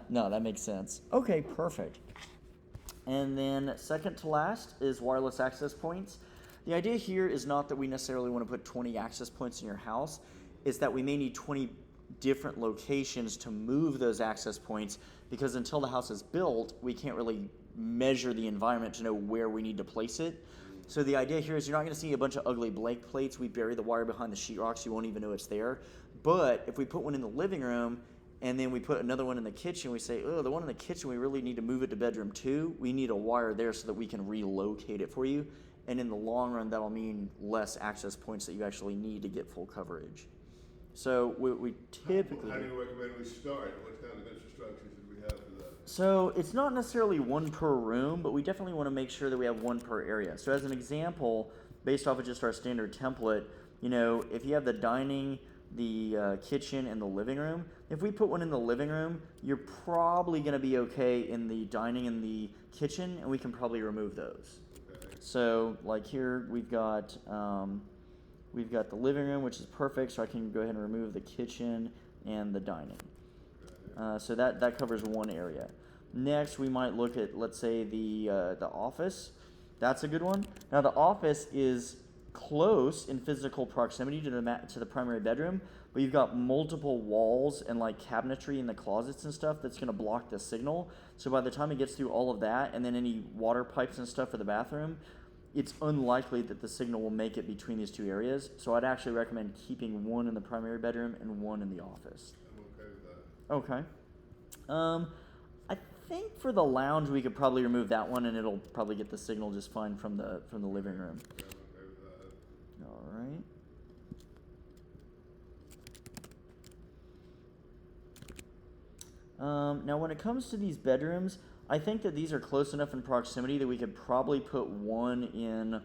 No, that makes sense. Okay, perfect. And then second to last is wireless access points. The idea here is not that we necessarily want to put 20 access points in your house. It's that we may need 20 different locations to move those access points, because until the house is built, we can't really measure the environment to know where we need to place it. So the idea here is you're not going to see a bunch of ugly blank plates. We bury the wire behind the sheetrock so you won't even know it's there. But if we put one in the living room and then we put another one in the kitchen, we say, oh, the one in the kitchen, we really need to move it to bedroom 2. We need a wire there so that we can relocate it for you. And in the long run, that'll mean less access points that you actually need to get full coverage. So we typically... How do you recommend we start? What kind of infrastructure should we have for that? So it's not necessarily one per room, but we definitely want to make sure that we have one per area. So as an example, based off of just our standard template, if you have the dining, the kitchen, and the living room, if we put one in the living room, you're probably going to be okay in the dining and the kitchen, and we can probably remove those. Okay. So like here we've got the living room, which is perfect, so I can go ahead and remove the kitchen and the dining. So that covers one area. Next, we might look at, let's say, the office. That's a good one. Now, the office is close in physical proximity to the primary bedroom, but you've got multiple walls and like cabinetry in the closets and stuff that's going to block the signal. So by the time it gets through all of that, and then any water pipes and stuff for the bathroom, it's unlikely that the signal will make it between these two areas. So I'd actually recommend keeping one in the primary bedroom and one in the office. I'm okay with that. Okay. I think for the lounge we could probably remove that one, and it'll probably get the signal just fine from the living room. Yeah, I'm okay with that. All right. Now, when it comes to these bedrooms, I think that these are close enough in proximity that we could probably put one in,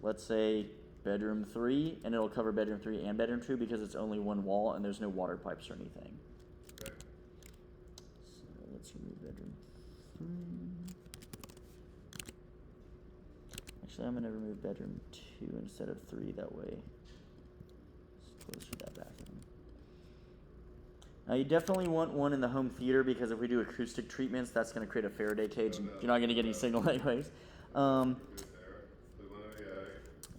let's say, bedroom 3, and it'll cover bedroom 3 and bedroom 2 because it's only one wall and there's no water pipes or anything. Okay. So let's remove bedroom 3. Actually, I'm going to remove bedroom 2 instead of 3. That way it's closer to that bathroom. Now, you definitely want one in the home theater because if we do acoustic treatments, that's going to create a Faraday cage, and you're not going to get any signal anyways.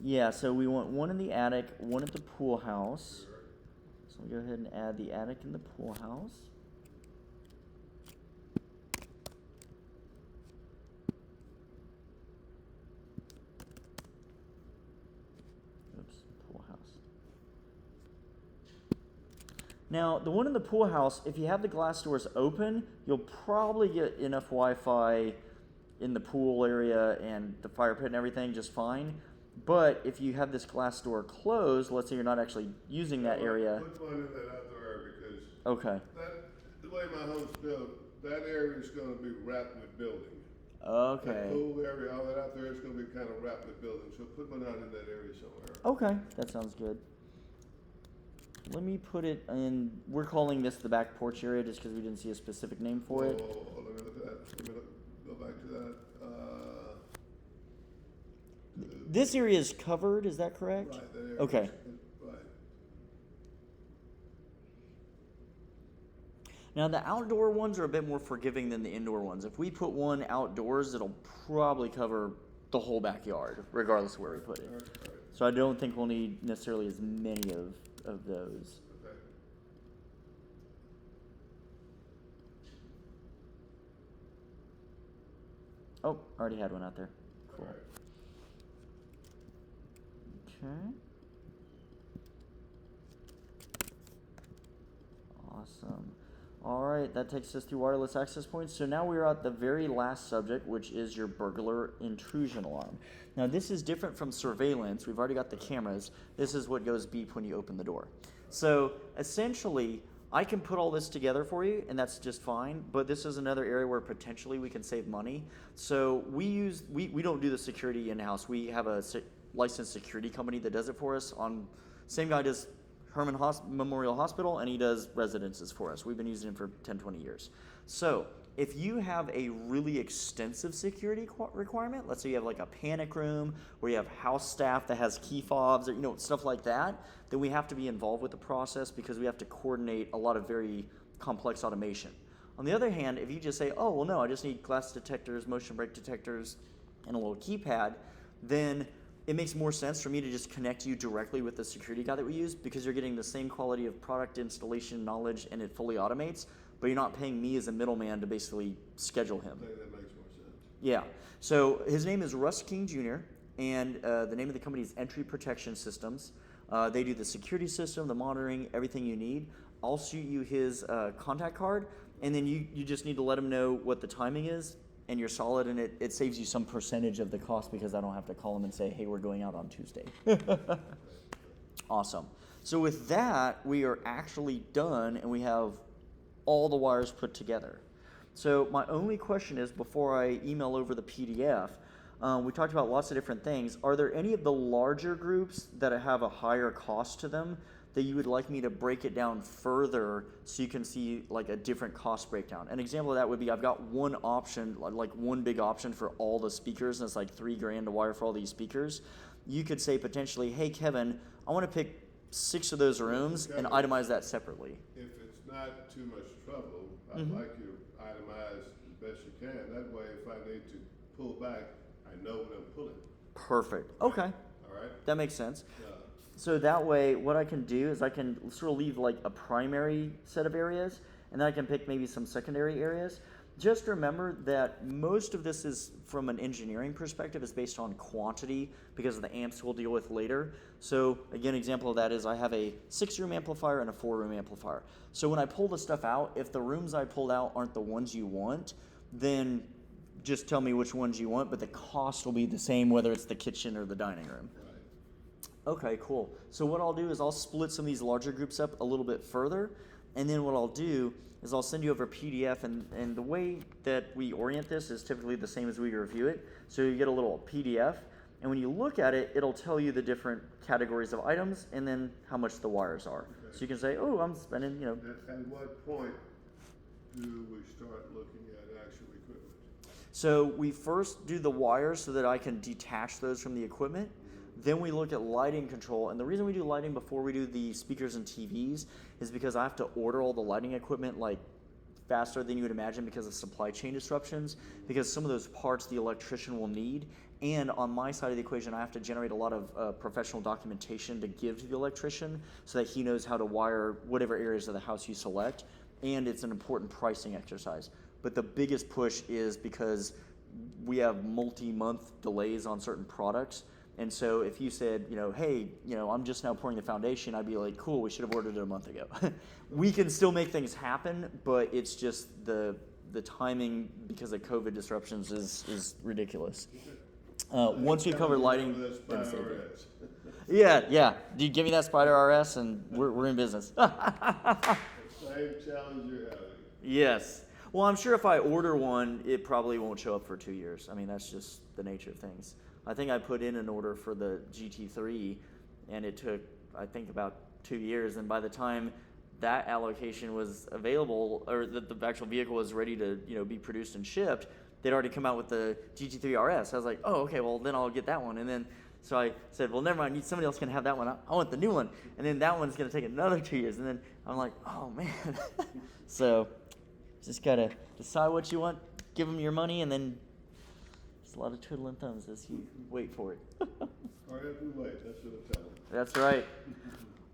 Yeah, so we want one in the attic, one at the pool house. So we'll go ahead and add the attic in the pool house. Oops, pool house. Now, the one in the pool house, if you have the glass doors open, you'll probably get enough Wi-Fi in the pool area and the fire pit and everything just fine. But if you have this glass door closed, let's say you're not actually using that area. Put one in that outdoor area because Okay. the way my home's built, that area is going to be wrapped with building. That Okay. pool area, all that out there is going to be kind of wrapped with building. So put one out in that area somewhere. Okay, that sounds good. Let me put it in, we're calling this the back porch area just because we didn't see a specific name for it. Oh, let me look at that. Let me go back to that. This area is covered, is that correct? Right, that area. Okay. Right. Now, the outdoor ones are a bit more forgiving than the indoor ones. If we put one outdoors, it'll probably cover the whole backyard, regardless of where we put it. All right. So I don't think we'll need necessarily as many of those. Okay. Oh, already had one out there. Cool. All right. Okay. Awesome. All right, that takes us through wireless access points. So now we're at the very last subject, which is your burglar intrusion alarm. Now this is different from surveillance. We've already got the cameras. This is what goes beep when you open the door. So essentially, I can put all this together for you, and that's just fine, but this is another area where potentially we can save money. So we don't do the security in-house. We have a licensed security company that does it for us. Same guy does Herman Memorial Hospital, and he does residences for us. We've been using him for 10, 20 years. So if you have a really extensive security requirement, let's say you have like a panic room, where you have house staff that has key fobs, or stuff like that, then we have to be involved with the process because we have to coordinate a lot of very complex automation. On the other hand, if you just say, oh, well, no, I just need glass detectors, motion brake detectors, and a little keypad, then it makes more sense for me to just connect you directly with the security guy that we use because you're getting the same quality of product installation knowledge and it fully automates, but you're not paying me as a middleman to basically schedule him. I think that makes more sense. Yeah. So his name is Russ King Jr., and the name of the company is Entry Protection Systems. They do the security system, the monitoring, everything you need. I'll shoot you his contact card, and then you just need to let him know what the timing is, and you're solid, and it saves you some percentage of the cost because I don't have to call him and say, hey, we're going out on Tuesday. Awesome. So with that, we are actually done, and we have all the wires put together. So my only question is, before I email over the PDF, we talked about lots of different things. Are there any of the larger groups that have a higher cost to them that you would like me to break it down further so you can see like a different cost breakdown? An example of that would be I've got one option, like one big option for all the speakers, and it's like $3,000 to wire for all these speakers. You could say potentially, hey Kevin, I want to pick 6 of those rooms and itemize that separately. If it's not too much trouble, I'd like you to itemize the best you can. That way, if I need to pull back, I know what I'm pulling. Perfect. Okay. All right? That makes sense. Yeah. So that way, what I can do is I can sort of leave like a primary set of areas, and then I can pick maybe some secondary areas. Just remember that most of this is, from an engineering perspective, is based on quantity because of the amps we'll deal with later. So again, example of that is I have a 6-room amplifier and a 4-room amplifier. So when I pull the stuff out, if the rooms I pulled out aren't the ones you want, then just tell me which ones you want, but the cost will be the same whether it's the kitchen or the dining room. Okay, cool. So what I'll do is I'll split some of these larger groups up a little bit further, and then what I'll do is I'll send you over a PDF, and the way that we orient this is typically the same as we review it. So you get a little PDF, and when you look at it, it'll tell you the different categories of items and then how much the wires are. So you can say, oh, I'm spending, At what point do we start looking at actual equipment? So we first do the wires so that I can detach those from the equipment. Then we look at lighting control, and the reason we do lighting before we do the speakers and TVs is because I have to order all the lighting equipment like faster than you would imagine because of supply chain disruptions, because some of those parts the electrician will need, and on my side of the equation I have to generate a lot of professional documentation to give to the electrician so that he knows how to wire whatever areas of the house you select, and it's an important pricing exercise. But the biggest push is because we have multi-month delays on certain products. And so if you said, hey, I'm just now pouring the foundation, I'd be like, cool, we should have ordered it a month ago. We can still make things happen, but it's just the timing because of COVID disruptions is ridiculous. Once we cover lighting, then it's okay. Yeah. Do you give me that Spider RS and we're in business. Same challenge you're having. Yes. Well, I'm sure if I order one, it probably won't show up for 2 years. I mean, that's just the nature of things. I think I put in an order for the GT3, and it took, I think, about 2 years. And by the time that allocation was available, or the actual vehicle was ready to, be produced and shipped, they'd already come out with the GT3 RS. I was like, oh, okay, well, then I'll get that one. And then, so I said, well, never mind, somebody else can have that one. I want the new one. And then that one's going to take another 2 years. And then I'm like, oh, man. So just got to decide what you want, give them your money, and then a lot of twiddling thumbs as you wait for it. Or if we wait, that's what I'm telling you. That's right.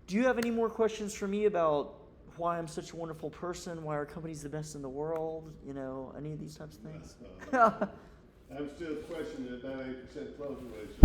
Do you have any more questions for me about why I'm such a wonderful person, why our company's the best in the world, any of these types of things? I'm still questioning the 98% closing ratio.